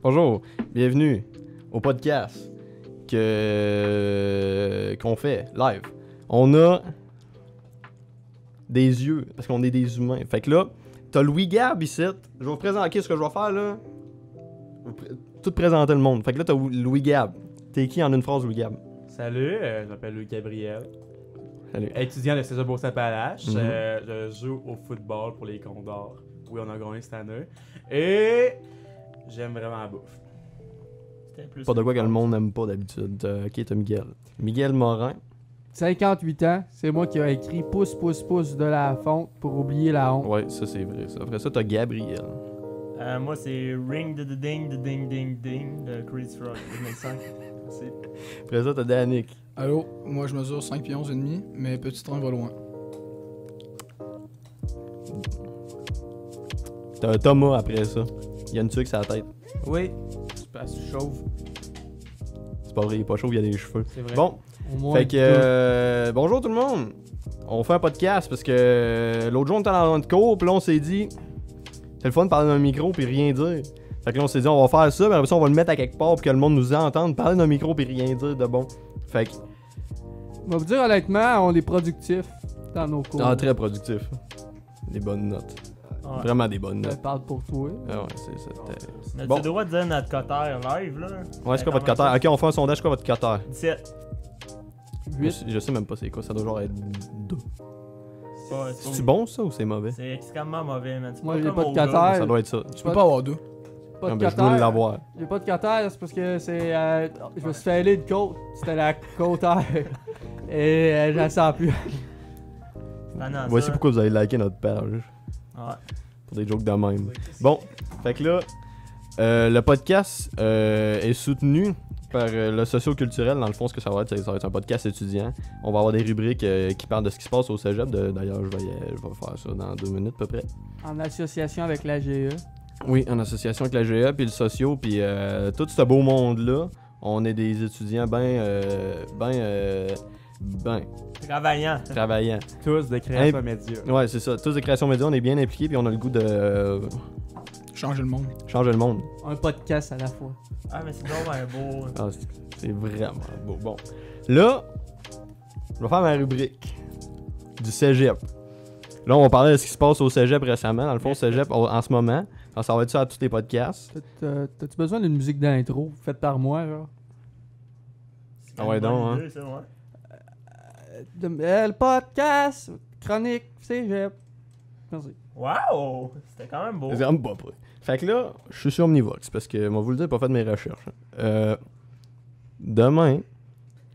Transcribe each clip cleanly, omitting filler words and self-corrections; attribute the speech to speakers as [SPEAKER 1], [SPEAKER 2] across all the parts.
[SPEAKER 1] Bonjour, bienvenue au podcast qu'on fait live. On a des yeux, parce qu'on est des humains. Fait que là, t'as Louis Gab ici. Je vais vous présenter ce que je vais faire là. Tout présenter le monde. Fait que là, t'as Louis Gab. T'es qui en une phrase, Louis Gab?
[SPEAKER 2] Salut, je m'appelle Louis Gabriel.
[SPEAKER 1] Salut.
[SPEAKER 2] Étudiant de César Beauce-Appalaches.
[SPEAKER 1] Mhm.
[SPEAKER 2] Je joue au football pour les Condors. Oui, on a gagné cette année. Et j'aime vraiment la bouffe.
[SPEAKER 1] Pas de quoi que le monde n'aime pas d'habitude. Ok, t'as Miguel. Miguel Morin.
[SPEAKER 3] 58 ans, c'est moi qui ai écrit pouce, pouce, pouce de la fonte pour oublier la honte.
[SPEAKER 1] Ouais, ça c'est vrai. Ça. Après ça, t'as Gabriel.
[SPEAKER 4] Moi, c'est Ring the Ding the Ding Ding Ding de Chris Rock 2005. Merci.
[SPEAKER 1] Après ça, t'as Danick.
[SPEAKER 5] Allô, moi je mesure 5 pieds 11 et demi, mais petit train va loin.
[SPEAKER 1] T'as Thomas après ça. Il y a une tuque sur la tête.
[SPEAKER 2] Oui, je passe chauve.
[SPEAKER 1] C'est pas vrai, il est pas chaud, il a des cheveux.
[SPEAKER 2] C'est vrai.
[SPEAKER 1] Bon,
[SPEAKER 3] Au moins,
[SPEAKER 1] fait que bonjour tout le monde. On fait un podcast parce que l'autre jour on était dans notre cours, puis là on s'est dit c'est le fun de parler d'un micro puis rien dire. Fait que là on s'est dit on va faire ça, mais après ça on va le mettre à quelque part pour que le monde nous entende parler d'un micro puis rien dire de bon. Fait que
[SPEAKER 3] on va vous dire honnêtement, on est productifs dans nos cours.
[SPEAKER 1] très productif. Des bonnes notes.
[SPEAKER 4] Ouais.
[SPEAKER 1] Vraiment des bonnes
[SPEAKER 3] Je
[SPEAKER 1] notes.
[SPEAKER 3] parle pour toi.
[SPEAKER 1] Ah ouais, c'était.
[SPEAKER 4] On a
[SPEAKER 1] Bon.
[SPEAKER 4] le droit de dire notre coteur live, là?
[SPEAKER 1] Ouais, c'est quoi votre coteur? Ok, on fait un sondage, c'est quoi votre coteur?
[SPEAKER 4] 17.
[SPEAKER 3] 8.
[SPEAKER 1] Je sais même pas c'est quoi, ça doit genre être 2.
[SPEAKER 4] C'est
[SPEAKER 1] C'est bon ça ou c'est mauvais?
[SPEAKER 4] C'est extrêmement mauvais, man. C'est
[SPEAKER 3] Moi,
[SPEAKER 4] pas
[SPEAKER 3] j'ai
[SPEAKER 4] comme
[SPEAKER 3] pas de
[SPEAKER 4] au gars.
[SPEAKER 3] coteur.
[SPEAKER 1] Ça doit être ça.
[SPEAKER 5] Tu peux pas avoir deux.
[SPEAKER 3] Pas
[SPEAKER 1] Non,
[SPEAKER 3] de
[SPEAKER 1] mais je voulais
[SPEAKER 3] cutter.
[SPEAKER 1] l'avoir.
[SPEAKER 3] J'ai pas de cutter, c'est parce que c'est. Je me suis fait aller de côte. C'était la côteur. Et je la sens plus.
[SPEAKER 4] Ah non,
[SPEAKER 1] Voici
[SPEAKER 4] ça.
[SPEAKER 1] pourquoi vous avez liké notre page.
[SPEAKER 4] Ouais.
[SPEAKER 1] Pour des jokes de même. Bon, fait que là, le podcast est soutenu par le socio-culturel. Dans le fond, ce que ça va être un podcast étudiant. On va avoir des rubriques qui parlent de ce qui se passe au cégep. D'ailleurs, je vais faire ça dans 2 minutes à peu près.
[SPEAKER 3] En association avec la GE.
[SPEAKER 1] Oui, en association avec la GE, puis le socio, puis tout ce beau monde-là. On est des étudiants ben
[SPEAKER 4] Travaillant.
[SPEAKER 1] travaillants.
[SPEAKER 2] Tous de création média.
[SPEAKER 1] Ouais, c'est ça. Tous des créations médias, on est bien impliqués, puis on a le goût de
[SPEAKER 5] Changer le monde.
[SPEAKER 1] changer le monde.
[SPEAKER 3] Un podcast à la fois.
[SPEAKER 4] Ah, mais c'est vraiment beau.
[SPEAKER 1] Ah, c'est vraiment beau. Bon. Là, je vais faire ma rubrique du cégep. Là, on va parler de ce qui se passe au cégep récemment. Dans le fond, cégep en ce moment. Alors, ça va être ça à tous les podcasts.
[SPEAKER 3] T'as-tu besoin d'une musique d'intro faite par moi, genre?
[SPEAKER 4] C'est
[SPEAKER 1] Ah ouais,
[SPEAKER 4] une bonne
[SPEAKER 1] donc,
[SPEAKER 4] idée, ça, ouais.
[SPEAKER 3] Le podcast, chronique, cégep. Merci.
[SPEAKER 4] Wow! C'était quand même beau.
[SPEAKER 1] C'est vraiment pas prêt. Fait que là, je suis sur Omnivox parce que, moi, vous le dire, j'ai pas fait de mes recherches. Demain,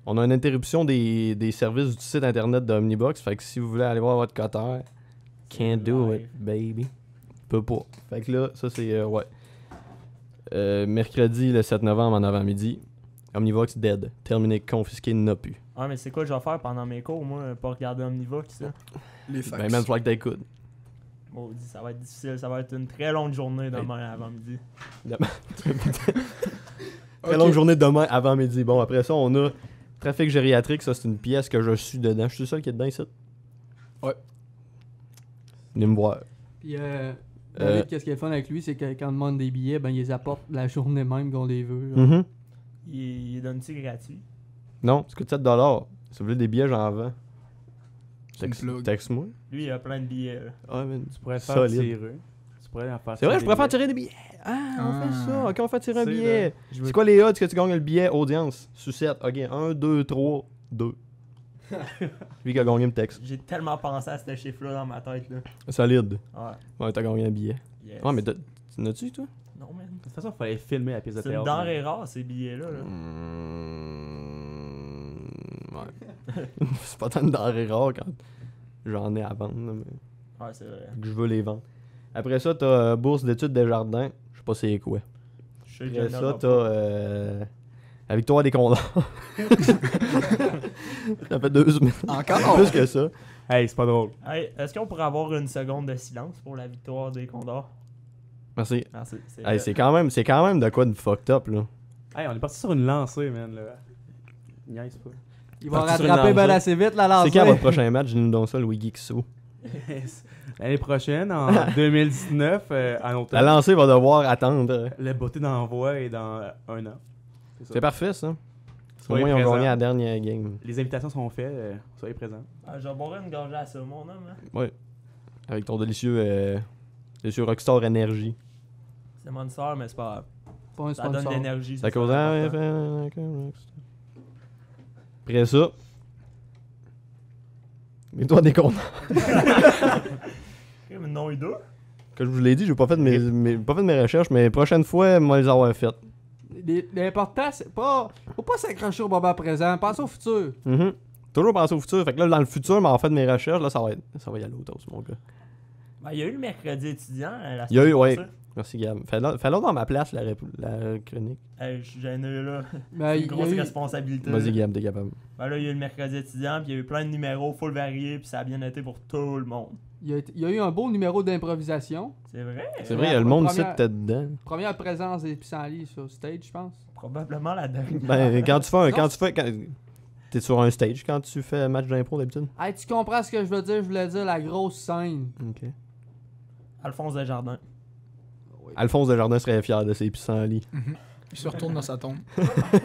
[SPEAKER 1] on a une interruption des services du site internet d'Omnibox. Fait que si vous voulez aller voir votre coteur, can't do it, baby. Peut pas. Fait que là, ça c'est. Ouais. Mercredi, le 7 novembre, en avant-midi. Omnivox dead. Terminé, confisqué, n'a plus.
[SPEAKER 4] Ouais, mais c'est quoi je vais faire pendant mes cours, moi? Pas regarder Omnivox, ça.
[SPEAKER 5] Les fax.
[SPEAKER 1] Ben, même falloir que t'écoutes.
[SPEAKER 4] Maudit, ça va être difficile. Ça va être une très longue journée demain avant midi.
[SPEAKER 1] Très longue journée demain, avant-midi. Bon, après ça, on a trafic gériatrique. Ça, c'est une pièce que je suis dedans. Je suis le seul qui est dedans ici.
[SPEAKER 5] Ouais.
[SPEAKER 1] Venez me voir.
[SPEAKER 3] Puis, David, qu'est-ce qui est le fun avec lui, c'est que quand on demande des billets, ben, il les apporte la journée même qu'on les veut. genre.
[SPEAKER 1] Mhm.
[SPEAKER 4] Il donne-tu gratuit?
[SPEAKER 1] Non, ça coûte 7$. Si vous voulez des billets, j'en vends.
[SPEAKER 5] C'est une plug.
[SPEAKER 1] Texte-moi.
[SPEAKER 4] Lui, il a plein de billets, là.
[SPEAKER 1] Ah, man.
[SPEAKER 2] Tu pourrais faire
[SPEAKER 1] Solide.
[SPEAKER 2] tirer. Tu pourrais en faire
[SPEAKER 1] C'est vrai, je pourrais faire
[SPEAKER 2] tirer
[SPEAKER 1] tirer des billets. Ah, on fait ça. Ok, on fait tirer un
[SPEAKER 2] C'est
[SPEAKER 1] billet.
[SPEAKER 2] Je veux-
[SPEAKER 1] C'est quoi les odds que tu gagnes le billet audience? Sucette. Ok, 1, 2, 3, 2. Lui qui a gagné le texte.
[SPEAKER 4] J'ai tellement pensé à ce chiffre-là dans ma tête, là.
[SPEAKER 1] Solide.
[SPEAKER 4] Ouais.
[SPEAKER 1] Ouais, t'as gagné un billet.
[SPEAKER 4] Yes.
[SPEAKER 1] Ouais, mais n'as-tu, toi?
[SPEAKER 4] Non, man.
[SPEAKER 2] De toute façon, il fallait filmer la pièce de
[SPEAKER 4] C'est une
[SPEAKER 2] théâtre.
[SPEAKER 4] denrée rare, ces billets-là. Là.
[SPEAKER 1] Ouais. C'est pas tant de denrées rares quand j'en ai à vendre, là, mais
[SPEAKER 4] Ouais, c'est vrai.
[SPEAKER 1] que je veux les vendre. Après ça, t'as bourse d'études des jardins. Je sais pas c'est quoi.
[SPEAKER 4] Je sais que
[SPEAKER 1] Après
[SPEAKER 4] je
[SPEAKER 1] ça,
[SPEAKER 4] n'aurai
[SPEAKER 1] t'as la victoire des Condors. Ça fait 2 semaines.
[SPEAKER 5] Encore?
[SPEAKER 1] Plus que ça.
[SPEAKER 2] Hey, c'est pas drôle.
[SPEAKER 4] pas. Hey, est-ce qu'on pourrait avoir une seconde de silence pour la victoire des Condors?
[SPEAKER 1] Merci.
[SPEAKER 4] Merci.
[SPEAKER 1] Hey, c'est quand même de quoi de fucked up, là.
[SPEAKER 2] Hey, on est parti sur une lancée, man, là. Niaise pas.
[SPEAKER 3] Il va
[SPEAKER 1] Parti sur une
[SPEAKER 3] rattraper
[SPEAKER 1] lancée.
[SPEAKER 3] ben assez vite la lancée.
[SPEAKER 1] C'est quand votre prochain match? Dis-nous donc ça, Louis Geekso.
[SPEAKER 2] L'année prochaine, en 2019, en
[SPEAKER 1] La
[SPEAKER 2] automne,
[SPEAKER 1] lancée va devoir attendre.
[SPEAKER 2] le beauté d'envoi est dans un an.
[SPEAKER 1] C'est parfait, ça. Au
[SPEAKER 2] Soyez
[SPEAKER 1] moins, ils ont
[SPEAKER 2] présents.
[SPEAKER 1] gagné la dernière game.
[SPEAKER 2] Les invitations sont faites, soyez présents.
[SPEAKER 4] Ah, je boirais une gorgée à ça, mon homme. Hein.
[SPEAKER 1] Ouais. Avec ton délicieux Rockstar Energy.
[SPEAKER 4] C'est Monster, mais c'est pas grave.
[SPEAKER 3] Pas un
[SPEAKER 4] Ça donne de
[SPEAKER 3] sponsor.
[SPEAKER 4] l'énergie.
[SPEAKER 1] Ça
[SPEAKER 4] c'est
[SPEAKER 1] cause
[SPEAKER 4] l'important.
[SPEAKER 1] Après ça. Mets-toi des comptes.
[SPEAKER 4] Ok, mais non, il doit.
[SPEAKER 1] Comme je vous l'ai dit, j'ai pas fait de mes recherches, mais prochaine fois, moi les avoir faites.
[SPEAKER 3] L'important, c'est pas. Faut pas s'accrocher au moment présent. Pense au futur.
[SPEAKER 1] Mhm. Toujours penser au futur. Fait que là, dans le futur, mais en fait de mes recherches, là, ça va y aller au toast, mon gars.
[SPEAKER 4] Ben, il y a eu le mercredi étudiant. La
[SPEAKER 1] Il y a eu,
[SPEAKER 4] semaine
[SPEAKER 1] ouais.
[SPEAKER 4] passée.
[SPEAKER 1] Merci, Gab. Fais-le dans ma place, la chronique.
[SPEAKER 4] Hey, je suis gêné là.
[SPEAKER 3] Mais
[SPEAKER 4] C'est
[SPEAKER 3] il
[SPEAKER 4] une
[SPEAKER 3] y a
[SPEAKER 4] grosse
[SPEAKER 3] eu-
[SPEAKER 4] responsabilité.
[SPEAKER 1] Vas-y, Gab, t'es capable.
[SPEAKER 4] Ben là, il y a eu le mercredi étudiant, puis il y a eu plein de numéros full variés, puis ça a bien été pour tout le monde.
[SPEAKER 3] il y a eu un beau numéro d'improvisation.
[SPEAKER 4] C'est vrai?
[SPEAKER 1] C'est vrai, il y a le monde ici
[SPEAKER 3] première-
[SPEAKER 1] qui était dedans.
[SPEAKER 3] Première présence des pissenlits sur stage, je pense.
[SPEAKER 4] Probablement la dernière.
[SPEAKER 1] Ben, quand tu fais un.
[SPEAKER 3] Non.
[SPEAKER 1] Quand tu fais. T'es sur un stage quand tu fais un match d'impro d'habitude?
[SPEAKER 3] Hey, tu comprends ce que je veux dire? Je voulais dire la grosse scène.
[SPEAKER 1] Ok.
[SPEAKER 4] Alphonse Desjardins.
[SPEAKER 1] Alphonse Desjardins serait fier de ses pissenlits.
[SPEAKER 5] Il se retourne dans sa tombe.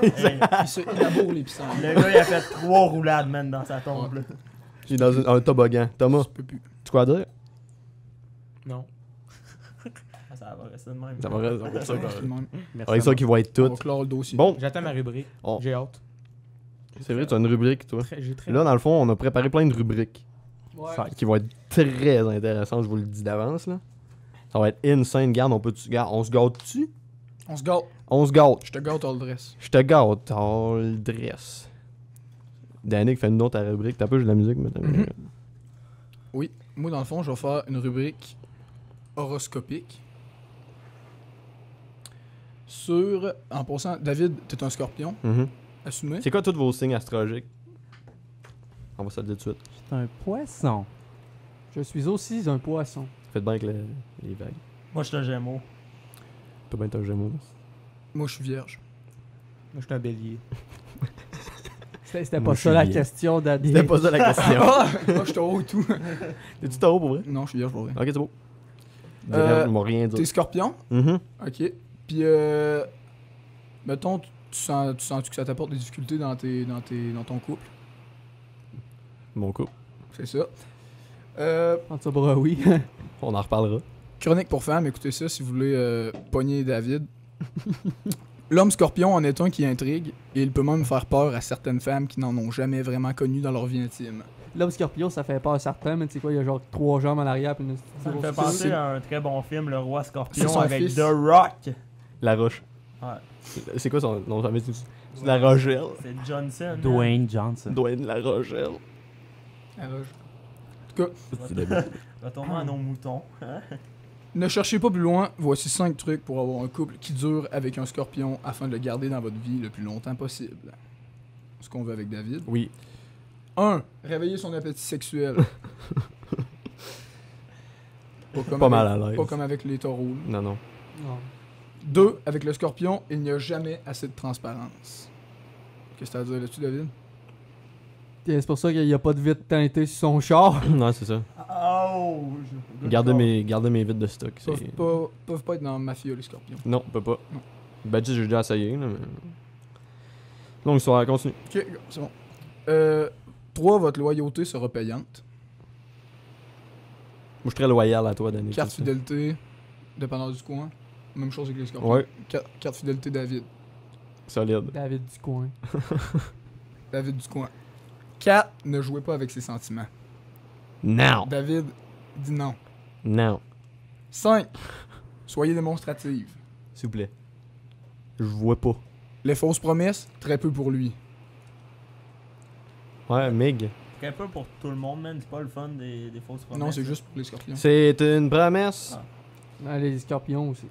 [SPEAKER 4] Hey,
[SPEAKER 5] Il se élaboure les pissenlits.
[SPEAKER 4] le gars, il a fait 3 roulades, man, dans sa tombe. Là.
[SPEAKER 1] Il est dans un toboggan. Thomas,
[SPEAKER 5] Je peux plus.
[SPEAKER 1] tu quoi à dire?
[SPEAKER 2] Non.
[SPEAKER 4] Ah, ça va rester de même.
[SPEAKER 1] Ça va rester ça.
[SPEAKER 5] Tout le monde.
[SPEAKER 2] Merci.
[SPEAKER 1] Avec ça qui va être
[SPEAKER 5] On va
[SPEAKER 1] tout.
[SPEAKER 5] clore le dossier.
[SPEAKER 1] Bon,
[SPEAKER 2] J'attends ma rubrique.
[SPEAKER 1] On-
[SPEAKER 2] J'ai hâte.
[SPEAKER 1] c'est vrai, tu as une rubrique, toi.
[SPEAKER 2] J'ai très
[SPEAKER 1] Là, dans le fond, on a préparé plein de rubriques
[SPEAKER 3] Ouais.
[SPEAKER 1] qui vont être très intéressantes, je vous le dis d'avance. Là. Ça va être insane. Garde, on se gâte-tu?
[SPEAKER 5] On se gâte.
[SPEAKER 1] On se gâte.
[SPEAKER 5] Je te gâte all dress.
[SPEAKER 1] Je te gâte. On le dresse. Danick, fais une autre à rubrique. T'as pas juste de la musique, mais t'as
[SPEAKER 5] Mhm. Oui. Moi, dans le fond, je vais faire une rubrique horoscopique. Sur. En passant, David, t'es un scorpion.
[SPEAKER 1] Mhm.
[SPEAKER 5] Assumé.
[SPEAKER 1] C'est quoi tous vos signes astrologiques? On va se le dire tout de suite.
[SPEAKER 2] C'est un poisson.
[SPEAKER 3] Je suis aussi un poisson.
[SPEAKER 1] Faites bien avec les vagues.
[SPEAKER 4] Moi, je suis un Gémeaux.
[SPEAKER 1] T'as bien ton gémeaux.
[SPEAKER 5] Moi, je suis vierge.
[SPEAKER 2] Moi, je suis un bélier.
[SPEAKER 3] C'était
[SPEAKER 1] Moi,
[SPEAKER 3] pas
[SPEAKER 1] je
[SPEAKER 3] ça
[SPEAKER 1] suis
[SPEAKER 3] la
[SPEAKER 1] bien.
[SPEAKER 3] question, Daddy.
[SPEAKER 1] C'était pas ça la question.
[SPEAKER 5] Ah! Moi, je suis taureau et tout.
[SPEAKER 1] T'es-tu taureau pour vrai?
[SPEAKER 5] Non, je suis vierge pour vrai.
[SPEAKER 1] Ok, c'est beau.
[SPEAKER 5] Euh,
[SPEAKER 1] Ils m'ont rien
[SPEAKER 5] T'es
[SPEAKER 1] dit.
[SPEAKER 5] scorpion?
[SPEAKER 1] Mhm.
[SPEAKER 5] Ok. Puis, mettons, tu sens-tu que ça t'apporte des difficultés dans ton couple?
[SPEAKER 1] Mon coup.
[SPEAKER 5] C'est ça.
[SPEAKER 3] En tout cas, oui.
[SPEAKER 1] On en reparlera.
[SPEAKER 5] Chronique pour femmes, écoutez ça si vous voulez pogner David. L'homme scorpion en est un qui intrigue et il peut même faire peur à certaines femmes qui n'en ont jamais vraiment connu dans leur vie intime.
[SPEAKER 3] L'homme scorpion, ça fait peur à certains, mais tu sais quoi, il y a genre 3 jambes en arrière. Puis une
[SPEAKER 4] Ça me
[SPEAKER 3] grosse
[SPEAKER 4] fait
[SPEAKER 3] queue.
[SPEAKER 4] penser à un très bon film, Le Roi
[SPEAKER 5] C'est
[SPEAKER 4] Scorpion,
[SPEAKER 5] son
[SPEAKER 4] avec
[SPEAKER 5] fils.
[SPEAKER 4] The Rock.
[SPEAKER 1] La Roche.
[SPEAKER 4] Ouais.
[SPEAKER 1] C'est quoi son nom? C'est la Rochelle.
[SPEAKER 4] C'est Johnson. hein.
[SPEAKER 2] Dwayne Johnson.
[SPEAKER 1] Dwayne la Rochelle. C'est débile.
[SPEAKER 4] Retournons à nos moutons. Hein?
[SPEAKER 5] Ne cherchez pas plus loin, voici 5 trucs pour avoir un couple qui dure avec un scorpion afin de le garder dans votre vie le plus longtemps possible. Ce qu'on veut avec David.
[SPEAKER 1] Oui.
[SPEAKER 5] 1. Réveiller son appétit sexuel.
[SPEAKER 1] Pas mal à l'aise.
[SPEAKER 5] Pas comme avec les taureaux. là.
[SPEAKER 1] Non, non.
[SPEAKER 3] Non.
[SPEAKER 5] 2. Avec le scorpion, il n'y a jamais assez de transparence. Qu'est-ce que t'as à dire là-dessus, David?
[SPEAKER 3] Et c'est pour ça qu'il n'y a pas de vitre teintée sur son char.
[SPEAKER 1] Non, c'est ça.
[SPEAKER 4] Oh!
[SPEAKER 1] Gardez mes vides de stock.
[SPEAKER 5] Peuvent
[SPEAKER 1] c'est-
[SPEAKER 5] peuvent pas être dans Mafia, les scorpions.
[SPEAKER 1] Non, on peut pas.
[SPEAKER 5] Non.
[SPEAKER 1] Ben, tu sais, j'ai déjà essayé, là, mais. Longue histoire, continue.
[SPEAKER 5] Ok, c'est bon. 3. Votre loyauté sera payante.
[SPEAKER 1] Moi, je suis très loyal à toi, Danny.
[SPEAKER 5] Carte
[SPEAKER 1] tu sais.
[SPEAKER 5] fidélité, dépendant du coin. Même chose avec les scorpions.
[SPEAKER 1] Ouais,
[SPEAKER 5] Carte fidélité, David.
[SPEAKER 1] solide.
[SPEAKER 3] David du coin.
[SPEAKER 5] David du coin. 4. Ne jouez pas avec ses sentiments.
[SPEAKER 1] Non!
[SPEAKER 5] David dit non.
[SPEAKER 1] Non.
[SPEAKER 5] 5. Soyez démonstrative.
[SPEAKER 1] S'il vous plaît. Je vois pas.
[SPEAKER 5] Les fausses promesses, très peu pour lui.
[SPEAKER 1] Ouais, Mig.
[SPEAKER 4] Très peu pour tout le monde, man. C'est pas le fun des fausses promesses.
[SPEAKER 5] Non, c'est juste pour les scorpions.
[SPEAKER 1] C'est une promesse.
[SPEAKER 4] Ah.
[SPEAKER 3] Non, les scorpions aussi.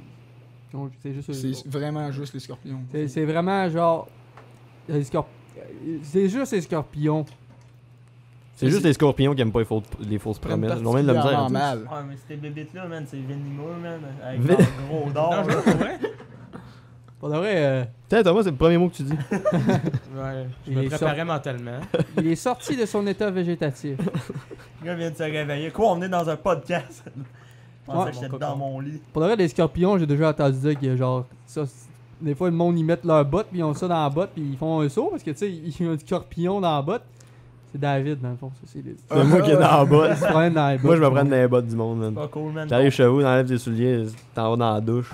[SPEAKER 3] Non, c'est juste.
[SPEAKER 5] C'est vraiment juste les scorpions.
[SPEAKER 3] C'est vraiment genre. C'est juste les scorpions.
[SPEAKER 1] C'est juste les scorpions qui aiment pas les fausses
[SPEAKER 5] Prennent
[SPEAKER 1] promesses. Ils ont même de la misère.
[SPEAKER 5] particulièrement
[SPEAKER 1] à tous.
[SPEAKER 5] mal.
[SPEAKER 4] Ouais, mais ces bébites-là, man, c'est venimeux, man. Avec
[SPEAKER 1] Vé-
[SPEAKER 4] leur gros d'or. là.
[SPEAKER 3] Pour de vrai,
[SPEAKER 1] T'es matin, Thomas, c'est le premier mot que tu dis.
[SPEAKER 4] Ouais, je
[SPEAKER 3] Il
[SPEAKER 4] me
[SPEAKER 3] est
[SPEAKER 4] préparais mentalement.
[SPEAKER 3] Il est sorti de son état végétatif.
[SPEAKER 4] Le gars vient de se réveiller. Quoi, on est dans un podcast? Je pensais
[SPEAKER 3] Ouais.
[SPEAKER 4] que j'étais dans mon lit.
[SPEAKER 3] Pour le reste des scorpions, j'ai déjà entendu dire que genre ça, des fois le monde ils mettent leur botte puis ils ont ça dans la botte puis ils font un saut parce que tu sais ils ont un scorpion dans la botte. C'est David dans le fond, ça c'est les.
[SPEAKER 1] C'est moi qui est dans la botte.
[SPEAKER 3] Ils se prennent dans les bottes.
[SPEAKER 1] Moi, je me prends dans les bottes du monde, man.
[SPEAKER 4] Pas cool, man.
[SPEAKER 1] J'arrive chez vous, t'enlèves tes souliers, t'en vas dans la douche.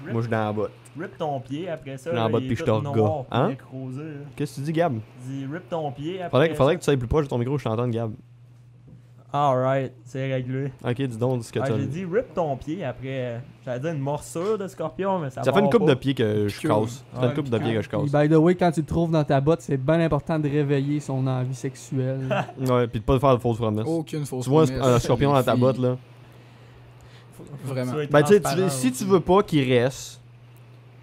[SPEAKER 1] Moi, je suis dans la botte.
[SPEAKER 4] Rip ton pied après ça.
[SPEAKER 1] Dans la
[SPEAKER 4] là,
[SPEAKER 1] botte,
[SPEAKER 4] il
[SPEAKER 1] puis
[SPEAKER 4] est
[SPEAKER 1] je
[SPEAKER 4] tout
[SPEAKER 1] te
[SPEAKER 4] noir,
[SPEAKER 1] regarde.
[SPEAKER 4] puis
[SPEAKER 1] Hein?
[SPEAKER 4] nécrosé, là.
[SPEAKER 1] Qu'est-ce que tu dis, Gab?
[SPEAKER 4] Dis rip ton pied après.
[SPEAKER 1] Faudrait que tu sois plus proche de ton micro, je t'entends, Gab.
[SPEAKER 4] Alright, c'est réglé.
[SPEAKER 1] Ok, dis donc ce que
[SPEAKER 4] Ah,
[SPEAKER 1] tu as
[SPEAKER 4] j'ai
[SPEAKER 1] dit.
[SPEAKER 4] dit rip ton pied après. J'allais dire une morsure de scorpion, mais ça
[SPEAKER 1] Ça fait une
[SPEAKER 4] part
[SPEAKER 1] coupe
[SPEAKER 4] pas.
[SPEAKER 1] de pieds que je
[SPEAKER 5] Piqûre.
[SPEAKER 1] casse. Ça fait une
[SPEAKER 4] Ouais,
[SPEAKER 1] coupe de pieds que je
[SPEAKER 3] Puis,
[SPEAKER 1] casse.
[SPEAKER 3] by the way, quand tu le trouves dans ta botte, c'est bien important de réveiller son envie sexuelle.
[SPEAKER 1] Ouais, pis de pas faire de fausses promesses.
[SPEAKER 5] Aucune fausse
[SPEAKER 1] Tu vois
[SPEAKER 5] promesse,
[SPEAKER 1] un scorpion dans ta
[SPEAKER 5] les
[SPEAKER 1] botte,
[SPEAKER 5] filles.
[SPEAKER 1] là.
[SPEAKER 5] Vraiment.
[SPEAKER 1] Ben, tu sais, si tu veux pas qu'il reste,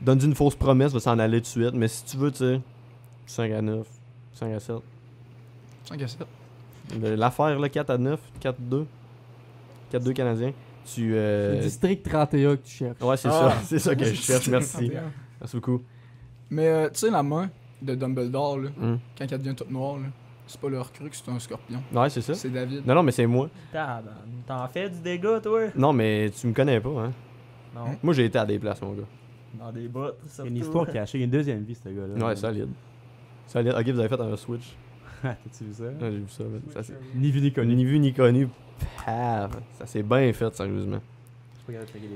[SPEAKER 1] donne-lui une fausse promesse, va s'en aller tout de suite. Mais si tu veux, tu sais, 5 à 9, 5 à 7.
[SPEAKER 5] 5 à 7.
[SPEAKER 1] L'affaire, là, 4 à 9, 4-2. 4-2 canadiens. Tu.
[SPEAKER 3] C'est District 31 que tu cherches.
[SPEAKER 1] Ouais, c'est
[SPEAKER 5] Ah.
[SPEAKER 1] ça. C'est ça que je cherche, merci. Merci beaucoup.
[SPEAKER 5] Mais tu sais, la main de Dumbledore, là,
[SPEAKER 1] Hum.
[SPEAKER 5] quand elle devient toute noire, là, c'est pas le recrue que c'est un scorpion.
[SPEAKER 1] Ouais, c'est ça.
[SPEAKER 5] C'est David.
[SPEAKER 1] Non, non, mais c'est moi.
[SPEAKER 4] T'en fais du dégât, toi?
[SPEAKER 1] Non, mais tu me connais pas, hein.
[SPEAKER 4] Non.
[SPEAKER 1] Moi, j'ai été à des places, mon gars.
[SPEAKER 4] Dans des bottes,
[SPEAKER 2] Il y a
[SPEAKER 4] surtout.
[SPEAKER 2] une histoire cachée, il y a une deuxième vie, ce gars-là.
[SPEAKER 1] Ouais, solide. Solide. Ok, vous avez fait un switch.
[SPEAKER 2] T'as-tu vu ça?
[SPEAKER 1] Ouais, j'ai vu ça, man. Ça, c'est-
[SPEAKER 2] Ni vu ni connu.
[SPEAKER 1] Ni vu ni connu. Paf. Ça s'est bien fait, sérieusement.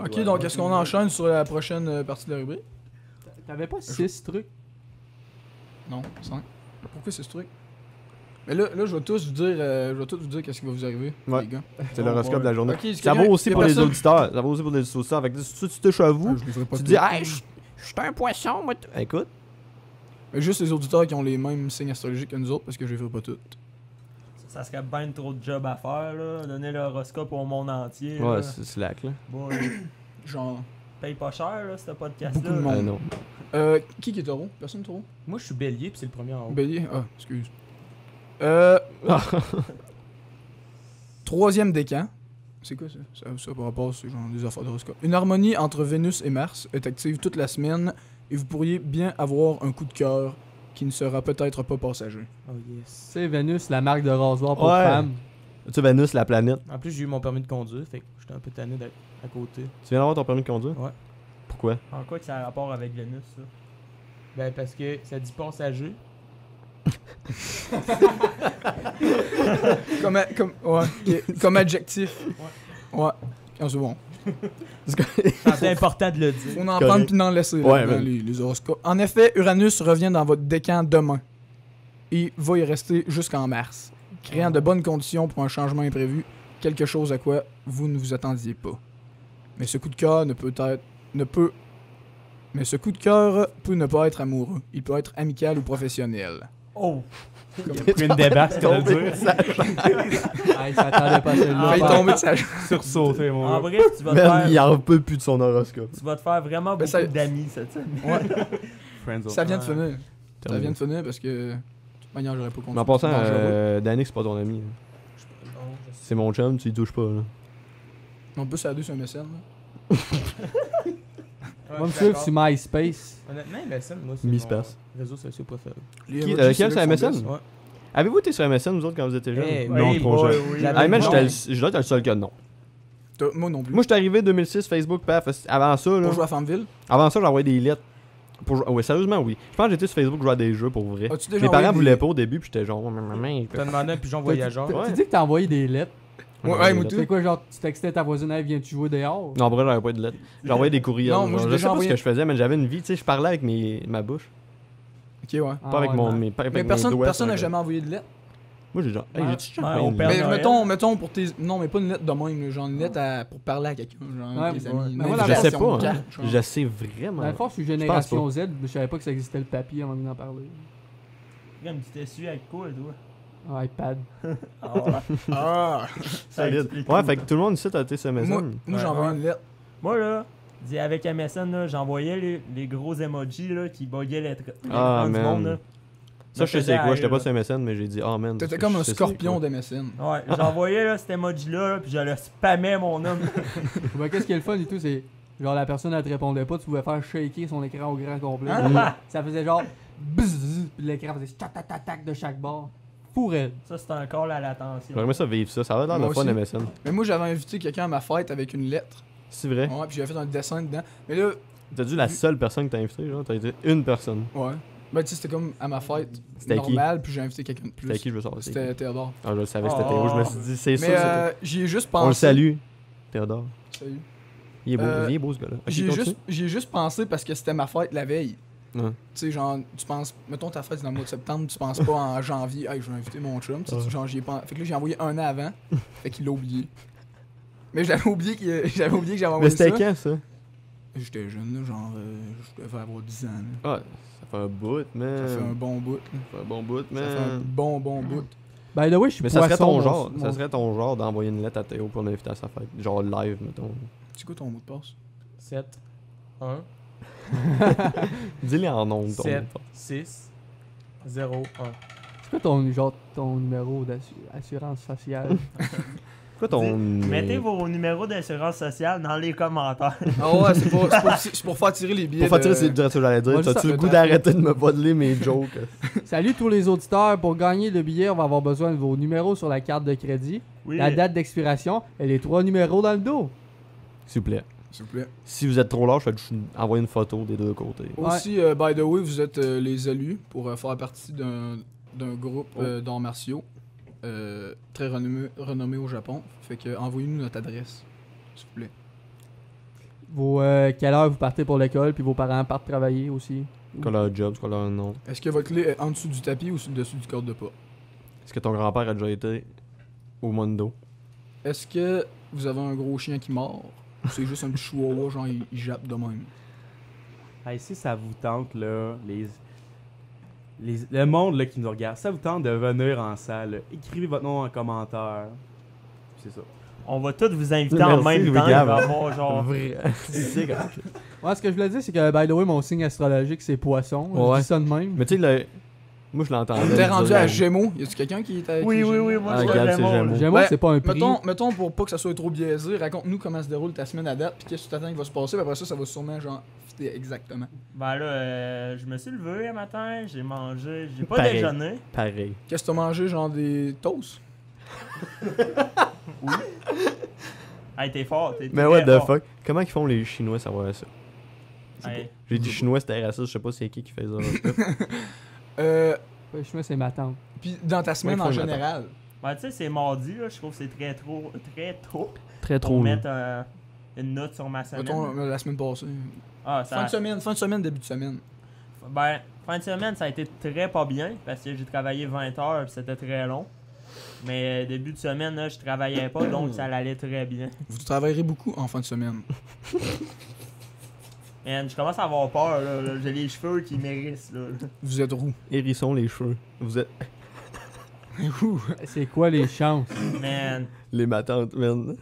[SPEAKER 5] Ok, donc est-ce qu'on enchaîne sur la prochaine partie de la rubrique?
[SPEAKER 3] T'avais pas 6 trucs?
[SPEAKER 5] Non, 5. Pourquoi c'est ce truc? Mais là, je vais tous vous dire, qu'est-ce qui va vous arriver,
[SPEAKER 1] Ouais.
[SPEAKER 5] les gars.
[SPEAKER 1] C'est l'horoscope de la journée.
[SPEAKER 5] Ok, est-ce
[SPEAKER 1] Ça
[SPEAKER 5] qu'il y a-
[SPEAKER 1] vaut aussi
[SPEAKER 5] il y a
[SPEAKER 1] pour les
[SPEAKER 5] personne-
[SPEAKER 1] auditeurs. Ça vaut aussi pour les auditeurs. Fait que si tu touches à vous,
[SPEAKER 5] Je les ferai pas
[SPEAKER 1] tu
[SPEAKER 5] tous.
[SPEAKER 1] dis, hey, je suis un poisson, moi. Écoute.
[SPEAKER 5] Mais juste les auditeurs qui ont les mêmes signes astrologiques que nous autres, parce que je les ferai pas toutes.
[SPEAKER 4] Ça serait bien trop de job à faire, là. Donner l'horoscope au monde entier.
[SPEAKER 1] Ouais,
[SPEAKER 4] là.
[SPEAKER 1] c'est slack, là.
[SPEAKER 4] Bon,
[SPEAKER 5] Genre,
[SPEAKER 4] paye pas cher, là, ce podcast-là.
[SPEAKER 5] beaucoup de monde.
[SPEAKER 1] Non.
[SPEAKER 5] Qui est taureau? Personne taureau?
[SPEAKER 2] Moi, je suis bélier, puis c'est le premier en haut.
[SPEAKER 5] Bélier? Ah, excuse. Troisième décan. C'est quoi ça? Ça par rapport, c'est genre des affaires d'horoscope. Une harmonie entre Vénus et Mars est active toute la semaine et vous pourriez bien avoir un coup de cœur qui ne sera peut-être pas passager.
[SPEAKER 2] Oh yes.
[SPEAKER 3] C'est Vénus, la marque de rasoir pour
[SPEAKER 1] Ouais.
[SPEAKER 3] femmes.
[SPEAKER 1] Tu sais, Vénus, la planète.
[SPEAKER 2] En plus, j'ai eu mon permis de conduire, fait que j'étais un peu tanné d'être à côté.
[SPEAKER 1] Tu viens d'avoir ton permis de conduire?
[SPEAKER 2] Ouais.
[SPEAKER 1] Pourquoi?
[SPEAKER 4] En quoi que ça a rapport avec Vénus, ça?
[SPEAKER 2] Ben, parce que ça dit passager.
[SPEAKER 5] Comme adjectif. Ouais. Ah, c'est bon.
[SPEAKER 4] C'est important de le dire.
[SPEAKER 5] Faut en
[SPEAKER 1] Correct.
[SPEAKER 5] prendre puis en laisser là,
[SPEAKER 1] Ouais,
[SPEAKER 5] dans
[SPEAKER 1] man.
[SPEAKER 5] les horoscopes. En effet, Uranus revient dans votre décan demain. Et va y rester jusqu'en mars, créant de bonnes conditions pour un changement imprévu, quelque chose à quoi vous ne vous attendiez pas. Mais ce coup de cœur Mais ce coup de cœur peut ne pas être amoureux. Il peut être amical ou professionnel.
[SPEAKER 4] Oh!
[SPEAKER 2] Pris une débarque, c'est de dire.
[SPEAKER 3] Hey, ça attendait pas celle-là.
[SPEAKER 5] Il va tomber de sa
[SPEAKER 2] Sursauté, mon
[SPEAKER 4] En
[SPEAKER 2] gars.
[SPEAKER 4] bref, tu vas, te
[SPEAKER 1] Man, il
[SPEAKER 4] faire,
[SPEAKER 1] en peut plus de son horoscope.
[SPEAKER 4] tu vas te faire vraiment
[SPEAKER 5] Ben,
[SPEAKER 4] beaucoup
[SPEAKER 5] ça-
[SPEAKER 4] d'amis cette semaine.
[SPEAKER 2] Friends
[SPEAKER 5] Ça vient de
[SPEAKER 4] Ouais.
[SPEAKER 5] finir. Ça vient de finir parce que. De toute manière, j'aurais pas compris.
[SPEAKER 1] Mais en passant,
[SPEAKER 5] Dangereux.
[SPEAKER 1] Danny, c'est pas ton ami. C'est mon chum, tu y touches pas, là.
[SPEAKER 5] On peut s'aider sur MSN. Là.
[SPEAKER 3] Va me suivre sur MySpace.
[SPEAKER 2] Honnêtement, MSN, moi, c'est
[SPEAKER 1] MySpace.
[SPEAKER 2] mon réseau social préféré.
[SPEAKER 5] Les
[SPEAKER 1] Qui-
[SPEAKER 5] emojis,
[SPEAKER 1] lequel,
[SPEAKER 5] là
[SPEAKER 1] c'est
[SPEAKER 5] qui sont
[SPEAKER 1] MSN?
[SPEAKER 5] best.
[SPEAKER 2] Ouais.
[SPEAKER 1] Avez-vous été sur MSN, vous autres, quand vous étiez jeunes?
[SPEAKER 2] Eh,
[SPEAKER 1] Non,
[SPEAKER 2] oui,
[SPEAKER 1] trop
[SPEAKER 2] boy,
[SPEAKER 1] jeune.
[SPEAKER 2] oui.
[SPEAKER 1] Hey, man,
[SPEAKER 2] Non.
[SPEAKER 1] je dois être le seul que non.
[SPEAKER 5] Moi non plus.
[SPEAKER 1] Moi, j'étais arrivé 2006, Facebook, paf. Avant ça, là.
[SPEAKER 5] Pour jouer à Farmville.
[SPEAKER 1] Avant ça, j'envoyais des lettres. Ouais, sérieusement, oui. Je pense que j'étais sur Facebook, jouer à des jeux pour vrai.
[SPEAKER 5] As-tu déjà
[SPEAKER 1] Mes parents
[SPEAKER 5] envoyé
[SPEAKER 1] voulaient
[SPEAKER 5] des-
[SPEAKER 1] pas au début, puis j'étais genre.
[SPEAKER 2] T'as demandé un pigeon voyageur.
[SPEAKER 1] Ouais.
[SPEAKER 3] Tu dis que t'as envoyé des lettres.
[SPEAKER 5] Ouais, moi tout.
[SPEAKER 3] C'est quoi, genre, tu textais ta voisine, hey, viens-tu jouer dehors?
[SPEAKER 1] Non, en vrai, j'avais pas de lettres. J'envoyais des courriels.
[SPEAKER 5] Non, moi, j'ai
[SPEAKER 1] Genre, je
[SPEAKER 5] déjà
[SPEAKER 1] sais pas
[SPEAKER 5] envoyé-
[SPEAKER 1] ce que je faisais, mais j'avais une vie, tu sais, je parlais avec ma bouche.
[SPEAKER 5] Ok, ouais.
[SPEAKER 3] Ah,
[SPEAKER 1] Pas avec
[SPEAKER 3] ouais,
[SPEAKER 1] mon.
[SPEAKER 3] ben,
[SPEAKER 1] Pas avec
[SPEAKER 5] Mais
[SPEAKER 1] mes
[SPEAKER 5] personne
[SPEAKER 1] doigts,
[SPEAKER 5] n'a
[SPEAKER 1] ça,
[SPEAKER 5] jamais envoyé de lettre.
[SPEAKER 1] Moi, j'ai genre. Hey,
[SPEAKER 3] Ouais.
[SPEAKER 1] j'ai-tu déjà
[SPEAKER 4] Ouais,
[SPEAKER 1] envoyé
[SPEAKER 4] on
[SPEAKER 1] une
[SPEAKER 4] perd
[SPEAKER 1] lettre?
[SPEAKER 4] Noël.
[SPEAKER 5] Mettons pour tes. Non, mais pas une lettre de même, genre une lettre pour parler à quelqu'un, genre
[SPEAKER 3] Ouais,
[SPEAKER 5] avec tes
[SPEAKER 3] ouais.
[SPEAKER 5] amis.
[SPEAKER 3] Mais
[SPEAKER 5] Une
[SPEAKER 3] moi, la
[SPEAKER 1] Je sais
[SPEAKER 5] invitation
[SPEAKER 1] pas,
[SPEAKER 5] de
[SPEAKER 1] hein.
[SPEAKER 5] carte, genre.
[SPEAKER 1] Je sais
[SPEAKER 3] Dans
[SPEAKER 1] vraiment.
[SPEAKER 3] le fond, je suis Génération Z, mais je savais pas que ça existait le papier avant d'en parler.
[SPEAKER 4] Regarde, tu t'essuies avec quoi, toi?
[SPEAKER 3] Ah, iPad.
[SPEAKER 5] Ah!
[SPEAKER 1] Solide.
[SPEAKER 4] explique
[SPEAKER 1] Ouais,
[SPEAKER 4] tout.
[SPEAKER 1] fait que tout le monde ici a été sur
[SPEAKER 5] Moi,
[SPEAKER 1] MSN.
[SPEAKER 5] moi j'ai envoyé une lettre.
[SPEAKER 4] Moi, là, avec MSN, là, j'envoyais les gros emojis là, qui buguaient
[SPEAKER 1] Ah,
[SPEAKER 4] l'écran du
[SPEAKER 1] man.
[SPEAKER 4] monde. Là.
[SPEAKER 1] Ça, je sais c'est quoi. J'étais pas sur MSN, mais j'ai dit, oh man.
[SPEAKER 5] T'étais comme un
[SPEAKER 1] je sais c'est
[SPEAKER 5] scorpion
[SPEAKER 1] quoi.
[SPEAKER 5] d'MSN.
[SPEAKER 4] Ouais, j'envoyais là, cet emoji-là, là, puis je le spammais, mon homme.
[SPEAKER 3] Ben, qu'est-ce qui est le fun et tout, c'est. Genre, la personne, elle te répondait pas, tu pouvais faire shaker son écran au grand complet.
[SPEAKER 5] Ah.
[SPEAKER 3] Ça faisait genre. Bzzz, puis l'écran faisait tac tac tac tac de chaque bord. Fou raide.
[SPEAKER 4] Ça, c'est un call à l'attention.
[SPEAKER 1] J'aimerais ça vivre ça. Ça va l'air
[SPEAKER 5] Moi
[SPEAKER 1] le fun
[SPEAKER 5] aussi.
[SPEAKER 1] MSN.
[SPEAKER 5] Mais moi, j'avais invité quelqu'un à ma fête avec une lettre.
[SPEAKER 1] C'est vrai.
[SPEAKER 5] Ouais, puis j'avais fait un dessin dedans. Mais là,
[SPEAKER 1] T'as dit la seule personne que t'as invité, genre. T'as été une personne.
[SPEAKER 5] ouais. Ben, tu sais, c'était comme à ma fête
[SPEAKER 1] C'était qui?
[SPEAKER 5] normale, puis j'ai invité quelqu'un de plus.
[SPEAKER 1] C'était qui je veux savoir?
[SPEAKER 5] C'était Théodore.
[SPEAKER 1] Ah, je le savais, c'était
[SPEAKER 4] Oh.
[SPEAKER 1] Théo. Je me suis dit, c'est
[SPEAKER 5] Mais
[SPEAKER 1] ça.
[SPEAKER 5] j'y ai juste pensé.
[SPEAKER 1] On le salue. Théodore.
[SPEAKER 5] Salut.
[SPEAKER 1] Il est beau,
[SPEAKER 5] Euh,
[SPEAKER 1] il est beau ce gars-là. Ok,
[SPEAKER 5] J'y ai
[SPEAKER 1] continue.
[SPEAKER 5] juste pensé parce que c'était ma fête la veille.
[SPEAKER 1] Ouais.
[SPEAKER 5] Tu sais, genre, tu penses, mettons ta fête c'est dans le mois de septembre, tu penses pas en janvier, hey, je vais inviter mon chum. Tu sais,
[SPEAKER 1] Ouais.
[SPEAKER 5] genre, j'y ai pas... Fait que là, j'ai envoyé un an avant, fait qu'il l'a oublié. Mais j'avais oublié que j'avais envoyé
[SPEAKER 1] Mais
[SPEAKER 5] ça.
[SPEAKER 1] c'était quand ça?
[SPEAKER 5] J'étais jeune, là, genre, je devais avoir 10 ans. Là.
[SPEAKER 1] Ah, ça fait un bout, man.
[SPEAKER 5] Ça fait un bon bout. Là.
[SPEAKER 1] Ça fait un bon bout,
[SPEAKER 5] Ça fait un
[SPEAKER 1] man.
[SPEAKER 5] bon bout.
[SPEAKER 3] By the way, je suis
[SPEAKER 1] Mais ça serait ton
[SPEAKER 3] poisson,
[SPEAKER 1] genre.
[SPEAKER 3] mon-
[SPEAKER 1] Ça serait ton genre d'envoyer une lettre à Théo pour l'inviter à sa fête. Genre live, mettons.
[SPEAKER 5] C'est quoi ton mot de passe?
[SPEAKER 4] 7, 1,
[SPEAKER 1] Dis-le en nom, ton.
[SPEAKER 4] 7, 6, 0, 1.
[SPEAKER 3] C'est quoi ton numéro d'assurance sociale?
[SPEAKER 1] Quoi ton.
[SPEAKER 4] Mettez vos numéros d'assurance sociale dans les commentaires.
[SPEAKER 5] Ah ouais, c'est pour faire tirer les billets.
[SPEAKER 1] Pour faire tirer,
[SPEAKER 5] de-
[SPEAKER 1] c'est direct ce que j'allais dire.
[SPEAKER 3] Ouais,
[SPEAKER 1] T'as-tu
[SPEAKER 3] ça-
[SPEAKER 1] le goût d'arrêter de me voler mes jokes?
[SPEAKER 3] Salut tous les auditeurs. Pour gagner le billet, on va avoir besoin de vos numéros sur la carte de crédit,
[SPEAKER 4] Oui.
[SPEAKER 3] la date d'expiration et les 3 numéros dans le dos.
[SPEAKER 1] S'il vous plaît.
[SPEAKER 5] S'il vous plaît.
[SPEAKER 1] Si vous êtes trop large, faites juste envoyer une photo des deux côtés.
[SPEAKER 5] Aussi, by the way, vous êtes les élus pour faire partie d'un groupe d'arts martiaux très renommé au Japon. Fait que envoyez-nous notre adresse, s'il vous plaît.
[SPEAKER 3] Quelle heure vous partez pour l'école, puis vos parents partent travailler aussi.
[SPEAKER 1] C'est quoi leur job, c'est quoi leur nom?
[SPEAKER 5] Est-ce que votre clé est en dessous du tapis ou dessus du cadre de pas?
[SPEAKER 1] Est-ce que ton grand-père a déjà été au Mondo?
[SPEAKER 5] Est-ce que vous avez un gros chien qui mord? Ou c'est juste un petit chihuahua, genre il jappe de même?
[SPEAKER 2] Hey, si ça vous tente, là, le monde là, qui nous regarde, ça vous tente de venir en salle, là, écrivez votre nom en commentaire. C'est ça.
[SPEAKER 4] On va tous vous inviter en
[SPEAKER 1] Merci,
[SPEAKER 4] même
[SPEAKER 1] Louis
[SPEAKER 4] temps. Il
[SPEAKER 1] Gab.
[SPEAKER 4] va y avoir genre.
[SPEAKER 1] Vrai. C'est grave.
[SPEAKER 3] Ouais, ce que je voulais dire, c'est que, by the way, mon signe astrologique, c'est poisson.
[SPEAKER 1] Ouais.
[SPEAKER 3] Je dis ça de même.
[SPEAKER 1] Mais tu sais, moi je l'entendais.
[SPEAKER 5] On était
[SPEAKER 1] dire,
[SPEAKER 5] rendu à Gémeaux. Y a-tu quelqu'un qui est avec
[SPEAKER 4] Oui,
[SPEAKER 5] les
[SPEAKER 4] oui,
[SPEAKER 5] Gémeaux?
[SPEAKER 4] oui, moi
[SPEAKER 1] Ah,
[SPEAKER 4] je
[SPEAKER 1] Gab,
[SPEAKER 4] vois
[SPEAKER 1] c'est
[SPEAKER 4] Gémeaux,
[SPEAKER 1] Gémeaux.
[SPEAKER 4] là.
[SPEAKER 3] J'aime
[SPEAKER 5] Ben,
[SPEAKER 3] c'est pas un prix.
[SPEAKER 5] Mettons pour pas que ça soit trop biaisé, raconte-nous comment se déroule ta semaine à date, puis qu'est-ce que tu t'attends qu'il va se passer, puis après ça va sûrement genre fitter exactement.
[SPEAKER 4] Ben là, je me suis levé un matin, j'ai mangé, j'ai pas
[SPEAKER 1] Pareil.
[SPEAKER 4] déjeuné.
[SPEAKER 1] Pareil.
[SPEAKER 5] Qu'est-ce que t'as mangé, genre des toasts?
[SPEAKER 4] Hey, t'es fort, t'es
[SPEAKER 1] Mais
[SPEAKER 4] très
[SPEAKER 1] what the
[SPEAKER 4] fort.
[SPEAKER 1] fuck? Comment ils font les Chinois savoir ça?
[SPEAKER 4] Hey,
[SPEAKER 1] J'ai dit Chinois, c'était raciste, je sais pas c'est qui fait ça.
[SPEAKER 5] Euh,
[SPEAKER 3] Ouais, je me c'est ma tante.
[SPEAKER 5] puis dans ta semaine
[SPEAKER 1] Ouais,
[SPEAKER 5] en
[SPEAKER 1] faut le
[SPEAKER 5] général.
[SPEAKER 4] ben tu sais, c'est mardi, là, je trouve que c'est très tôt
[SPEAKER 1] Très
[SPEAKER 4] pour
[SPEAKER 1] trop. là.
[SPEAKER 4] mettre une note sur ma semaine.
[SPEAKER 5] Mettons la semaine passée.
[SPEAKER 4] Ah,
[SPEAKER 5] Fin de semaine, début de semaine.
[SPEAKER 4] Ben, fin de semaine, ça a été très pas bien parce que j'ai travaillé 20 heures et c'était très long. Mais début de semaine, là, je travaillais pas, donc ça allait très bien.
[SPEAKER 5] Vous travaillerez beaucoup en fin de semaine.
[SPEAKER 4] Man, je commence à avoir peur, là. J'ai les cheveux qui m'hérissent, là.
[SPEAKER 5] Vous êtes roux.
[SPEAKER 1] Hérissons les cheveux. Vous êtes
[SPEAKER 3] C'est quoi les chances?
[SPEAKER 4] Man,
[SPEAKER 1] les matantes, man.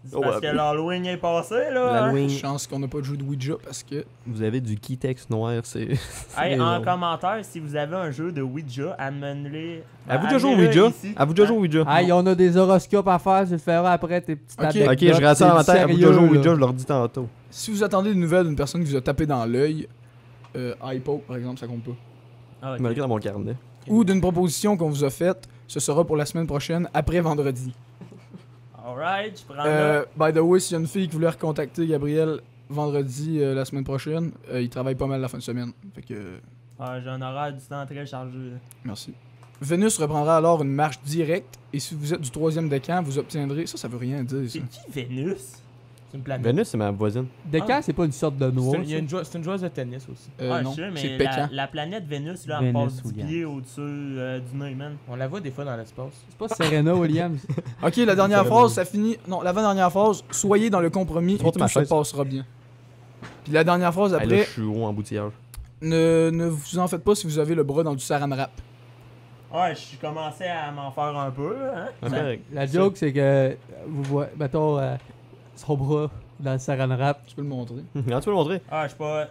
[SPEAKER 4] c'est parce que l'Halloween est passé, là. hein.
[SPEAKER 1] L'Halloween.
[SPEAKER 5] Chance qu'on n'a pas de jeu de Ouija parce que.
[SPEAKER 1] Vous avez du Kitex noir, c'est.
[SPEAKER 4] Hey,
[SPEAKER 1] c'est
[SPEAKER 4] en
[SPEAKER 1] genre.
[SPEAKER 4] commentaire, si vous avez un jeu de Ouija, amenez-le.
[SPEAKER 1] Avez-vous déjà joué au
[SPEAKER 4] amenez-le
[SPEAKER 1] Ouija?
[SPEAKER 4] ici.
[SPEAKER 1] Avez-vous déjà joué au Ouija?
[SPEAKER 3] Hey, on a des horoscopes à faire, je le ferai après tes petites
[SPEAKER 5] Ok.
[SPEAKER 3] anecdotes.
[SPEAKER 1] Ok, je rate ça dans ma
[SPEAKER 3] C'est
[SPEAKER 1] tête. Avez-vous
[SPEAKER 3] sérieux,
[SPEAKER 1] déjà joué au
[SPEAKER 3] là.
[SPEAKER 1] Ouija? Je leur dis tantôt.
[SPEAKER 5] Si vous attendez des nouvelles d'une personne qui vous a tapé dans l'œil, hypo par exemple, ça compte pas.
[SPEAKER 4] Ah, ok.
[SPEAKER 1] Je me l'écris dans mon carnet.
[SPEAKER 5] Ou d'une proposition qu'on vous a faite, ce sera pour la semaine prochaine, après vendredi.
[SPEAKER 4] Alright, je prends là.
[SPEAKER 5] By the way, s'il y a une fille qui voulait recontacter Gabriel vendredi la semaine prochaine, il travaille pas mal la fin de semaine. Fait que,
[SPEAKER 4] Ah, j'ai un horaire du temps très chargé. là.
[SPEAKER 5] merci. Vénus reprendra alors une marche directe, et si vous êtes du 3e décan, vous obtiendrez. Ça veut rien dire, ça.
[SPEAKER 4] C'est qui Vénus?
[SPEAKER 6] C'est une planète.
[SPEAKER 1] Vénus, c'est ma voisine.
[SPEAKER 3] Décan, c'est pas une sorte de noix.
[SPEAKER 6] Il y a une c'est une joueuse de tennis aussi.
[SPEAKER 4] Ah,
[SPEAKER 5] Non,
[SPEAKER 4] je sais,
[SPEAKER 5] c'est
[SPEAKER 4] mais
[SPEAKER 5] Pécan.
[SPEAKER 4] la planète Vénus, là, elle
[SPEAKER 7] Vénus
[SPEAKER 4] passe 10
[SPEAKER 7] Williams.
[SPEAKER 4] pieds au-dessus du nez, man.
[SPEAKER 6] On la voit des fois dans l'espace.
[SPEAKER 3] C'est pas Serena Williams.
[SPEAKER 5] Ok, la dernière phrase, ça finit. Non, l'avant-dernière phrase, soyez dans le compromis et
[SPEAKER 1] Montre ma
[SPEAKER 5] tout se
[SPEAKER 1] chaise.
[SPEAKER 5] passera bien. Puis la dernière phrase
[SPEAKER 1] Hey, là,
[SPEAKER 5] après,
[SPEAKER 1] je suis haut en boutillage.
[SPEAKER 5] ne vous en faites pas si vous avez le bras dans du saran wrap.
[SPEAKER 4] Ouais, je commençais à m'en faire un peu, hein.
[SPEAKER 1] Ah, correct.
[SPEAKER 3] La joke, c'est que vous voyez, mettons, son bras dans le saran wrap.
[SPEAKER 5] Tu peux le montrer.
[SPEAKER 1] Regarde, tu peux le montrer.
[SPEAKER 4] Ah, je suis pas.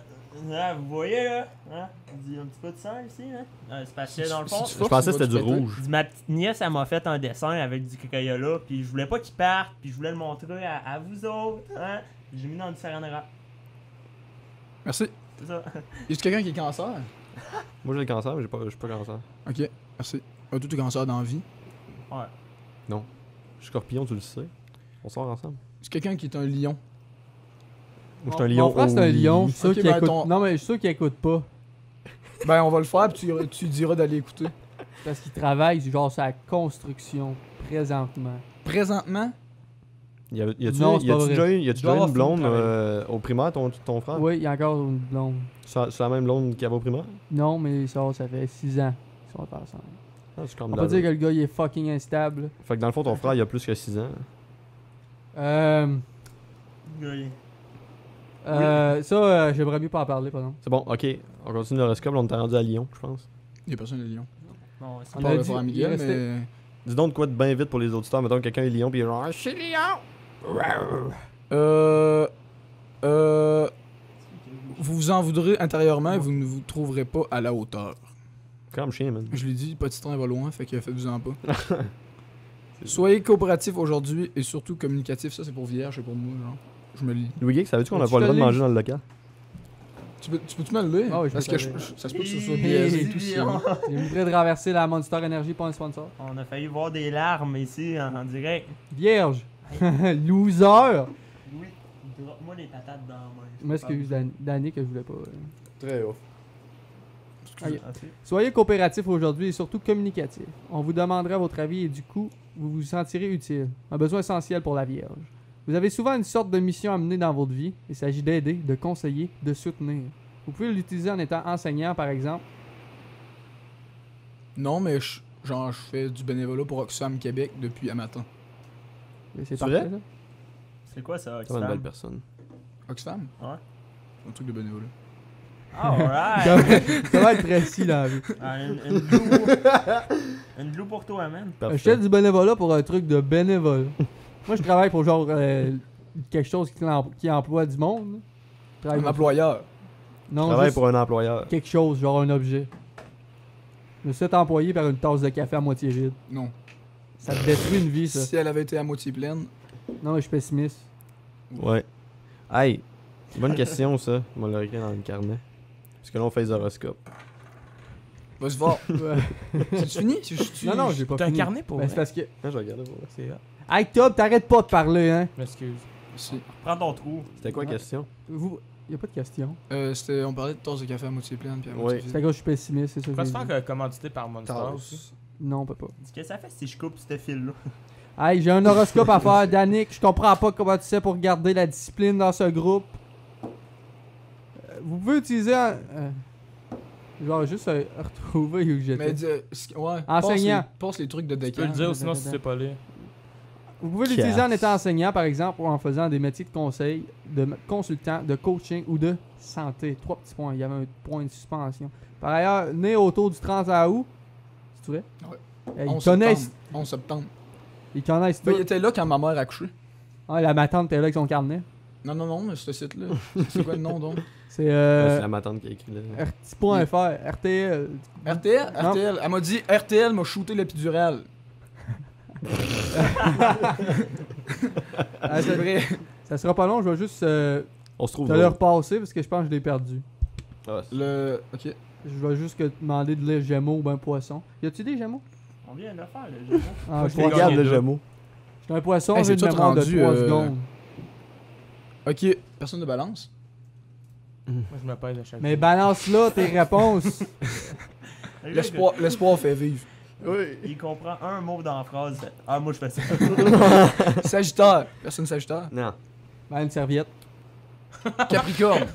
[SPEAKER 4] Ah, vous voyez, là? Hein? Il y a un petit peu de sang ici, hein? C'est parce que, dans le fond,
[SPEAKER 5] Si tu
[SPEAKER 1] Je
[SPEAKER 5] forces,
[SPEAKER 1] pensais que
[SPEAKER 5] ça va
[SPEAKER 1] c'était du
[SPEAKER 5] te péter.
[SPEAKER 1] rouge.
[SPEAKER 4] ma petite nièce, elle m'a fait un dessin avec du Crayola, puis je voulais pas qu'il parte, puis je voulais le montrer à vous autres, hein? J'ai mis dans du saran wrap.
[SPEAKER 5] Merci.
[SPEAKER 4] C'est ça.
[SPEAKER 5] Y a quelqu'un qui est cancer?
[SPEAKER 1] Moi, j'ai le cancer, mais je suis pas cancer.
[SPEAKER 5] Ok, merci. As-tu tes cancers dans la vie?
[SPEAKER 4] Ouais.
[SPEAKER 1] Je suis scorpion, tu le sais. On sort ensemble.
[SPEAKER 5] C'est quelqu'un qui est un lion.
[SPEAKER 1] Moi, je suis un lion.
[SPEAKER 3] Mon frère, c'est un
[SPEAKER 1] au
[SPEAKER 3] lion.
[SPEAKER 1] lit.
[SPEAKER 3] Je suis sûr
[SPEAKER 5] Ok,
[SPEAKER 3] qu'il
[SPEAKER 5] ben,
[SPEAKER 3] écoute.
[SPEAKER 5] ton-
[SPEAKER 3] Non, mais je suis sûr qu'il écoute pas.
[SPEAKER 5] Ben, on va le faire, puis tu diras d'aller écouter.
[SPEAKER 3] Parce qu'il travaille, genre, sur la construction, présentement.
[SPEAKER 5] Présentement,
[SPEAKER 1] Y a-tu
[SPEAKER 3] Non, c'est pas vrai.
[SPEAKER 1] déjà eu
[SPEAKER 6] dois
[SPEAKER 1] une
[SPEAKER 6] avoir
[SPEAKER 1] blonde
[SPEAKER 6] fini de
[SPEAKER 1] au primaire, ton frère?
[SPEAKER 3] Oui, il y a encore une blonde.
[SPEAKER 1] C'est la même blonde qu'il y avait au primaire?
[SPEAKER 3] Non, mais ça fait 6 ans qu'ils sont ensemble.
[SPEAKER 1] Ah, c'est comme
[SPEAKER 3] On peut dire que le gars, il est fucking instable.
[SPEAKER 1] Fait que dans le fond, ton frère, il a plus que 6 ans.
[SPEAKER 4] Oui.
[SPEAKER 3] J'aimerais mieux pas en parler, par exemple.
[SPEAKER 1] C'est bon, ok. On continue l'horoscope. Là, on est rendu à Lyon, je pense.
[SPEAKER 5] il y a personne de lion.
[SPEAKER 4] Non, c'est
[SPEAKER 3] On
[SPEAKER 5] On
[SPEAKER 3] a
[SPEAKER 5] va le
[SPEAKER 3] dit-
[SPEAKER 5] faire à
[SPEAKER 3] il
[SPEAKER 5] Miguel,
[SPEAKER 3] restait-
[SPEAKER 5] mais...
[SPEAKER 1] Dis donc de quoi de bien vite pour les auditeurs. Mettons que quelqu'un est Lyon, puis il est genre, je suis Lyon!
[SPEAKER 5] Vous vous en voudrez intérieurement et vous ne vous trouverez pas à la hauteur.
[SPEAKER 1] Comme chien, man.
[SPEAKER 5] Je l'ai dit, petit train va loin, fait que faites-vous-en pas. Soyez coopératif aujourd'hui et surtout communicatif. Ça, c'est pour Vierge et pour moi, genre. Je me lis.
[SPEAKER 1] Louis Geek, savais-tu qu'on a
[SPEAKER 3] Tu
[SPEAKER 1] pas le
[SPEAKER 3] te
[SPEAKER 1] droit de
[SPEAKER 3] lis?
[SPEAKER 1] manger dans le local?
[SPEAKER 5] Tu peux-tu me le lire?
[SPEAKER 3] Ah oui, je
[SPEAKER 5] Parce
[SPEAKER 3] peux
[SPEAKER 5] que
[SPEAKER 3] te le
[SPEAKER 5] ça se peut que ce soit
[SPEAKER 3] Hey,
[SPEAKER 5] biaisé et
[SPEAKER 3] hey,
[SPEAKER 5] tout
[SPEAKER 4] hey,
[SPEAKER 5] ça.
[SPEAKER 3] J'aimerais de renverser la Monster Energy pour un sponsor.
[SPEAKER 4] On a failli voir des larmes ici en direct.
[SPEAKER 3] Vierge! Loser!
[SPEAKER 4] Oui, drop-moi les patates dans la main.
[SPEAKER 3] Je m'excuse, Danny, que je voulais pas.
[SPEAKER 1] Très off.
[SPEAKER 3] Ok.
[SPEAKER 4] Ah, c'est-
[SPEAKER 3] Soyez coopératif aujourd'hui et surtout communicatif. On vous demandera votre avis et du coup, vous vous sentirez utile. Un besoin essentiel pour la Vierge. Vous avez souvent une sorte de mission à mener dans votre vie. Il s'agit d'aider, de conseiller, de soutenir. Vous pouvez l'utiliser en étant enseignant, par exemple.
[SPEAKER 5] Non, mais je fais du bénévolat pour Oxfam Québec depuis un matin.
[SPEAKER 3] Et c'est
[SPEAKER 1] C'est
[SPEAKER 3] parfait,
[SPEAKER 1] vrai?
[SPEAKER 3] ça.
[SPEAKER 4] C'est quoi ça,
[SPEAKER 1] C'est une
[SPEAKER 4] Oxfam?
[SPEAKER 1] belle personne.
[SPEAKER 5] Oxfam?
[SPEAKER 4] Ouais.
[SPEAKER 5] Un truc de bénévolat.
[SPEAKER 4] Alright!
[SPEAKER 3] Ça va être précis, là.
[SPEAKER 4] Une glue pour toi, man.
[SPEAKER 3] Je
[SPEAKER 1] Parfait.
[SPEAKER 3] fais du bénévolat pour un truc de bénévolat. Moi, je travaille pour genre quelque chose qui emploie du monde. Je travaille
[SPEAKER 5] Un
[SPEAKER 3] pour-
[SPEAKER 5] employeur.
[SPEAKER 3] Non,
[SPEAKER 1] Travaille
[SPEAKER 3] juste
[SPEAKER 1] pour un employeur.
[SPEAKER 3] quelque chose, genre un objet. Je me suis fait employer par une tasse de café à moitié vide.
[SPEAKER 5] Non.
[SPEAKER 3] Ça te détruit une vie, ça.
[SPEAKER 5] Si elle avait été à moitié pleine,
[SPEAKER 3] Non, mais je suis pessimiste.
[SPEAKER 1] Ouais. Hey, bonne question, ça. On l'a écrit dans le carnet. Parce que là, on fait les horoscopes.
[SPEAKER 5] vas-y voir.
[SPEAKER 3] Ouais.
[SPEAKER 5] C'est fini? C'est-
[SPEAKER 3] Non, non, j'ai pas
[SPEAKER 6] T'as un
[SPEAKER 3] fini.
[SPEAKER 6] carnet pour
[SPEAKER 3] Ben, c'est
[SPEAKER 6] vrai?
[SPEAKER 3] parce que...
[SPEAKER 1] Ah, je vais regarder pour voir.
[SPEAKER 6] C'est hot.
[SPEAKER 3] Hey, Top, t'arrêtes pas de parler, hein.
[SPEAKER 6] Je m'excuse.
[SPEAKER 5] Si.
[SPEAKER 4] Prends ton trou.
[SPEAKER 1] C'était quoi la
[SPEAKER 3] Ouais.
[SPEAKER 1] question?
[SPEAKER 3] Vous... Y a pas de question.
[SPEAKER 5] On parlait de tasse de café à moitié pleine puis à moitié
[SPEAKER 1] Ouais.
[SPEAKER 5] vide.
[SPEAKER 3] C'est à cause que je suis pessimiste, c'est ça
[SPEAKER 6] On
[SPEAKER 3] que
[SPEAKER 6] va
[SPEAKER 3] j'ai
[SPEAKER 6] se
[SPEAKER 3] dit.
[SPEAKER 6] faire commanditer par Monster aussi.
[SPEAKER 5] Tasse.
[SPEAKER 3] Non, on peut pas.
[SPEAKER 4] Qu'est-ce que ça fait si je coupe ce fil-là?
[SPEAKER 3] Hey, j'ai un horoscope à faire, Danick. Je comprends pas comment tu sais pour garder la discipline dans ce groupe. Vous pouvez utiliser genre juste retrouver où j'étais.
[SPEAKER 5] Mais ouais.
[SPEAKER 3] Enseignant.
[SPEAKER 5] Passe les trucs de
[SPEAKER 6] Tu peux
[SPEAKER 5] décan.
[SPEAKER 6] le dire, sinon si tu sais pas lire.
[SPEAKER 3] Vous pouvez l'utiliser en
[SPEAKER 1] Casse.
[SPEAKER 3] étant enseignant, par exemple, ou en faisant des métiers de conseil, de consultant, de coaching ou de santé. 3 petits points. Il y avait un point de suspension. Par ailleurs, né autour du 30 août. C'est vrai?
[SPEAKER 5] Ouais.
[SPEAKER 3] Ils
[SPEAKER 5] 11
[SPEAKER 3] connaissent.
[SPEAKER 5] septembre. 11 septembre.
[SPEAKER 3] Ils connaissent
[SPEAKER 5] Ben,
[SPEAKER 3] tout.
[SPEAKER 5] il était là quand ma mère a couché.
[SPEAKER 3] Ah, ma tante était là avec son carnet.
[SPEAKER 5] Non, mais ce site-là. C'est quoi le nom donc?
[SPEAKER 3] C'est
[SPEAKER 1] Ouais, c'est la matante qui a écrit là.
[SPEAKER 3] RT.fr. RTL.
[SPEAKER 5] RTL?
[SPEAKER 3] Non.
[SPEAKER 5] RTL. Elle m'a dit RTL m'a shooté l'épidural.
[SPEAKER 3] Ah,
[SPEAKER 5] C'est vrai.
[SPEAKER 3] Ça sera pas long, je vais juste
[SPEAKER 1] On se trouve
[SPEAKER 3] te le repasser parce que je pense que je l'ai perdu.
[SPEAKER 1] Ah,
[SPEAKER 5] Ok.
[SPEAKER 3] Je vais juste te demander de lire Gémeaux ou ben Poisson. Y a-tu des Gémeaux?
[SPEAKER 4] On vient de le faire, le jeu.
[SPEAKER 3] Ah,
[SPEAKER 1] je
[SPEAKER 3] je
[SPEAKER 1] regarde
[SPEAKER 6] gagné
[SPEAKER 1] le
[SPEAKER 6] deux.
[SPEAKER 1] Gémeaux.
[SPEAKER 3] suis un poisson,
[SPEAKER 5] Hey,
[SPEAKER 3] j'ai une
[SPEAKER 5] c'est tout
[SPEAKER 3] mémoire de
[SPEAKER 5] rendu,
[SPEAKER 3] 3 secondes.
[SPEAKER 5] Ok. Personne de balance?
[SPEAKER 6] Moi, je me pèse à chaque
[SPEAKER 3] Mais
[SPEAKER 6] fois.
[SPEAKER 3] balance là tes réponses.
[SPEAKER 5] L'espoir fait vivre.
[SPEAKER 4] Il comprend un mot dans la phrase. Ah, moi je fais ça.
[SPEAKER 5] Sagittaire. Personne Sagittaire.
[SPEAKER 1] Non.
[SPEAKER 3] Ben, une serviette.
[SPEAKER 5] Capricorne.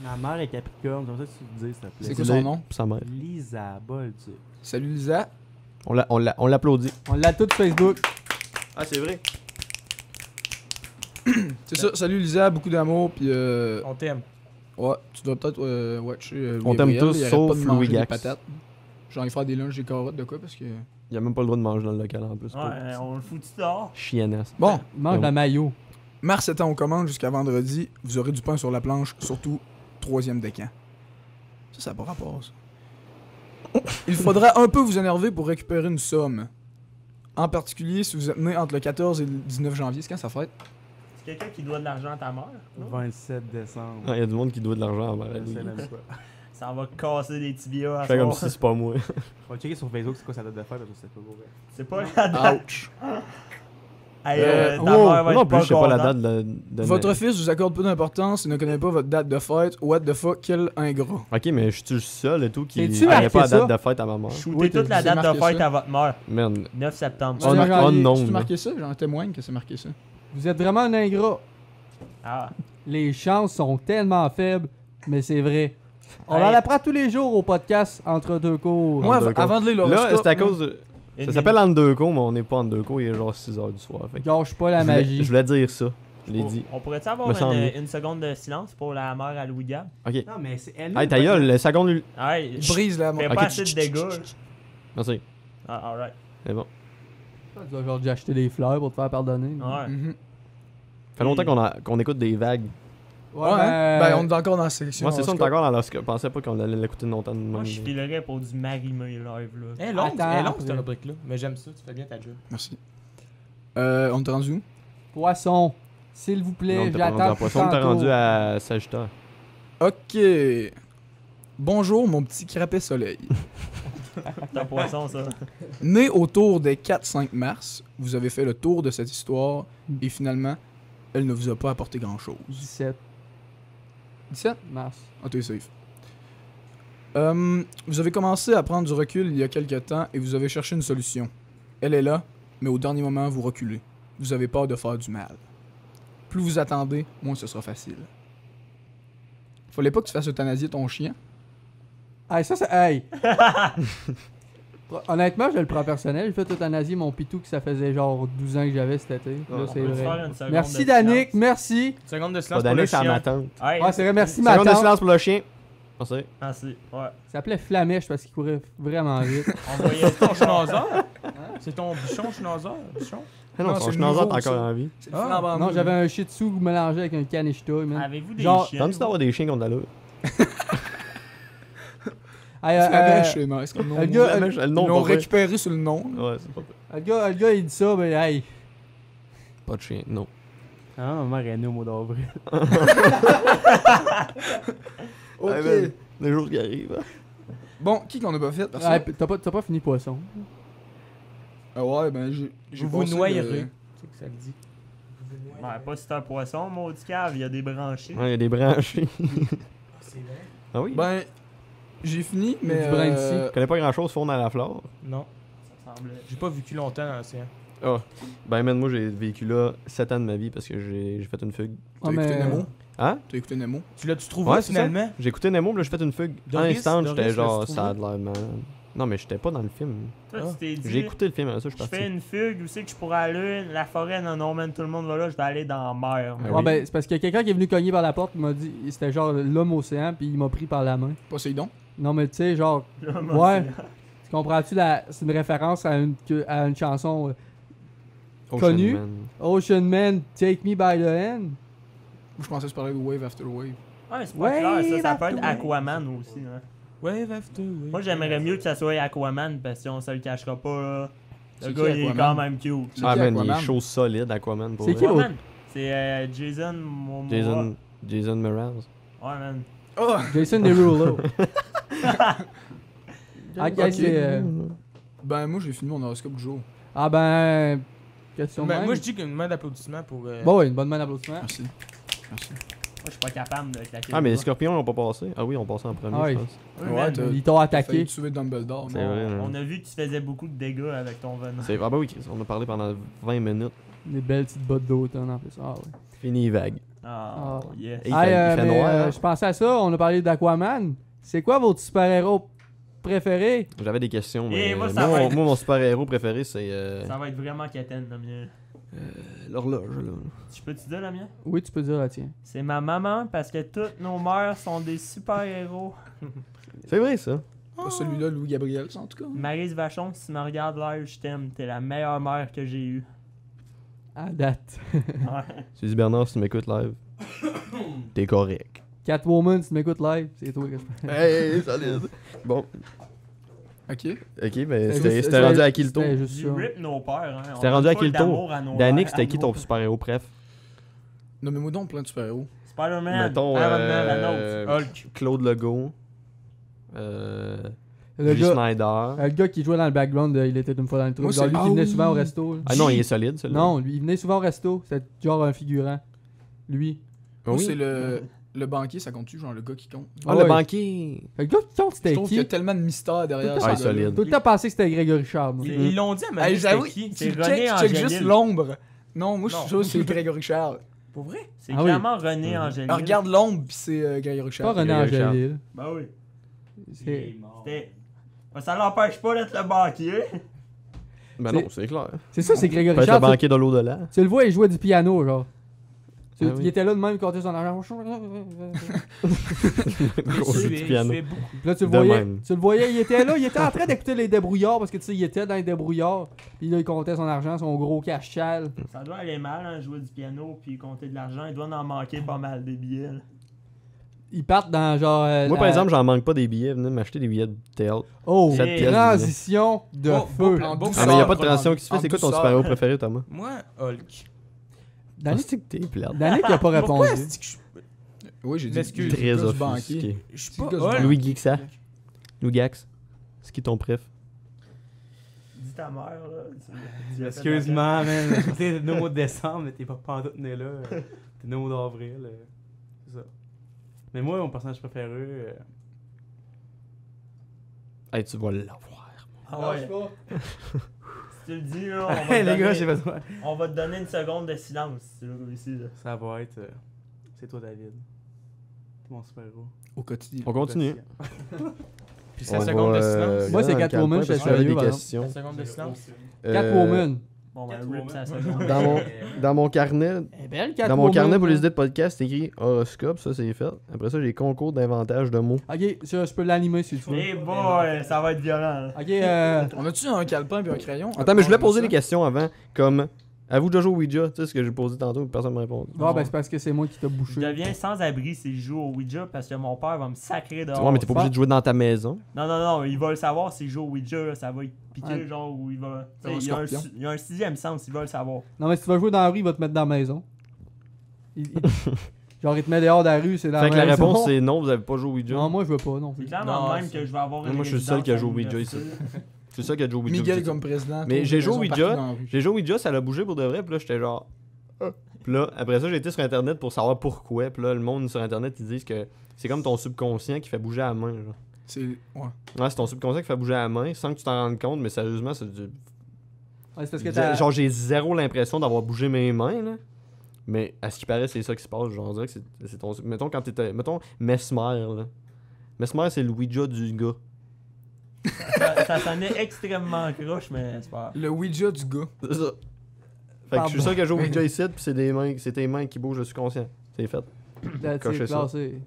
[SPEAKER 7] Ma mère est Capricorne, comme ça que tu le dis, s'il te plaît.
[SPEAKER 5] C'est quoi son nom?
[SPEAKER 1] Sa mère.
[SPEAKER 7] Lisa Bolt.
[SPEAKER 5] Salut Lisa.
[SPEAKER 1] On l'applaudit.
[SPEAKER 3] On l'a tout sur Facebook.
[SPEAKER 1] Ah, c'est vrai?
[SPEAKER 5] C'est ça. Salut Lisa, beaucoup d'amour. Puis
[SPEAKER 6] On t'aime.
[SPEAKER 5] ouais, tu dois peut-être watcher.
[SPEAKER 1] On t'aime
[SPEAKER 5] Gabriel,
[SPEAKER 1] tous,
[SPEAKER 5] il arrête
[SPEAKER 1] sauf
[SPEAKER 5] pas de manger
[SPEAKER 1] Louis
[SPEAKER 5] des
[SPEAKER 1] Gax.
[SPEAKER 5] patates. Genre, il fait des lunchs, des carottes, de quoi, parce que.
[SPEAKER 1] Il a même pas le droit de manger dans le local en plus.
[SPEAKER 4] Ouais, on le fout dehors.
[SPEAKER 1] Chiennasse.
[SPEAKER 5] Bon,
[SPEAKER 3] Il mange de la maillot.
[SPEAKER 5] Mars étant aux commandes jusqu'à vendredi, vous aurez du pain sur la planche, surtout 3e décan. Ça n'a pas rapport, ça. Il faudra un peu vous énerver pour récupérer une somme. En particulier si vous êtes né entre le 14 et le 19 janvier. C'est quand ça fête?
[SPEAKER 4] C'est quelqu'un qui doit de l'argent à ta mère? Non?
[SPEAKER 2] 27 décembre.
[SPEAKER 1] Il y a du monde qui doit de l'argent à ma
[SPEAKER 2] Je sais même pas.
[SPEAKER 4] Ça va casser des tibias à
[SPEAKER 1] Je fais comme
[SPEAKER 4] soir.
[SPEAKER 1] si c'est pas moi.
[SPEAKER 2] On va checker sur Facebook c'est quoi sa date de fête parce que c'est pas vrai.
[SPEAKER 4] C'est pas la date.
[SPEAKER 5] Ouch.
[SPEAKER 4] Hey, ta
[SPEAKER 5] wow.
[SPEAKER 4] mère va
[SPEAKER 1] Non
[SPEAKER 4] être
[SPEAKER 1] plus, je sais pas la
[SPEAKER 4] contente.
[SPEAKER 1] date de
[SPEAKER 5] Votre fils vous accorde peu d'importance et ne connaît pas votre date de fête. What the fuck, quel ingrat.
[SPEAKER 1] Ok, mais je suis le seul et tout qui
[SPEAKER 3] C'est-tu
[SPEAKER 1] connaît
[SPEAKER 3] marqué
[SPEAKER 1] pas la
[SPEAKER 3] ça?
[SPEAKER 1] date de fête à ma mère.
[SPEAKER 4] Shootez
[SPEAKER 3] Oui,
[SPEAKER 4] toute la
[SPEAKER 5] c'est
[SPEAKER 4] date de
[SPEAKER 5] marqué
[SPEAKER 4] fête
[SPEAKER 5] ça.
[SPEAKER 4] à votre mère.
[SPEAKER 1] Merde.
[SPEAKER 4] 9 septembre.
[SPEAKER 1] Oh,
[SPEAKER 3] non,
[SPEAKER 1] oh non.
[SPEAKER 5] Tu
[SPEAKER 1] mais-
[SPEAKER 5] marqué ça? J'en témoigne que c'est marqué ça.
[SPEAKER 3] Vous êtes vraiment un ingrat.
[SPEAKER 4] Ah.
[SPEAKER 3] Les chances sont tellement faibles, mais c'est vrai. On
[SPEAKER 4] Hey.
[SPEAKER 3] en apprend tous les jours au podcast Entre deux cours.
[SPEAKER 5] Moi,
[SPEAKER 1] Entre deux
[SPEAKER 5] avant de lire l'horoscope...
[SPEAKER 1] Là, c'est à
[SPEAKER 5] là,
[SPEAKER 1] cause de.
[SPEAKER 4] Une
[SPEAKER 1] Ça s'appelle entre deux cours, mais on n'est pas entre deux cours, il est genre 6h du soir. Fait que
[SPEAKER 3] Gâche pas la
[SPEAKER 1] je voulais-
[SPEAKER 3] magie.
[SPEAKER 1] Je voulais dire ça. Je l'ai dit.
[SPEAKER 4] On pourrait-tu
[SPEAKER 1] Me
[SPEAKER 4] avoir
[SPEAKER 1] semble.
[SPEAKER 4] une seconde de silence pour la mère à Louis Gab?
[SPEAKER 1] Ok.
[SPEAKER 2] Non, mais c'est elle.
[SPEAKER 1] Hey, ta gueule, le seconde.
[SPEAKER 4] Hey,
[SPEAKER 5] Brise la
[SPEAKER 4] fais
[SPEAKER 1] Ok.
[SPEAKER 4] pas assez de dégâts.
[SPEAKER 1] Merci.
[SPEAKER 4] Ah, alright.
[SPEAKER 1] C'est bon.
[SPEAKER 3] Tu vas genre déjà acheter des fleurs pour te faire pardonner.
[SPEAKER 4] Ouais.
[SPEAKER 5] Mhm.
[SPEAKER 1] Ça fait longtemps qu'on écoute des vagues.
[SPEAKER 5] Ouais, hein? Ben, on est encore dans la sélection.
[SPEAKER 1] Moi, c'est ça, on est
[SPEAKER 5] horoscope.
[SPEAKER 1] encore dans l'horoscope. Je pensais pas qu'on allait l'écouter longtemps de
[SPEAKER 4] Moi,
[SPEAKER 1] même.
[SPEAKER 4] je filerais pour du Marie-May live, là.
[SPEAKER 6] Elle est longue,
[SPEAKER 3] Attends,
[SPEAKER 6] elle est longue
[SPEAKER 3] après.
[SPEAKER 6] cette rubrique-là. Mais j'aime ça, tu fais bien ta job.
[SPEAKER 5] Merci. On est rendu où?
[SPEAKER 3] Poisson, s'il vous
[SPEAKER 1] Non,
[SPEAKER 3] plaît,
[SPEAKER 1] t'es pas rendu à
[SPEAKER 3] j'attends.
[SPEAKER 1] Poisson, t'es rendu à Sagittaire.
[SPEAKER 5] Ok. Bonjour, mon petit crapet soleil.
[SPEAKER 4] C'est un poisson, ça.
[SPEAKER 5] Né autour des 4-5 mars, vous avez fait le tour de cette histoire et finalement, elle ne vous a pas apporté grand-chose.
[SPEAKER 3] 17
[SPEAKER 5] 17?
[SPEAKER 3] mars.
[SPEAKER 5] Ah, t'es safe. Vous avez commencé à prendre du recul il y a quelques temps et vous avez cherché une solution. Elle est là, mais au dernier moment, vous reculez. Vous avez peur de faire du mal. Plus vous attendez, moins ce sera facile. Fallait pas que tu fasses euthanasier ton chien.
[SPEAKER 3] Hey, ça, c'est. Hey! Honnêtement, je le prends personnel. J'ai fait euthanasier mon pitou que ça faisait genre 12 ans que j'avais cet été. Là,
[SPEAKER 1] On
[SPEAKER 3] c'est
[SPEAKER 4] peut-se
[SPEAKER 3] vrai.
[SPEAKER 4] faire une seconde
[SPEAKER 3] Merci
[SPEAKER 4] de
[SPEAKER 3] Danick,
[SPEAKER 4] silence?
[SPEAKER 3] merci.
[SPEAKER 6] Seconde de
[SPEAKER 1] Pas
[SPEAKER 6] silence pour
[SPEAKER 1] d'année,
[SPEAKER 6] le
[SPEAKER 1] c'est à
[SPEAKER 6] chien.
[SPEAKER 1] ma tante.
[SPEAKER 4] Hey,
[SPEAKER 3] Ouais, c'est vrai, merci ma
[SPEAKER 1] Seconde de
[SPEAKER 3] tante.
[SPEAKER 1] silence pour le chien. Merci.
[SPEAKER 4] merci. Ouais.
[SPEAKER 3] Ça s'appelait Flamèche parce qu'il courait vraiment vite.
[SPEAKER 4] Envoyez
[SPEAKER 6] Ton schnauzeur? C'est ton bichon schnauzeur? Bichon?
[SPEAKER 1] Ah non,
[SPEAKER 5] Non,
[SPEAKER 1] son
[SPEAKER 5] c'est
[SPEAKER 1] schnauzer est
[SPEAKER 5] nouveau, ça.
[SPEAKER 1] encore en vie.
[SPEAKER 5] C'est
[SPEAKER 6] Ah.
[SPEAKER 3] Non, j'avais un shih tzu mélangé avec un canicheta. man.
[SPEAKER 4] Avez-vous des
[SPEAKER 3] Genre,
[SPEAKER 4] chiens?
[SPEAKER 1] T'as-tu d'avoir des chiens contre la loi?
[SPEAKER 3] Hey,
[SPEAKER 5] Flamèche, c'est nice comme nom.
[SPEAKER 3] le gars-
[SPEAKER 1] Le
[SPEAKER 5] Ils
[SPEAKER 1] nom,
[SPEAKER 5] l'ont
[SPEAKER 1] pas vrai.
[SPEAKER 5] récupéré sur le nom.
[SPEAKER 1] Ouais, c'est pas vrai.
[SPEAKER 3] le gars, il dit ça, mais hey.
[SPEAKER 1] Pas de chien, non.
[SPEAKER 7] Ah, ma mère est née au mois d'avril.
[SPEAKER 5] Ok.
[SPEAKER 1] Ouais, man, des jours qui arrivent. hein.
[SPEAKER 5] Bon, qui qu'on a pas fait? Personne?
[SPEAKER 3] Hey, t'as pas fini poisson.
[SPEAKER 5] Ah ouais, ben j'ai
[SPEAKER 6] Vous
[SPEAKER 5] passé
[SPEAKER 6] noyerez.
[SPEAKER 5] le-
[SPEAKER 6] C'est que ça le dit.
[SPEAKER 4] Ouais, pas si c'est un poisson, maudit cave, il y a des branchés.
[SPEAKER 1] Ouais, il y a des branchés.
[SPEAKER 6] C'est vrai?
[SPEAKER 1] Ah oui?
[SPEAKER 5] Ben, j'ai fini,
[SPEAKER 3] Il y a
[SPEAKER 5] mais...
[SPEAKER 3] du brin ici.
[SPEAKER 1] Je connais pas grand chose, fond dans la flore.
[SPEAKER 6] Non.
[SPEAKER 4] Ça semblait.
[SPEAKER 6] J'ai pas vécu longtemps dans l'océan.
[SPEAKER 1] Ah. Ben, man, moi, j'ai vécu là 7 ans de ma vie parce que j'ai fait une fugue.
[SPEAKER 5] T'as
[SPEAKER 3] Ah,
[SPEAKER 5] écouté
[SPEAKER 3] mais-
[SPEAKER 5] Nemo?
[SPEAKER 1] Hein?
[SPEAKER 5] T'as écouté Nemo?
[SPEAKER 6] Tu l'as-tu trouvé
[SPEAKER 1] Ouais, c'est ça.
[SPEAKER 6] finalement?
[SPEAKER 1] J'ai écouté Nemo, puis là, j'ai fait une fugue. En
[SPEAKER 6] Doris,
[SPEAKER 1] instant,
[SPEAKER 6] Doris,
[SPEAKER 1] j'étais genre,
[SPEAKER 6] l'as-tu
[SPEAKER 1] ça a de l'air mal. Non, mais j'étais pas dans le film.
[SPEAKER 4] Toi, tu t'es dit,
[SPEAKER 1] J'ai écouté le film, après ça, je suis
[SPEAKER 4] je fais
[SPEAKER 1] parti.
[SPEAKER 4] une fugue, où c'est que je pourrais aller? La forêt, non, non, man, tout le monde va là, je vais aller dans la mer.
[SPEAKER 1] Ah
[SPEAKER 3] Ouais,
[SPEAKER 1] oui.
[SPEAKER 3] ben, c'est parce qu'il y a quelqu'un qui est venu cogner par la porte, il m'a dit, c'était genre l'homme océan, puis il m'a pris par la main.
[SPEAKER 5] Poséidon?
[SPEAKER 3] Non, mais tu sais, genre, ouais. Tu comprends-tu, c'est une référence à une chanson
[SPEAKER 1] Ocean
[SPEAKER 3] connu.
[SPEAKER 1] Man.
[SPEAKER 3] Ocean Man, Take Me by the Hand.
[SPEAKER 5] Moi, je pensais que tu parlais de Wave After Wave.
[SPEAKER 4] Ouais, c'est pas
[SPEAKER 3] Ouais,
[SPEAKER 4] clair, ça peut
[SPEAKER 3] after
[SPEAKER 4] être
[SPEAKER 3] wave.
[SPEAKER 4] Aquaman aussi. Hein.
[SPEAKER 6] Wave after wave.
[SPEAKER 4] Moi, j'aimerais mieux que ça soit Aquaman, parce qu'on se le cachera pas. Là. Le
[SPEAKER 5] C'est
[SPEAKER 4] gars,
[SPEAKER 5] qui,
[SPEAKER 4] il est
[SPEAKER 5] Aquaman?
[SPEAKER 4] quand même cute.
[SPEAKER 5] C'est
[SPEAKER 1] Ah,
[SPEAKER 5] qui,
[SPEAKER 1] man, il
[SPEAKER 5] Aquaman?
[SPEAKER 1] est chaud solide, Aquaman. Pour
[SPEAKER 3] C'est
[SPEAKER 1] vrai.
[SPEAKER 3] qui, l'autre?
[SPEAKER 4] Aquaman, c'est Jason Momoa.
[SPEAKER 1] Jason Mraz.
[SPEAKER 4] Ouais, man.
[SPEAKER 5] Oh!
[SPEAKER 3] Jason Derulo. Ah,
[SPEAKER 5] Ok.
[SPEAKER 3] guys, c'est.
[SPEAKER 5] Ben, moi, j'ai fini mon horoscope du jour.
[SPEAKER 3] Ah ben. Question de
[SPEAKER 6] Ben,
[SPEAKER 3] même.
[SPEAKER 6] moi, je dis qu'une main d'applaudissement pour.
[SPEAKER 3] Bon, ouais, une bonne main d'applaudissement.
[SPEAKER 5] Merci. Merci.
[SPEAKER 4] Moi, je suis pas capable de claquer.
[SPEAKER 1] Ah, mais
[SPEAKER 4] le
[SPEAKER 1] les
[SPEAKER 4] doigt.
[SPEAKER 1] scorpions n'ont pas passé. Ah oui, ils ont passé en premier,
[SPEAKER 3] Ah oui.
[SPEAKER 1] je pense.
[SPEAKER 4] Ouais,
[SPEAKER 5] Ouais,
[SPEAKER 4] man.
[SPEAKER 5] t'as-
[SPEAKER 3] Ils t'ont
[SPEAKER 5] Failli
[SPEAKER 3] attaqué.
[SPEAKER 5] tuer Dumbledore.
[SPEAKER 1] C'est vrai. hein.
[SPEAKER 4] On a vu que tu faisais beaucoup de dégâts avec ton venin.
[SPEAKER 1] Ah bah oui, Chris, on a parlé pendant 20 minutes.
[SPEAKER 3] Des belles petites bottes d'automne en plus. Ah ouais.
[SPEAKER 1] Fini vague.
[SPEAKER 4] Ah,
[SPEAKER 3] Ah.
[SPEAKER 4] yes.
[SPEAKER 1] Et il fait
[SPEAKER 3] mais,
[SPEAKER 1] noir, hein?
[SPEAKER 3] je pensais à ça, on a parlé d'Aquaman. C'est quoi votre super-héros préféré?
[SPEAKER 1] J'avais des questions,
[SPEAKER 4] Et
[SPEAKER 1] mais
[SPEAKER 4] moi,
[SPEAKER 1] moi,
[SPEAKER 4] ça va être-
[SPEAKER 1] mon super-héros préféré, c'est
[SPEAKER 4] Ça va être vraiment quétaine, le mien.
[SPEAKER 1] l'horloge. là.
[SPEAKER 4] Tu peux te dire le mien?
[SPEAKER 3] Oui, tu peux dire la tienne.
[SPEAKER 4] C'est ma maman, parce que toutes nos mères sont des super-héros.
[SPEAKER 1] C'est vrai, ça.
[SPEAKER 5] Pas celui-là, Louis Gabriel, en tout cas.
[SPEAKER 4] Maryse Vachon, si tu me regardes live, je t'aime. T'es la meilleure mère que j'ai eue.
[SPEAKER 3] À date.
[SPEAKER 4] Ouais.
[SPEAKER 1] Suzy Bernard, si tu m'écoutes live, t'es correct.
[SPEAKER 3] Catwoman, si tu m'écoutes live, c'est toi que je parle.
[SPEAKER 1] Hey, solide. Bon,
[SPEAKER 5] Ok.
[SPEAKER 1] ok, mais c'était rendu à qui le tour?
[SPEAKER 3] C'était juste
[SPEAKER 4] Du
[SPEAKER 3] ça.
[SPEAKER 4] rip nos pères, hein.
[SPEAKER 1] C'était
[SPEAKER 4] On
[SPEAKER 1] rendu
[SPEAKER 4] a
[SPEAKER 1] à
[SPEAKER 4] full
[SPEAKER 1] qui le tour?
[SPEAKER 4] d'amour à nos
[SPEAKER 1] Danick,
[SPEAKER 4] mères,
[SPEAKER 1] c'était
[SPEAKER 4] à
[SPEAKER 1] qui
[SPEAKER 4] nos-
[SPEAKER 1] ton super-héros préf?
[SPEAKER 5] Nommez-moi donc plein de super-héros.
[SPEAKER 4] Spider-Man,
[SPEAKER 1] Mettons,
[SPEAKER 4] Iron Man, Thanos, Hulk.
[SPEAKER 1] Claude Legault.
[SPEAKER 3] Le
[SPEAKER 1] J.
[SPEAKER 3] gars,
[SPEAKER 1] Snyder.
[SPEAKER 3] le gars qui jouait dans le background, il était une fois dans le truc.
[SPEAKER 5] Moi,
[SPEAKER 3] Genre,
[SPEAKER 5] c'est-
[SPEAKER 3] lui qui
[SPEAKER 5] Ah
[SPEAKER 3] venait
[SPEAKER 5] oui.
[SPEAKER 3] souvent au resto. là.
[SPEAKER 1] Ah non, il est solide, celui-là.
[SPEAKER 3] Non, lui, il venait souvent au resto. C'était genre un figurant. Lui.
[SPEAKER 1] Ah
[SPEAKER 5] Moi,
[SPEAKER 1] oui?
[SPEAKER 5] c'est le banquier, ça compte-tu, genre le gars qui compte?
[SPEAKER 1] Ah,
[SPEAKER 3] Ouais.
[SPEAKER 1] le banquier.
[SPEAKER 3] Le gars qui compte,
[SPEAKER 5] Je
[SPEAKER 3] c'était
[SPEAKER 5] trouve qu'il y a
[SPEAKER 3] qui?
[SPEAKER 5] tellement de mystère derrière
[SPEAKER 3] Tout
[SPEAKER 5] ça.
[SPEAKER 1] Ah,
[SPEAKER 3] le
[SPEAKER 1] il est solide.
[SPEAKER 3] Tout le temps pensé que c'était Grégory Charles. moi.
[SPEAKER 6] Ils l'ont dit à ma
[SPEAKER 5] Hey,
[SPEAKER 6] vie,
[SPEAKER 5] j'avoue,
[SPEAKER 6] c'était qui?
[SPEAKER 4] C'est
[SPEAKER 5] tu
[SPEAKER 4] René
[SPEAKER 5] check juste
[SPEAKER 4] Angélil.
[SPEAKER 5] l'ombre. Non, moi, je suis
[SPEAKER 6] Non.
[SPEAKER 5] sûr que c'est Grégory Charles.
[SPEAKER 6] Pour vrai?
[SPEAKER 4] C'est
[SPEAKER 3] Ah oui.
[SPEAKER 4] clairement René Angélil.
[SPEAKER 5] Alors, regarde l'ombre, puis c'est Grégory
[SPEAKER 3] C'est pas
[SPEAKER 5] Charles.
[SPEAKER 3] René
[SPEAKER 1] Grégory Charles.
[SPEAKER 3] Angélil.
[SPEAKER 4] Ben oui.
[SPEAKER 3] C'est
[SPEAKER 4] C'était... Ben, ça l'empêche pas d'être le banquier.
[SPEAKER 1] Ben non, c'est clair.
[SPEAKER 3] c'est ça, c'est Grégory
[SPEAKER 1] Peut être le
[SPEAKER 3] Charles.
[SPEAKER 1] banquier de l'au-delà.
[SPEAKER 3] Tu le vois, il jouait du piano, genre.
[SPEAKER 1] Ah oui.
[SPEAKER 3] Il était là de même, il comptait son argent.
[SPEAKER 1] Au jeu du piano.
[SPEAKER 3] Puis là, tu le
[SPEAKER 1] De
[SPEAKER 3] voyais,
[SPEAKER 1] même.
[SPEAKER 3] tu le voyais, il était là, il était en train d'écouter les débrouillards parce que tu sais, il était dans les débrouillards. Puis là, il comptait son argent, son gros cash-chal.
[SPEAKER 4] Ça doit aller mal, hein, jouer du piano puis compter de l'argent. Il doit en manquer pas mal des billets. là.
[SPEAKER 3] Ils partent dans genre.
[SPEAKER 1] Moi, par exemple, j'en manque pas des billets. Venez m'acheter des billets de théâtre.
[SPEAKER 3] Oh,
[SPEAKER 1] 7 pièces,
[SPEAKER 3] transition de
[SPEAKER 6] Oh,
[SPEAKER 3] feu.
[SPEAKER 6] bon, bon,
[SPEAKER 1] Ah, mais y a pas de
[SPEAKER 6] Sort,
[SPEAKER 1] transition qui se fait.
[SPEAKER 5] en
[SPEAKER 1] C'est quoi ton
[SPEAKER 5] douceur.
[SPEAKER 1] super-héros préféré, Thomas?
[SPEAKER 6] Moi, Hulk.
[SPEAKER 1] Ah,
[SPEAKER 3] Danick
[SPEAKER 1] c'est que t'es plate.
[SPEAKER 3] Danick il a pas répondu.
[SPEAKER 6] Pourquoi est-ce que je
[SPEAKER 5] Oui, j'ai dit.
[SPEAKER 6] M'excuse.
[SPEAKER 1] Très
[SPEAKER 5] plus banquier.
[SPEAKER 1] offusqué.
[SPEAKER 6] je suis
[SPEAKER 5] C'est
[SPEAKER 6] pas
[SPEAKER 5] le gars du
[SPEAKER 6] Hulk?
[SPEAKER 1] Louis Geeksa. Louis Gax. C'est qui ton préf?
[SPEAKER 4] Dis ta mère, là. Tu as fait
[SPEAKER 2] Excuse-moi, man. T'es le mois de décembre, mais t'es pas pantoute né là. T'es né au mois d'avril. C'est ça. Mais moi, mon personnage préféré.
[SPEAKER 1] Hey, tu vas l'avoir.
[SPEAKER 4] Ah ouais. Si tu le dis, là,
[SPEAKER 2] Hey, les gars, j'ai besoin.
[SPEAKER 4] on va te donner une seconde de silence si tu veux réussir. Là.
[SPEAKER 2] Ça va être. C'est toi, David. T'es mon super-héros.
[SPEAKER 5] Au quotidien.
[SPEAKER 1] On continue.
[SPEAKER 6] Puis 5 secondes de silence.
[SPEAKER 3] Moi, c'est
[SPEAKER 1] regarde,
[SPEAKER 3] Catwoman,
[SPEAKER 1] calme-toi,
[SPEAKER 3] j'étais
[SPEAKER 1] parce que j'avais
[SPEAKER 3] sérieux,
[SPEAKER 1] des
[SPEAKER 3] par exemple.
[SPEAKER 1] questions.
[SPEAKER 6] 5 secondes de silence.
[SPEAKER 3] Catwoman.
[SPEAKER 4] Bon, ben,
[SPEAKER 2] Catwoman.
[SPEAKER 4] rip sa seconde.
[SPEAKER 1] Dans mon carnet,
[SPEAKER 3] Eh belle,
[SPEAKER 1] dans mon carnet pour les
[SPEAKER 3] là.
[SPEAKER 1] idées de podcast, c'est écrit horoscope, ça c'est fait. Après ça, j'ai concours d'inventage de mots.
[SPEAKER 3] Ok, ça, je peux l'animer si tu veux.
[SPEAKER 4] Eh boy, ça va être violent. là.
[SPEAKER 3] Ok,
[SPEAKER 5] On a-tu un calepin et un crayon?
[SPEAKER 1] Attends, mais je voulais
[SPEAKER 5] On a
[SPEAKER 1] poser
[SPEAKER 5] ça?
[SPEAKER 1] des questions avant, comme avez-vous déjà joué au Ouija? Tu sais ce que j'ai posé tantôt, personne ne m'a répondu.
[SPEAKER 3] bon, ben c'est parce que c'est moi qui t'ai
[SPEAKER 4] Je
[SPEAKER 3] bouché.
[SPEAKER 4] deviens sans abri si je joue au Ouija parce que mon père va me sacrer dehors.
[SPEAKER 1] Ouais, mais t'es pas obligé de jouer dans ta maison.
[SPEAKER 4] Non, il va le savoir s'il joue au Ouija, là, ça va y piquer,
[SPEAKER 3] Ouais.
[SPEAKER 4] genre, où il va.
[SPEAKER 5] Comme un
[SPEAKER 4] Il y a un
[SPEAKER 5] scorpion.
[SPEAKER 4] il y a un sixième sens, il va le savoir.
[SPEAKER 3] Non, mais si tu vas jouer dans la rue, il va te mettre dans la maison. Genre, il te met dehors de la rue, c'est dans
[SPEAKER 1] Fait que
[SPEAKER 3] la
[SPEAKER 1] la
[SPEAKER 3] maison.
[SPEAKER 1] réponse c'est non, vous avez pas joué au Ouija.
[SPEAKER 3] Non, moi, je veux pas, non.
[SPEAKER 4] C'est clairement
[SPEAKER 6] Non,
[SPEAKER 4] même
[SPEAKER 6] c'est-
[SPEAKER 4] que je vais avoir une
[SPEAKER 1] Moi, je suis le seul qui a joué au Ouija
[SPEAKER 4] résidence à
[SPEAKER 1] ici.
[SPEAKER 4] l'université.
[SPEAKER 1] C'est ça qui a joué au Ouija.
[SPEAKER 5] Miguel
[SPEAKER 1] aussi.
[SPEAKER 5] comme président.
[SPEAKER 1] Mais
[SPEAKER 5] trouve
[SPEAKER 1] j'ai
[SPEAKER 5] des
[SPEAKER 1] joué au
[SPEAKER 5] raisons
[SPEAKER 1] Ouija.
[SPEAKER 5] partout dans la rue.
[SPEAKER 1] J'ai joué au Ouija, ça l'a bougé pour de vrai, puis là j'étais genre. Puis là, après ça, j'ai été sur internet pour savoir pourquoi. Puis là, le monde sur internet, ils disent que c'est comme ton subconscient qui fait bouger à la main. Genre.
[SPEAKER 5] C'est. Ouais.
[SPEAKER 1] Ouais, c'est ton subconscient qui fait bouger à la main sans que tu t'en rendes compte, mais sérieusement, c'est du.
[SPEAKER 3] Ouais, c'est parce que t'as.
[SPEAKER 1] Genre, j'ai zéro l'impression d'avoir bougé mes mains, là. Mais à ce qui paraît, c'est ça qui se passe. Genre, on dirait que c'est ton. Mettons, quand t'étais. Mettons, Mesmer, là. Mesmer, c'est le Ouija du gars.
[SPEAKER 4] Ça sonnait extrêmement croche, mais c'est pas grave.
[SPEAKER 5] Le Ouija du gars.
[SPEAKER 1] C'est ça. Fait que je suis sûr que j'ai au Ouija ici, puis c'est tes mains qui bougent le subconscient. C'est fait. Cochez ça.
[SPEAKER 3] classé.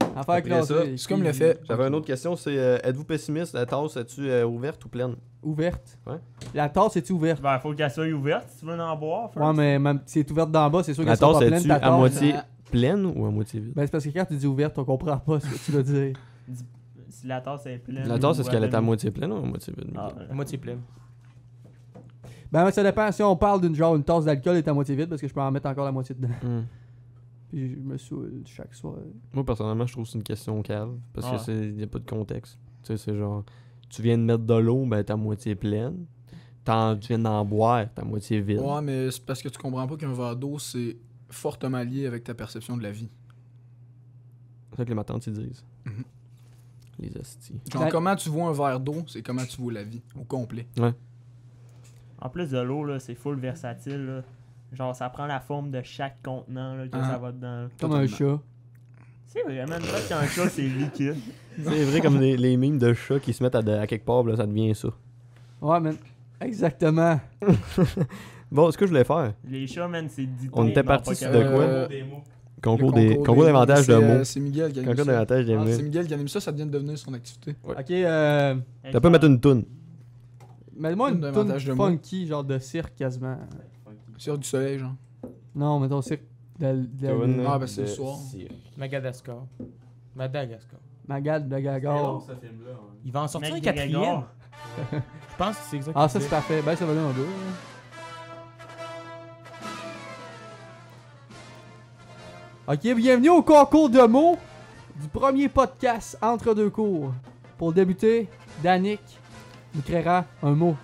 [SPEAKER 3] Affaire
[SPEAKER 1] Après
[SPEAKER 3] classée.
[SPEAKER 1] ça,
[SPEAKER 5] C'est comme le fait.
[SPEAKER 1] J'avais une autre question, c'est êtes-vous pessimiste? La tasse, est-tu ouverte ou pleine?
[SPEAKER 3] Ouverte.
[SPEAKER 1] Ouais.
[SPEAKER 3] La tasse est-tu ouverte?
[SPEAKER 4] Ben, faut qu'elle soit ouverte si tu veux en boire. first.
[SPEAKER 3] Ouais, mais même si c'est ouverte d'en bas, c'est sûr
[SPEAKER 1] La
[SPEAKER 3] qu'elle sera
[SPEAKER 1] tasse,
[SPEAKER 3] pas pleine,
[SPEAKER 1] est-tu
[SPEAKER 3] ta
[SPEAKER 1] à
[SPEAKER 3] tasse.
[SPEAKER 1] moitié pleine ou à moitié vide?
[SPEAKER 3] Ben, c'est parce que quand tu dis ouverte, on comprend pas ce que tu veux dire.
[SPEAKER 4] Si la tasse est pleine.
[SPEAKER 1] La tasse, est-ce
[SPEAKER 4] ou
[SPEAKER 1] qu'elle est à
[SPEAKER 4] demi.
[SPEAKER 1] moitié pleine ou à moitié vide?
[SPEAKER 4] Ah,
[SPEAKER 6] À moitié pleine.
[SPEAKER 3] Ben, ça dépend. Si on parle d'une genre, une tasse d'alcool est à moitié vide, parce que je peux en mettre encore la moitié dedans.
[SPEAKER 1] Hmm.
[SPEAKER 3] Puis je me saoule chaque soir.
[SPEAKER 1] Moi, personnellement, je trouve que c'est une question cave. Parce
[SPEAKER 4] Ah.
[SPEAKER 1] que il n'y a pas de contexte. Tu sais, c'est genre, tu viens de mettre de l'eau, ben t'es à moitié pleine. Tu viens d'en boire, t'es à moitié vide.
[SPEAKER 5] Ouais, mais c'est parce que tu comprends pas qu'un verre d'eau, c'est fortement lié avec ta perception de la vie.
[SPEAKER 1] C'est ça que les matantes ils disent.
[SPEAKER 5] Mhm.
[SPEAKER 1] Les hosties.
[SPEAKER 5] Genre,
[SPEAKER 3] Ben-
[SPEAKER 5] comment tu vois un verre d'eau, c'est comment tu vois la vie, au complet.
[SPEAKER 4] En plus de l'eau, là, c'est full versatile. Là. Genre, ça prend la forme de chaque contenant là, que
[SPEAKER 5] Ah.
[SPEAKER 4] ça va dedans. là.
[SPEAKER 3] Comme un
[SPEAKER 5] Totalement.
[SPEAKER 3] chat.
[SPEAKER 4] C'est vraiment parce qu'un chat, c'est liquide.
[SPEAKER 1] C'est vrai comme les mimes de chats qui se mettent à quelque part, là, ça devient ça.
[SPEAKER 3] Ouais, man. Exactement.
[SPEAKER 1] Bon, ce que je voulais faire,
[SPEAKER 4] Les chats, man, c'est dit.
[SPEAKER 1] On était parti sur de quoi?
[SPEAKER 5] Le
[SPEAKER 1] concours
[SPEAKER 5] concours
[SPEAKER 1] d'inventage de
[SPEAKER 5] c'est,
[SPEAKER 1] mots.
[SPEAKER 5] C'est Miguel qui anime
[SPEAKER 1] Concours
[SPEAKER 5] ça.
[SPEAKER 1] d'inventage de
[SPEAKER 5] Ah, c'est
[SPEAKER 1] mots.
[SPEAKER 5] Miguel qui anime ça, ça vient de devenir son activité.
[SPEAKER 3] Ok,
[SPEAKER 1] T'as pas mettre une toune.
[SPEAKER 3] mets-moi une
[SPEAKER 5] Toune
[SPEAKER 3] tune
[SPEAKER 5] d'inventage de mots.
[SPEAKER 3] funky, genre de cirque quasiment.
[SPEAKER 5] Sur du soleil, genre.
[SPEAKER 3] Non, mettons cirque de la
[SPEAKER 1] Toune
[SPEAKER 5] Ah, ben, c'est le
[SPEAKER 1] de
[SPEAKER 5] soir.
[SPEAKER 1] cirque.
[SPEAKER 6] Madagascar. Madagascar.
[SPEAKER 3] Magad de Gagar.
[SPEAKER 2] ce film-là.
[SPEAKER 6] Il va en sortir un
[SPEAKER 4] Mec
[SPEAKER 6] quatrième.
[SPEAKER 4] Grégor.
[SPEAKER 6] Je pense que c'est exact.
[SPEAKER 3] Ah, ça c'est parfait. Ben, ça va là en deux. Ok, bienvenue au concours de mots du premier podcast entre deux cours. Pour débuter, Danick nous créera un mot.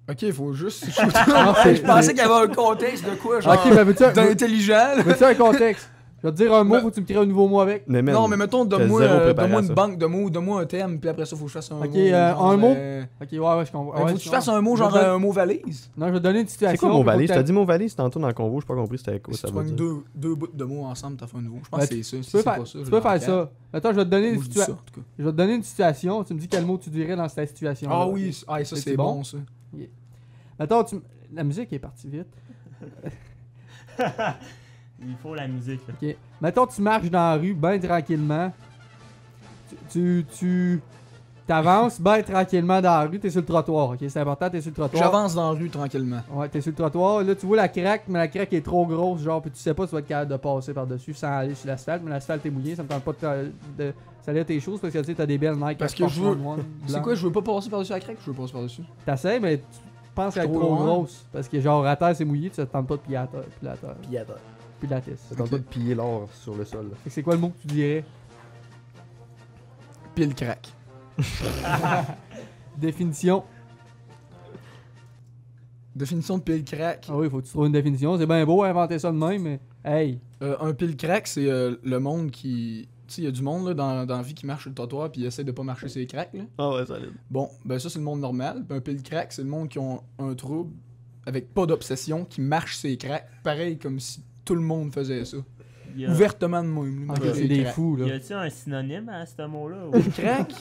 [SPEAKER 5] Ok, faut juste.
[SPEAKER 3] Non, c'est-
[SPEAKER 5] Je pensais qu'il y avait un contexte de quoi, genre.
[SPEAKER 3] Ok, ben veux-tu
[SPEAKER 5] d'intelligent.
[SPEAKER 3] veux-tu un contexte? Je vais te dire un mot, faut que tu me crées un nouveau mot avec.
[SPEAKER 1] Mais man,
[SPEAKER 5] Non, mais mettons,
[SPEAKER 1] t'as
[SPEAKER 5] donne-moi
[SPEAKER 1] zéro
[SPEAKER 5] une
[SPEAKER 1] préparation.
[SPEAKER 5] banque de mots, donne-moi un thème, puis après ça, faut que je fasse un
[SPEAKER 3] Ok,
[SPEAKER 5] mot. genre,
[SPEAKER 3] un mot? Ok, ouais, je comprends.
[SPEAKER 5] Faut
[SPEAKER 3] Ouais,
[SPEAKER 5] que tu fasses un mot, genre
[SPEAKER 3] Je vais te-
[SPEAKER 5] un mot valise.
[SPEAKER 3] Non, je vais te donner une situation.
[SPEAKER 1] c'est quoi mon
[SPEAKER 3] puis faut
[SPEAKER 1] valise?
[SPEAKER 3] que
[SPEAKER 1] T'as dit mon valise tantôt dans le convo, j'ai pas compris c'était quoi
[SPEAKER 5] Si
[SPEAKER 1] ça
[SPEAKER 5] tu
[SPEAKER 1] veut
[SPEAKER 5] pognes
[SPEAKER 1] dire.
[SPEAKER 5] deux bouts de mots ensemble, t'as fait un nouveau. Je pense
[SPEAKER 3] Ben,
[SPEAKER 5] que c'est ça.
[SPEAKER 3] Tu
[SPEAKER 5] Si
[SPEAKER 3] peux
[SPEAKER 5] c'est
[SPEAKER 3] faire,
[SPEAKER 5] pas ça,
[SPEAKER 3] tu
[SPEAKER 5] je
[SPEAKER 3] peux
[SPEAKER 5] le
[SPEAKER 3] faire
[SPEAKER 5] regarde.
[SPEAKER 3] ça. Attends, je vais te donner une
[SPEAKER 5] Moi, je dis ça, en
[SPEAKER 3] situation.
[SPEAKER 5] tout cas.
[SPEAKER 3] Je vais te donner une situation, tu me dis quel mot tu dirais dans cette situation.
[SPEAKER 5] Ah oui, ça
[SPEAKER 3] C'est
[SPEAKER 5] c'est
[SPEAKER 3] bon?
[SPEAKER 5] bon, ça.
[SPEAKER 3] Attends, la musique est partie vite.
[SPEAKER 4] Il faut la musique. Là.
[SPEAKER 3] Ok. Mettons, tu marches dans la rue, ben tranquillement. Tu t'avances ben tranquillement dans la rue, t'es sur le trottoir, ok? C'est important, t'es sur le trottoir.
[SPEAKER 5] J'avance dans la rue tranquillement.
[SPEAKER 3] Ouais, t'es sur le trottoir, là tu vois la craque, mais la craque est trop grosse, genre, puis tu sais pas si tu vas être capable de passer par-dessus sans aller sur l'asphalte, mais l'asphalte est mouillé, ça me tente pas de salir tes choses parce que tu sais, t'as des belles Nike.
[SPEAKER 5] Parce
[SPEAKER 3] Air
[SPEAKER 5] que je
[SPEAKER 3] Force
[SPEAKER 5] veux-
[SPEAKER 3] One
[SPEAKER 5] C'est
[SPEAKER 3] blancs.
[SPEAKER 5] quoi, je veux pas passer par-dessus la craque, je veux passer par-dessus.
[SPEAKER 3] T'essayes, mais tu penses qu'elle est
[SPEAKER 5] trop
[SPEAKER 3] trop
[SPEAKER 5] loin.
[SPEAKER 3] grosse, parce que genre, à terre c'est mouillé, tu te tentes pas de pied à terre, puis la terre, puis la tisse.
[SPEAKER 1] Ça tente pas de piller l'or sur le sol.
[SPEAKER 3] Fait que c'est quoi le mot que tu dirais?
[SPEAKER 5] Pile craque.
[SPEAKER 3] Définition.
[SPEAKER 5] Définition de pile craque.
[SPEAKER 3] Ah oui, faut que tu trouves une définition. C'est bien beau inventer ça de même, mais hey,
[SPEAKER 5] Un pile craque, c'est le monde qui. Tu sais, il y a du monde là, dans la vie qui marche sur le trottoir puis essaie de pas marcher sur les craques. Là.
[SPEAKER 1] Ah ouais, solide.
[SPEAKER 5] Bon, ben ça, c'est le monde normal. Puis un pile craque, c'est le monde qui ont un trouble avec pas d'obsession, qui marche sur les craques. Pareil comme si tout le monde faisait ça.
[SPEAKER 4] Il y a,
[SPEAKER 5] Ouvertement de même.
[SPEAKER 3] ok,
[SPEAKER 5] marcher
[SPEAKER 3] c'est
[SPEAKER 5] sur les
[SPEAKER 3] des
[SPEAKER 5] craques.
[SPEAKER 3] fous,
[SPEAKER 4] y
[SPEAKER 3] là.
[SPEAKER 4] a-t-il un synonyme à ce mot-là? ou-
[SPEAKER 5] Pile craque?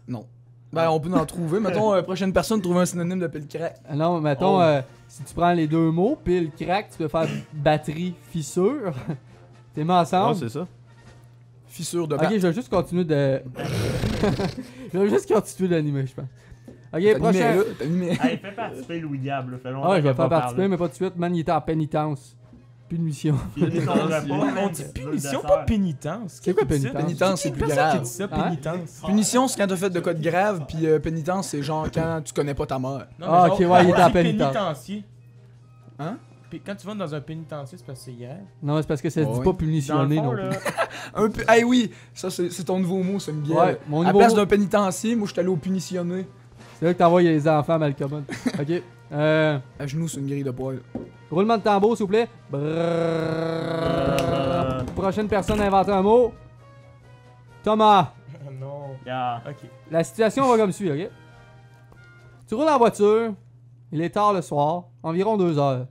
[SPEAKER 5] Non. Ben, on peut en trouver. Mettons, prochaine personne trouve un synonyme de pile craque.
[SPEAKER 3] Ah non, mettons,
[SPEAKER 4] Oh.
[SPEAKER 3] si tu prends les deux mots, pile, crack, tu peux faire batterie, fissure. T'es mis
[SPEAKER 1] Ah,
[SPEAKER 3] ensemble.
[SPEAKER 1] c'est ça.
[SPEAKER 5] Fissure de
[SPEAKER 3] Ok,
[SPEAKER 5] batte.
[SPEAKER 3] je vais juste continuer de. Je vais juste continuer d'animer, je pense. Ok,
[SPEAKER 5] T'as
[SPEAKER 3] prochain.
[SPEAKER 5] animé, là, t'as animé.
[SPEAKER 4] Hey, fais participer Louis Gab, là. Fait longtemps
[SPEAKER 3] Ah, je
[SPEAKER 4] qu'il
[SPEAKER 3] vais
[SPEAKER 4] a
[SPEAKER 3] faire
[SPEAKER 4] pas
[SPEAKER 3] participer, mais pas tout de suite. Man, il était en pénitence. Punition.
[SPEAKER 4] parlé. Fini ton repas,
[SPEAKER 6] On dit punition, pas pénitence.
[SPEAKER 3] C'est quoi
[SPEAKER 6] Qui dit ça?
[SPEAKER 3] pénitence?
[SPEAKER 5] Pénitence, c'est
[SPEAKER 6] Qui
[SPEAKER 5] plus
[SPEAKER 6] personne qui
[SPEAKER 5] grave.
[SPEAKER 6] dit ça,
[SPEAKER 3] Hein?
[SPEAKER 6] pénitence.
[SPEAKER 5] Punition, c'est quand t'as fait de quoi de grave, puis pénitence, c'est genre quand tu connais pas ta mère.
[SPEAKER 6] Non,
[SPEAKER 3] Ah,
[SPEAKER 6] mais
[SPEAKER 3] ok,
[SPEAKER 6] genre,
[SPEAKER 3] ouais, il
[SPEAKER 6] on
[SPEAKER 3] était en
[SPEAKER 6] dit
[SPEAKER 3] pénitence.
[SPEAKER 6] pénitencier.
[SPEAKER 5] Hein?
[SPEAKER 6] Puis quand tu vas dans un pénitencier, c'est parce que c'est grave.
[SPEAKER 3] Non, c'est parce que ça se dit
[SPEAKER 5] Ouais.
[SPEAKER 3] pas
[SPEAKER 4] Dans
[SPEAKER 3] punitionner
[SPEAKER 4] le fond,
[SPEAKER 3] non
[SPEAKER 4] là,
[SPEAKER 3] plus.
[SPEAKER 5] Un peu. Hey oui, ça c'est ton nouveau mot, ça me guette.
[SPEAKER 3] Ouais, mon
[SPEAKER 5] À la
[SPEAKER 3] nouveau
[SPEAKER 5] place
[SPEAKER 3] mot-
[SPEAKER 5] d'un pénitencier, moi je suis allé au punitionné.
[SPEAKER 3] C'est là que t'envoies les enfants à Malcolm. Ok.
[SPEAKER 5] À genoux sur une grille de poêle.
[SPEAKER 3] Roulement de tambour, s'il vous plaît. Brrrr. Prochaine personne à inventer un mot. Thomas.
[SPEAKER 6] Non.
[SPEAKER 4] yeah.
[SPEAKER 6] Ok.
[SPEAKER 3] La situation va comme suit, ok? Tu roules en voiture. Il est tard le soir, environ 2 heures.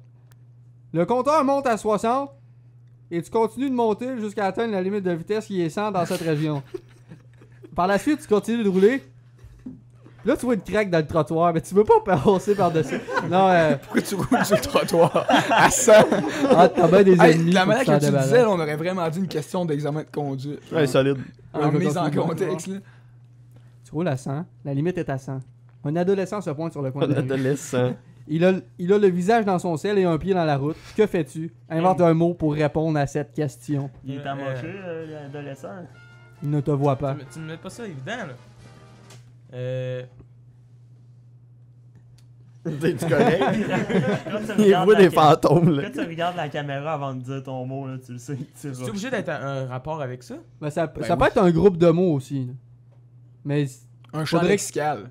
[SPEAKER 3] Le compteur monte à 60 et tu continues de monter jusqu'à atteindre la limite de vitesse qui est 100 dans cette région. Par la suite, tu continues de rouler. Là, tu vois une craque dans le trottoir, mais tu veux pas passer par-dessus. Non,
[SPEAKER 5] Pourquoi tu roules sur le trottoir à 100?
[SPEAKER 3] ah, t'as bien des
[SPEAKER 5] Hey,
[SPEAKER 3] ennemis.
[SPEAKER 5] la
[SPEAKER 3] faut
[SPEAKER 5] manière
[SPEAKER 3] tu t'en
[SPEAKER 5] que tu
[SPEAKER 3] débarrasses.
[SPEAKER 5] disais, là, on aurait vraiment dit une question d'examen de conduite.
[SPEAKER 1] Ouais, solide.
[SPEAKER 3] Ah,
[SPEAKER 5] En
[SPEAKER 3] je vais
[SPEAKER 5] mise en
[SPEAKER 3] continuer de
[SPEAKER 5] contexte, là.
[SPEAKER 3] Tu roules à 100, la limite est à 100. Un adolescent se pointe sur le coin de
[SPEAKER 1] Un
[SPEAKER 3] la rue.
[SPEAKER 1] adolescent.
[SPEAKER 3] Il a le visage dans son sel et un pied dans la route. Que fais-tu? Invente un mot pour répondre à cette question.
[SPEAKER 4] Il est amoché, l'adolescent.
[SPEAKER 3] Il ne te voit pas.
[SPEAKER 6] Tu me mets pas ça évident, là.
[SPEAKER 1] T'es correct?
[SPEAKER 4] Quand tu
[SPEAKER 1] Il
[SPEAKER 4] regardes
[SPEAKER 1] voit
[SPEAKER 4] la
[SPEAKER 1] des
[SPEAKER 4] ca-
[SPEAKER 1] fantômes, là.
[SPEAKER 4] Quand tu regardes la caméra avant de dire ton mot, là, tu le sais, tu
[SPEAKER 6] C'est obligé d'être un rapport avec ça?
[SPEAKER 3] Ben, ça
[SPEAKER 5] Ben
[SPEAKER 3] ça
[SPEAKER 5] oui.
[SPEAKER 3] peut être un groupe de mots aussi. là. Mais
[SPEAKER 5] Un champ
[SPEAKER 3] Faudrait-
[SPEAKER 5] lexical.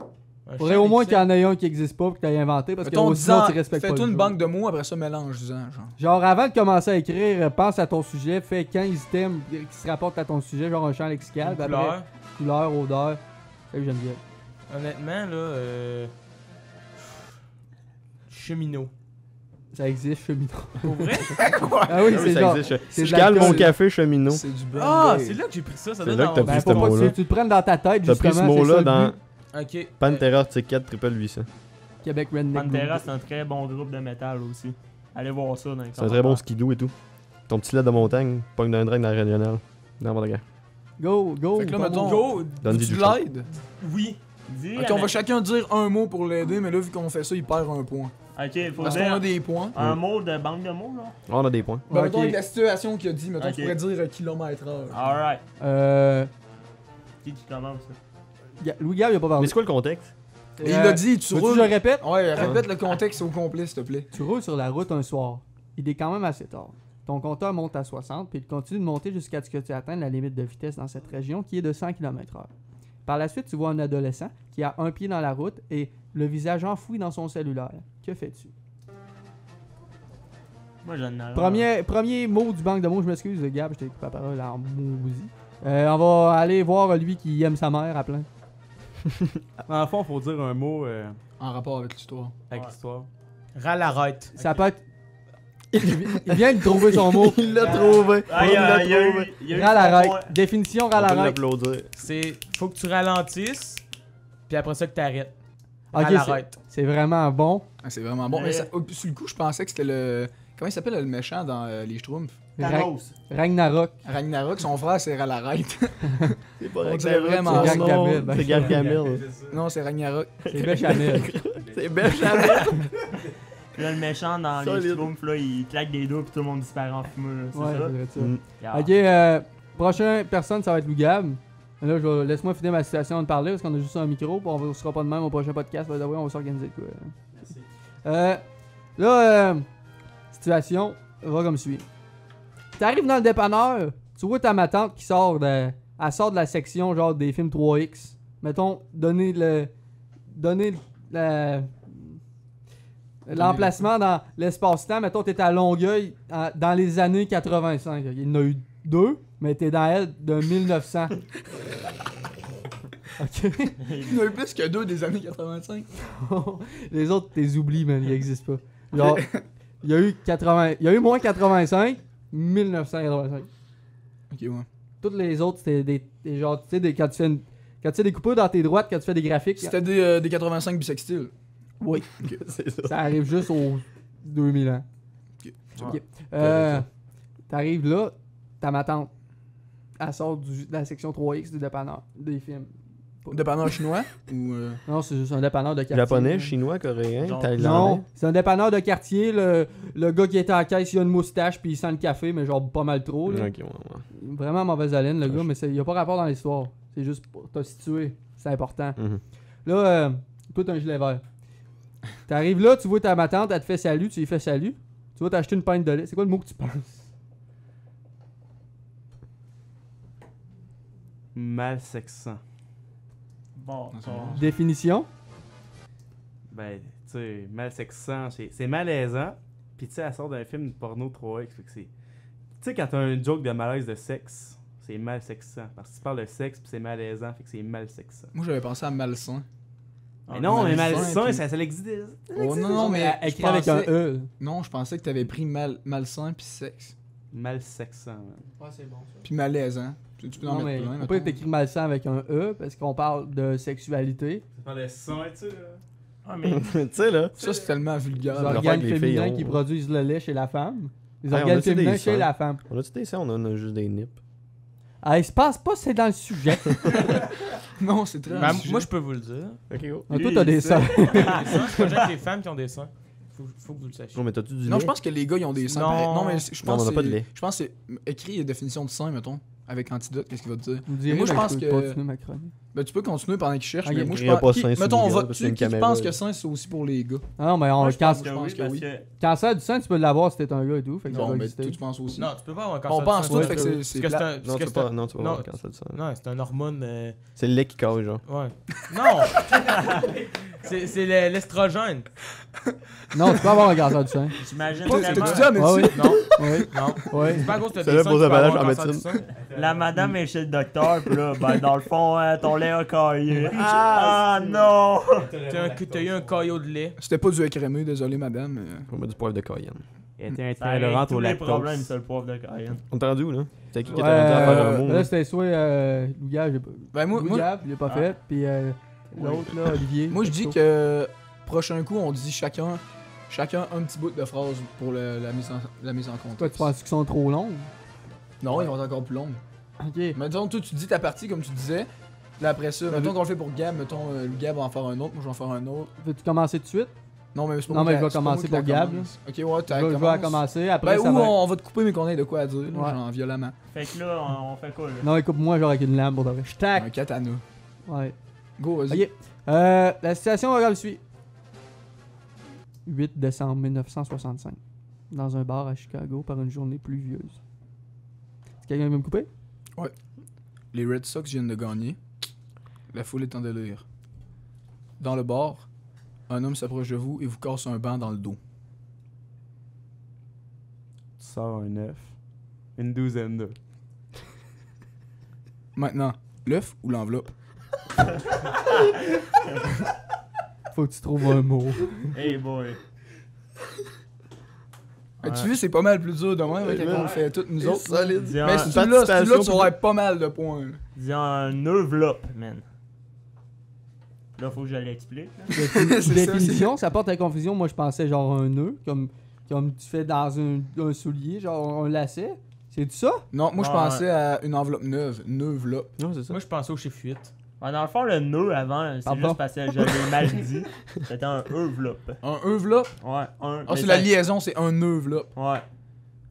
[SPEAKER 6] Un
[SPEAKER 3] faudrait
[SPEAKER 6] champ
[SPEAKER 3] au moins qu'il y
[SPEAKER 6] lexical?
[SPEAKER 3] en ait un qui existe pas et que tu aies inventé parce que
[SPEAKER 5] Mettons,
[SPEAKER 3] sinon
[SPEAKER 5] disant,
[SPEAKER 3] tu respectes pas.
[SPEAKER 5] fais-toi
[SPEAKER 3] le
[SPEAKER 5] une
[SPEAKER 3] jeu.
[SPEAKER 5] banque de mots, après ça, mélange, disant, genre.
[SPEAKER 3] Genre, avant de commencer à écrire, pense à ton sujet, fais 15 thèmes qui se rapportent à ton sujet, genre un champ lexical.
[SPEAKER 6] Une
[SPEAKER 3] puis après,
[SPEAKER 6] couleur.
[SPEAKER 3] couleur, odeur. Salut Geneviève.
[SPEAKER 6] Honnêtement, là, cheminot.
[SPEAKER 3] Ça existe, cheminot.
[SPEAKER 6] Pour vrai?
[SPEAKER 3] Ah oui,
[SPEAKER 1] Ah oui,
[SPEAKER 3] c'est
[SPEAKER 1] ça
[SPEAKER 3] genre.
[SPEAKER 1] existe.
[SPEAKER 3] c'est
[SPEAKER 1] Je
[SPEAKER 3] de
[SPEAKER 1] cale mon
[SPEAKER 3] l'alcool.
[SPEAKER 1] café cheminot.
[SPEAKER 5] C'est du brand
[SPEAKER 6] Ah,
[SPEAKER 5] day.
[SPEAKER 6] c'est là que j'ai pris ça. Ça
[SPEAKER 1] C'est
[SPEAKER 6] doit
[SPEAKER 1] là
[SPEAKER 6] dans-
[SPEAKER 1] que t'as
[SPEAKER 3] Ben,
[SPEAKER 1] pris
[SPEAKER 3] faut
[SPEAKER 1] ce
[SPEAKER 3] pas que
[SPEAKER 1] mot-là.
[SPEAKER 3] tu te prennes dans ta tête,
[SPEAKER 1] T'as pris ce
[SPEAKER 3] justement, c'est
[SPEAKER 1] mot-là
[SPEAKER 3] ça, le
[SPEAKER 1] dans
[SPEAKER 3] but.
[SPEAKER 6] Ok.
[SPEAKER 1] Pantera Ticket Triple 800.
[SPEAKER 3] Québec Redneck.
[SPEAKER 4] Pantera,
[SPEAKER 3] Group.
[SPEAKER 4] c'est un très bon groupe de métal aussi. Allez voir ça dans les
[SPEAKER 1] C'est un très bon
[SPEAKER 4] commentaires.
[SPEAKER 1] skidoo et tout. Ton petit lait de montagne, pogne d'un drag dans la régionale. N'importe quoi.
[SPEAKER 3] Go, go.
[SPEAKER 5] Fait que là,
[SPEAKER 3] ton
[SPEAKER 5] mettons,
[SPEAKER 3] mot.
[SPEAKER 6] Go!
[SPEAKER 1] Donne
[SPEAKER 5] tu
[SPEAKER 1] du
[SPEAKER 5] l'aides?
[SPEAKER 6] Oui.
[SPEAKER 4] Dis,
[SPEAKER 5] Ok, on va chacun dire un mot pour l'aider, mais là, vu qu'on fait ça, il perd un point.
[SPEAKER 4] Ok, faut
[SPEAKER 5] Parce qu'on a
[SPEAKER 4] dire
[SPEAKER 5] des points.
[SPEAKER 4] un mot de banque de mots, là.
[SPEAKER 1] On a des points.
[SPEAKER 5] Ben,
[SPEAKER 3] Ok.
[SPEAKER 5] mettons, avec la situation qu'il a dit, mettons,
[SPEAKER 4] Ok.
[SPEAKER 5] tu pourrais dire kilomètre-heure.
[SPEAKER 4] Alright.
[SPEAKER 3] Euh.
[SPEAKER 4] Qui commence, ça?
[SPEAKER 3] Louis Gab, il a pas parlé.
[SPEAKER 1] Mais c'est quoi le contexte?
[SPEAKER 5] Et il l'a dit, tu
[SPEAKER 3] veux-tu que
[SPEAKER 5] roules.
[SPEAKER 3] je le répète?
[SPEAKER 5] Ouais, répète le contexte au complet, s'il te plaît.
[SPEAKER 3] Tu roules sur la route un soir. Il est quand même assez tard. Ton compteur monte à 60, puis il continue de monter jusqu'à ce que tu atteignes la limite de vitesse dans cette région qui est de 100 km/h. Par la suite, tu vois un adolescent qui a un pied dans la route et le visage enfoui dans son cellulaire. Que fais-tu?
[SPEAKER 4] Moi, j'en ai
[SPEAKER 3] Premier mot du banque de mots, je m'excuse, Gab, je t'ai coupé la parole en maudit. On va aller voir lui qui aime sa mère à plein.
[SPEAKER 2] Dans le fond, faut dire un mot
[SPEAKER 5] En rapport avec l'histoire.
[SPEAKER 2] avec
[SPEAKER 4] Ouais.
[SPEAKER 2] l'histoire.
[SPEAKER 6] Ralarette.
[SPEAKER 3] Ça peut être. Il vient de trouver son mot.
[SPEAKER 1] Il l'a trouvé.
[SPEAKER 4] Ah,
[SPEAKER 1] Il l'a
[SPEAKER 4] il y a
[SPEAKER 1] trouvé.
[SPEAKER 4] eu
[SPEAKER 3] Ral
[SPEAKER 4] son
[SPEAKER 3] arrête.
[SPEAKER 4] point.
[SPEAKER 3] Définition
[SPEAKER 1] On peut
[SPEAKER 3] ral arrête.
[SPEAKER 1] l'applaudir.
[SPEAKER 6] C'est. Faut que tu ralentisses, puis après ça que t'arrêtes.
[SPEAKER 3] Ok,
[SPEAKER 6] Ralarette.
[SPEAKER 3] c'est vraiment bon.
[SPEAKER 5] Ah, c'est vraiment bon. Mais ça, sur le coup, je pensais que c'était le. Comment il s'appelle le méchant dans les Schtroumpfs?
[SPEAKER 4] Thanos.
[SPEAKER 3] Ragnarok.
[SPEAKER 5] Ragnarok, son frère, c'est Ralarette.
[SPEAKER 1] C'est pas
[SPEAKER 5] On dirait vraiment
[SPEAKER 3] c'est
[SPEAKER 5] ça.
[SPEAKER 3] Gargamel.
[SPEAKER 1] C'est Gargamel.
[SPEAKER 5] Non, c'est Ragnarok.
[SPEAKER 3] C'est Béchamel.
[SPEAKER 1] C'est Béchamel.
[SPEAKER 4] Puis là, le méchant dans les
[SPEAKER 1] Solide.
[SPEAKER 4] Schtroumpfs, là, il claque des doigts puis tout le monde disparaît en fumée. là, C'est
[SPEAKER 3] Ouais,
[SPEAKER 4] ça?
[SPEAKER 3] ça doit être ça.
[SPEAKER 1] Mm.
[SPEAKER 4] Yeah.
[SPEAKER 3] Ok, prochaine personne, ça va être Lou Gab. Là, laisse-moi finir ma situation de parler parce qu'on a juste un micro. Puis on sera pas de même au prochain podcast. On va s'organiser de quoi. Situation va comme suit. T'arrives dans le dépanneur, tu vois ta ma tante qui sort de. Elle sort de la section genre des films 3X. Mettons, donner l'emplacement dans l'espace-temps. Mettons, t'es à Longueuil dans les années 85. Il y en a eu 2, mais t'es dans elle de 1900. Ok.
[SPEAKER 5] Il y en a eu plus que 2 des années 85.
[SPEAKER 3] Les autres, t'es oublies, man. Ils existent pas. Genre, il y a eu moins 85, 1985.
[SPEAKER 5] Ok, ouais.
[SPEAKER 3] Toutes les autres, c'était des genre, tu sais, quand tu fais des coupures dans tes droites, quand tu fais des graphiques,
[SPEAKER 5] C'était des 85 bisextiles.
[SPEAKER 3] oui,
[SPEAKER 1] C'est ça.
[SPEAKER 3] ça arrive juste aux 2000 ans.
[SPEAKER 5] Ok.
[SPEAKER 3] Ok. T'arrives là, t'as ma tante. Elle sort de la section 3X du dépanneur, des films.
[SPEAKER 5] Dépanneur chinois ou.
[SPEAKER 3] Non, c'est juste un dépanneur de quartier.
[SPEAKER 1] Japonais,
[SPEAKER 3] là.
[SPEAKER 1] chinois, coréen,
[SPEAKER 4] Genre-
[SPEAKER 1] thaïlandais.
[SPEAKER 3] Non, c'est un dépanneur de quartier. Le gars qui était à la caisse, il a une moustache puis il sent le café, mais genre pas mal trop. Là.
[SPEAKER 1] Ok, ouais.
[SPEAKER 3] Vraiment mauvaise haleine, le gars, mais il n'y a pas rapport dans l'histoire. C'est juste pour te situer. C'est important.
[SPEAKER 1] Mhm.
[SPEAKER 3] Là, toi, t'as un gilet vert. T'arrives là, tu vois ma tante, elle te fait salut, tu lui fais salut. Tu vas t'acheter une pinte de lait. C'est quoi le mot que tu penses?
[SPEAKER 2] Malsexant.
[SPEAKER 4] Bon,
[SPEAKER 5] Ah, c'est
[SPEAKER 4] bon.
[SPEAKER 5] bon.
[SPEAKER 3] Définition?
[SPEAKER 2] Ben, tu sais, malsexant, c'est malaisant. Puis tu sais, elle sort d'un film porno 3X. Fait que c'est. Tu sais, quand t'as un joke de malaise de sexe, c'est malsexant. Parce que tu parles de sexe, puis c'est malaisant, fait que c'est malsexant.
[SPEAKER 5] Moi, j'avais pensé à malsain.
[SPEAKER 2] Mais non, mais
[SPEAKER 5] malsain,
[SPEAKER 2] malsain,
[SPEAKER 5] puis-
[SPEAKER 2] ça existe.
[SPEAKER 5] Oh non, non, mais. je
[SPEAKER 3] Écrit avec un
[SPEAKER 5] pensais-
[SPEAKER 3] E.
[SPEAKER 5] Non, je pensais que t'avais pris malsain puis sexe.
[SPEAKER 2] Malsexant, man.
[SPEAKER 3] Ouais, c'est bon ça.
[SPEAKER 5] Puis malaisant. Tu peux en
[SPEAKER 3] Non,
[SPEAKER 5] mettre
[SPEAKER 3] mais
[SPEAKER 5] plein.
[SPEAKER 3] on peut
[SPEAKER 5] mettons.
[SPEAKER 3] écrire malsain avec un E parce qu'on parle de sexualité.
[SPEAKER 2] Ça parle de sein, tu sais.
[SPEAKER 4] Ah, mais
[SPEAKER 1] Tu sais, là.
[SPEAKER 5] Ça, c'est tellement
[SPEAKER 3] Les
[SPEAKER 5] vulgaire.
[SPEAKER 1] l'affaire
[SPEAKER 3] organes
[SPEAKER 1] que les filles
[SPEAKER 3] féminins
[SPEAKER 1] ont.
[SPEAKER 3] qui produisent le lait chez la femme. Les
[SPEAKER 1] Hey, on
[SPEAKER 3] organes
[SPEAKER 1] a-tu des
[SPEAKER 3] féminins chez
[SPEAKER 1] seins?
[SPEAKER 3] la femme.
[SPEAKER 1] On a-tu des ça? On en a juste des nips.
[SPEAKER 3] Ah, il se passe pas, c'est dans le sujet.
[SPEAKER 5] Non, c'est très.
[SPEAKER 6] Ben,
[SPEAKER 5] sujet.
[SPEAKER 6] moi, je peux vous le dire.
[SPEAKER 1] Ok, go.
[SPEAKER 3] Ah, toi, t'as des seins.
[SPEAKER 6] Les seins, c'est pas juste les femmes qui ont des seins. Faut que vous le sachiez.
[SPEAKER 1] Non, mais t'as-tu du
[SPEAKER 5] Non,
[SPEAKER 1] lait?
[SPEAKER 5] je pense que les gars, ils ont des seins.
[SPEAKER 6] Non.
[SPEAKER 5] pareil. Non, mais je
[SPEAKER 1] Non,
[SPEAKER 5] pense
[SPEAKER 1] on a
[SPEAKER 5] que
[SPEAKER 1] pas de lait.
[SPEAKER 5] Je pense que c'est écrit définition de sein, mettons. Avec antidote, qu'est-ce qu'il va te dire?
[SPEAKER 3] Vous direz,
[SPEAKER 5] moi, je
[SPEAKER 3] mais
[SPEAKER 5] pense
[SPEAKER 3] peux
[SPEAKER 5] que-
[SPEAKER 3] continuer ma chronique.
[SPEAKER 5] Ben, tu peux continuer pendant qu'ils cherchent,
[SPEAKER 3] Ok.
[SPEAKER 5] mais moi, je
[SPEAKER 1] Criera
[SPEAKER 5] pense.
[SPEAKER 1] pas sein sous
[SPEAKER 5] Mettons, on
[SPEAKER 1] le
[SPEAKER 5] va
[SPEAKER 1] gars, parce
[SPEAKER 5] dessus.
[SPEAKER 1] qu'il y a
[SPEAKER 5] Qui
[SPEAKER 1] une
[SPEAKER 5] pense
[SPEAKER 1] caméra,
[SPEAKER 5] que sein, c'est aussi pour les gars?
[SPEAKER 3] Ah non, mais
[SPEAKER 2] Moi, je pense que
[SPEAKER 5] pense
[SPEAKER 2] oui,
[SPEAKER 5] que
[SPEAKER 2] parce
[SPEAKER 5] oui.
[SPEAKER 2] que.
[SPEAKER 3] cancer du sein, tu peux l'avoir si t'es un gars et tout. Fait que ça
[SPEAKER 5] Bon,
[SPEAKER 3] doit
[SPEAKER 5] mais
[SPEAKER 3] exister.
[SPEAKER 5] toi, tu penses aussi.
[SPEAKER 6] Non, tu peux pas avoir un cancer
[SPEAKER 5] On
[SPEAKER 6] du
[SPEAKER 5] pense
[SPEAKER 6] sein,
[SPEAKER 5] tout,
[SPEAKER 6] c'est
[SPEAKER 5] fait que
[SPEAKER 6] parce
[SPEAKER 5] c'est
[SPEAKER 6] que
[SPEAKER 5] plate.
[SPEAKER 6] un-
[SPEAKER 1] Non,
[SPEAKER 6] parce
[SPEAKER 1] tu
[SPEAKER 6] que
[SPEAKER 1] peux pas.
[SPEAKER 6] un-
[SPEAKER 1] Non, tu peux
[SPEAKER 6] non,
[SPEAKER 1] pas avoir cancer du sein.
[SPEAKER 6] Non, c'est un hormone.
[SPEAKER 1] C'est le lait qui cache, genre.
[SPEAKER 6] Ouais. Non! C'est l'estrogène.
[SPEAKER 3] Non, tu peux avoir un cancer du sein.
[SPEAKER 4] j'imagine
[SPEAKER 5] T'as-tu
[SPEAKER 4] tellement.
[SPEAKER 5] dit à
[SPEAKER 3] Ah oui,
[SPEAKER 5] médecine?
[SPEAKER 6] Non,
[SPEAKER 3] oui,
[SPEAKER 6] non.
[SPEAKER 3] oui.
[SPEAKER 6] C'est pas à cause que t'as
[SPEAKER 1] C'est
[SPEAKER 6] des
[SPEAKER 1] là
[SPEAKER 6] seins
[SPEAKER 1] pour
[SPEAKER 6] que tu peux
[SPEAKER 1] emballage
[SPEAKER 6] avoir
[SPEAKER 1] en
[SPEAKER 6] un cancer du
[SPEAKER 1] médecine.
[SPEAKER 6] sein.
[SPEAKER 4] La madame est chez le docteur, pis là, ben dans le fond, ton lait a caillé. Ah non!
[SPEAKER 6] T'as eu un caillot de lait.
[SPEAKER 5] C'était pas du écrémé, désolé, madame.
[SPEAKER 1] On met du poivre de Cayenne.
[SPEAKER 2] Elle était
[SPEAKER 4] Ça règle
[SPEAKER 2] intolérante
[SPEAKER 4] tous
[SPEAKER 2] au
[SPEAKER 4] les problèmes,
[SPEAKER 2] lactose.
[SPEAKER 4] c'est le poivre de Cayenne.
[SPEAKER 1] On t'a rendu où, là? C'était qui qui
[SPEAKER 3] Ouais,
[SPEAKER 1] était rendu à faire un mot?
[SPEAKER 3] là,
[SPEAKER 1] là?
[SPEAKER 3] c'était soit Lou Gab, j'ai pas.
[SPEAKER 5] Ben, moi,
[SPEAKER 3] Lou
[SPEAKER 5] moi,
[SPEAKER 3] Gab, il l'a pas fait. Puis l'autre, là, Olivier.
[SPEAKER 5] moi, je dis que prochain coup, on dit chacun un petit bout de phrase pour la mise en contexte.
[SPEAKER 3] Toi, tu penses qu'ils sont trop longs?
[SPEAKER 5] Non, ils vont être encore plus longs.
[SPEAKER 3] Ok.
[SPEAKER 5] Mettons, toi, tu dis ta partie comme tu disais. Là, après ça, mettons qu'on le fait pour Gab, mettons, Gab va en faire un autre, moi je vais en faire un autre.
[SPEAKER 3] Veux-tu commencer tout de suite?
[SPEAKER 5] Non, mais c'est pas
[SPEAKER 3] Non,
[SPEAKER 5] moi
[SPEAKER 3] mais
[SPEAKER 5] qui-
[SPEAKER 3] je vais
[SPEAKER 5] c'est pas
[SPEAKER 3] commencer
[SPEAKER 5] moi qui
[SPEAKER 3] pour
[SPEAKER 5] la
[SPEAKER 3] Gab,
[SPEAKER 5] commence. Ok, ouais,
[SPEAKER 3] Je
[SPEAKER 5] t'as
[SPEAKER 3] vais
[SPEAKER 5] commence.
[SPEAKER 3] commencer. Après,
[SPEAKER 5] Ben,
[SPEAKER 3] ça
[SPEAKER 5] ou
[SPEAKER 3] va.
[SPEAKER 5] on va te couper, mais qu'on ait de quoi à dire, là,
[SPEAKER 3] Ouais.
[SPEAKER 5] genre violemment.
[SPEAKER 4] Fait que là, on fait quoi là?
[SPEAKER 3] Non, écoute-moi, genre avec une lame pour de vrai. Je tac.
[SPEAKER 5] Un katana.
[SPEAKER 3] Ouais.
[SPEAKER 5] Go, vas-y.
[SPEAKER 3] Ok. La situation va comme suit. 8 décembre 1965. Dans un bar à Chicago par une journée pluvieuse. Est-ce que quelqu'un veut me couper?
[SPEAKER 5] Les Red Sox viennent de gagner. La foule est en délire. Dans le bar, un homme s'approche de vous et vous casse un banc dans le dos.
[SPEAKER 2] Tu sors un œuf. Une douzaine d'œufs.
[SPEAKER 5] Maintenant, l'œuf ou l'enveloppe?
[SPEAKER 3] Faut que tu trouves un mot.
[SPEAKER 4] Hey boy.
[SPEAKER 5] Tu vois, c'est pas mal plus dur de même hein, quand on le fait toutes nous autres.
[SPEAKER 1] solide.
[SPEAKER 4] Dis
[SPEAKER 5] Mais
[SPEAKER 4] un,
[SPEAKER 5] si tu l'as, tu aurais pas mal de points. là.
[SPEAKER 4] dis un enveloppe, man. Là, faut que je l'explique. là.
[SPEAKER 5] C'est ça,
[SPEAKER 3] Définition, ça porte à confusion. Moi, je pensais genre un nœud, comme tu fais dans un soulier, genre un lacet. C'est ça?
[SPEAKER 5] Non, moi je
[SPEAKER 4] Ouais.
[SPEAKER 5] pensais à une enveloppe neuve. Une enveloppe.
[SPEAKER 1] Non, c'est ça.
[SPEAKER 6] Moi, je pensais au chiffre 8.
[SPEAKER 4] Ouais, dans le fond, le nœud avant, c'est
[SPEAKER 3] Pardon?
[SPEAKER 4] juste parce que je l'ai mal dit. C'était un enveloppe.
[SPEAKER 5] Un enveloppe?
[SPEAKER 4] Ouais, un.
[SPEAKER 5] Ah,
[SPEAKER 4] mais
[SPEAKER 5] c'est
[SPEAKER 4] ça-
[SPEAKER 5] la liaison, c'est un enveloppe.
[SPEAKER 4] Ouais.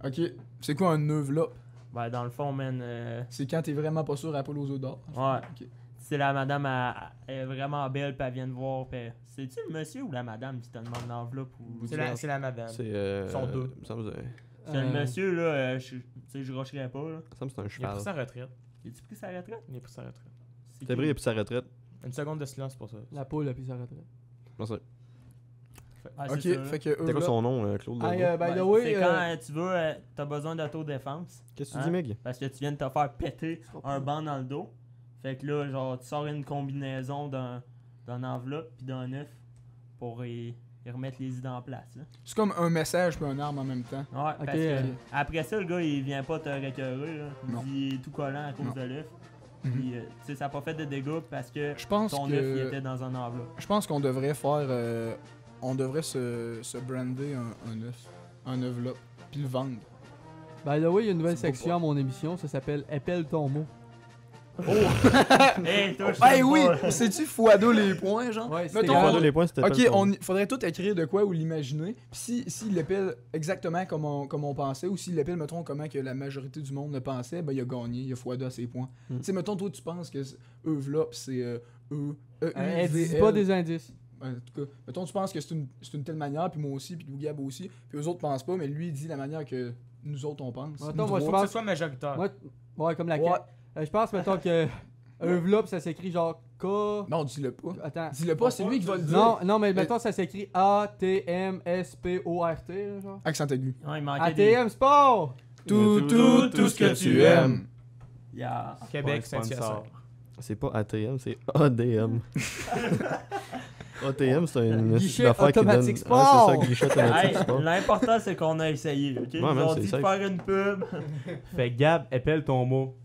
[SPEAKER 5] Ok. C'est quoi un enveloppe?
[SPEAKER 4] Ben, dans le fond, man.
[SPEAKER 5] C'est quand t'es vraiment pas sûr à Apollo aux œufs d'or.
[SPEAKER 4] Ouais.
[SPEAKER 5] Ok.
[SPEAKER 4] Si la madame elle est vraiment belle, puis elle vient te voir, puis c'est-tu le monsieur ou la madame qui te demande l'enveloppe ou.
[SPEAKER 6] C'est la madame.
[SPEAKER 1] C'est.
[SPEAKER 6] Ils sont deux.
[SPEAKER 1] Ça me semble
[SPEAKER 4] C'est le monsieur, là, tu sais, je rusherais pas, là.
[SPEAKER 1] que c'est un
[SPEAKER 6] Il a
[SPEAKER 1] cheval.
[SPEAKER 6] pris sa retraite.
[SPEAKER 4] As-tu pris sa retraite?
[SPEAKER 6] Il a pris sa retraite.
[SPEAKER 4] C'est
[SPEAKER 1] T'as pris, il a pris sa retraite.
[SPEAKER 6] Une seconde de silence pour ça.
[SPEAKER 3] La poule a pris sa retraite.
[SPEAKER 1] Non, c'est.
[SPEAKER 4] Ah,
[SPEAKER 5] Ok,
[SPEAKER 4] c'est ça, là.
[SPEAKER 5] fait que
[SPEAKER 1] C'était quoi
[SPEAKER 5] enveloppe.
[SPEAKER 1] son nom, Claude?
[SPEAKER 3] Hey,
[SPEAKER 1] Legault?
[SPEAKER 3] by the
[SPEAKER 4] Ouais,
[SPEAKER 3] way,
[SPEAKER 4] c'est quand tu veux, t'as besoin d'autodéfense.
[SPEAKER 1] Qu'est-ce que tu
[SPEAKER 4] hein?
[SPEAKER 1] dis, Meg?
[SPEAKER 4] Parce que tu viens de te faire péter un banc dans le dos. Fait que là, genre, tu sors une combinaison d'un enveloppe puis d'un œuf pour y remettre les idées en place. Là.
[SPEAKER 5] C'est comme un message puis un arme en même temps.
[SPEAKER 4] Ouais,
[SPEAKER 3] Ok,
[SPEAKER 4] parce que après ça, le gars, il vient pas te récœurer. Là.
[SPEAKER 5] Non.
[SPEAKER 4] Il est tout collant à cause
[SPEAKER 5] Non.
[SPEAKER 4] de l'œuf.
[SPEAKER 5] Mhm.
[SPEAKER 4] Puis, tu sais, ça a pas fait de dégâts parce que
[SPEAKER 5] Je pense
[SPEAKER 4] ton œuf, il
[SPEAKER 5] que
[SPEAKER 4] était dans un enveloppe.
[SPEAKER 5] je pense qu'on devrait faire on devrait se brander un œuf, un enveloppe puis le vendre.
[SPEAKER 3] by the way, il y a une nouvelle
[SPEAKER 5] C'est beau
[SPEAKER 3] section à mon émission, ça s'appelle Appelle ton mot.
[SPEAKER 4] Hey, toi, je
[SPEAKER 5] Hey
[SPEAKER 4] t'aime
[SPEAKER 5] oui,
[SPEAKER 4] pas.
[SPEAKER 5] sais-tu fois les points genre?
[SPEAKER 3] Ouais, c'est
[SPEAKER 5] Mettons,
[SPEAKER 3] grave.
[SPEAKER 1] Regarde les points, c'était
[SPEAKER 5] Ok,
[SPEAKER 1] pas le ton.
[SPEAKER 5] faudrait tout écrire de quoi ou l'imaginer. Puis s'il l'appelle exactement comme on pensait, ou s'il l'appelle, mettons, comment que la majorité du monde le pensait, ben il a gagné, il a x2 à ses points.
[SPEAKER 1] Mm.
[SPEAKER 5] Tu sais, mettons, toi, tu penses que enveloppe, c'est
[SPEAKER 3] Elle dit pas des indices.
[SPEAKER 5] En tout cas, mettons, tu penses que c'est une telle manière, puis moi aussi, puis Lou Gab aussi, puis eux autres pensent pas, mais lui, il dit la manière que nous autres, on pense.
[SPEAKER 3] Attends,
[SPEAKER 5] Nous
[SPEAKER 3] moi, je
[SPEAKER 5] trois.
[SPEAKER 6] Faut que
[SPEAKER 3] pense-
[SPEAKER 6] ce soit majoritaire.
[SPEAKER 3] Moi, ouais, comme la
[SPEAKER 5] Ouais.
[SPEAKER 3] Je pense, mettons que enveloppe, ça s'écrit genre K.
[SPEAKER 5] Non, dis-le pas.
[SPEAKER 3] Attends.
[SPEAKER 5] Dis-le pas, c'est lui qui va le dire.
[SPEAKER 3] Non, mais mettons, ça s'écrit A-T-M-S-P-O-R-T, là, genre.
[SPEAKER 5] Accent aigu.
[SPEAKER 4] Ouais, il manquait des...
[SPEAKER 3] ATM Sport!
[SPEAKER 5] Tout ce que tu aimes.
[SPEAKER 4] Yeah.
[SPEAKER 6] Québec,
[SPEAKER 2] Pas un sponsor.
[SPEAKER 6] Saint-Hyacinthe.
[SPEAKER 1] C'est pas ATM, c'est ADM. ATM, c'est une
[SPEAKER 3] Guichet
[SPEAKER 1] affaire qui donne.
[SPEAKER 3] automatique
[SPEAKER 1] Ouais,
[SPEAKER 3] sport.
[SPEAKER 1] c'est ça, guichet automatique
[SPEAKER 4] Hey,
[SPEAKER 1] sport.
[SPEAKER 4] l'important, c'est qu'on a essayé, ok? Ils
[SPEAKER 1] man,
[SPEAKER 4] ont
[SPEAKER 1] c'est
[SPEAKER 4] dit de
[SPEAKER 1] safe.
[SPEAKER 4] faire une pub.
[SPEAKER 2] Fait que Gab, appelle ton mot.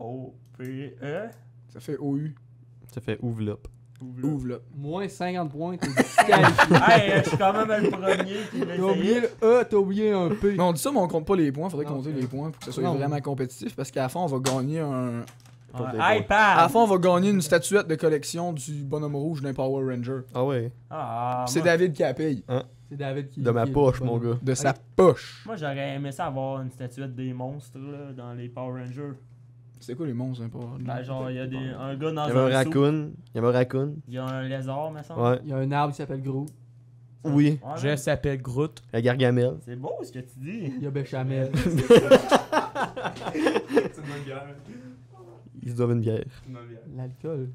[SPEAKER 4] O-U-V-L-O-P-E.
[SPEAKER 5] Ça fait OU.
[SPEAKER 1] Ça fait ouvlope.
[SPEAKER 5] Ouvre là.
[SPEAKER 3] Moins 50 points, t'es disqualifié.
[SPEAKER 4] Hey, je suis quand même le premier qui l'a
[SPEAKER 3] T'as oublié
[SPEAKER 4] essayé.
[SPEAKER 3] le E, t'as oublié un P.
[SPEAKER 5] Mais on dit ça, mais on compte pas les points. Faudrait
[SPEAKER 3] Non,
[SPEAKER 5] compter
[SPEAKER 3] ok.
[SPEAKER 5] les points pour que ce soit
[SPEAKER 3] Non.
[SPEAKER 5] vraiment compétitif. Parce qu'à la fin, on va gagner un.
[SPEAKER 4] Ouais,
[SPEAKER 5] À
[SPEAKER 4] iPad!
[SPEAKER 5] la fin, on va gagner une statuette de collection du bonhomme rouge d'un Power Ranger.
[SPEAKER 1] Ah ouais,
[SPEAKER 4] Ah,
[SPEAKER 5] C'est
[SPEAKER 4] moi,
[SPEAKER 5] David qui la paye.
[SPEAKER 3] C'est David qui.
[SPEAKER 1] de ma
[SPEAKER 3] qui est
[SPEAKER 1] poche,
[SPEAKER 3] le
[SPEAKER 1] mon
[SPEAKER 3] bonhomme.
[SPEAKER 1] gars.
[SPEAKER 5] De sa poche.
[SPEAKER 4] moi, j'aurais aimé ça avoir une statuette des monstres là, dans les Power Rangers.
[SPEAKER 5] C'est quoi les monstres, hein, Power Ranger?
[SPEAKER 4] Ben, genre, il y a un gars dans
[SPEAKER 1] Il y avait un
[SPEAKER 4] un saut,
[SPEAKER 1] raccoon. Il y avait un raccoon.
[SPEAKER 4] il y a un lézard, me semble.
[SPEAKER 1] Ouais.
[SPEAKER 3] Il y a un arbre qui s'appelle Gros.
[SPEAKER 1] Oui.
[SPEAKER 4] Ouais,
[SPEAKER 6] Je s'appelle Groot.
[SPEAKER 1] La Gargamel.
[SPEAKER 4] c'est beau ce que tu dis.
[SPEAKER 3] Il y a Béchamel.
[SPEAKER 1] Ils se doivent une bière.
[SPEAKER 3] L'alcool.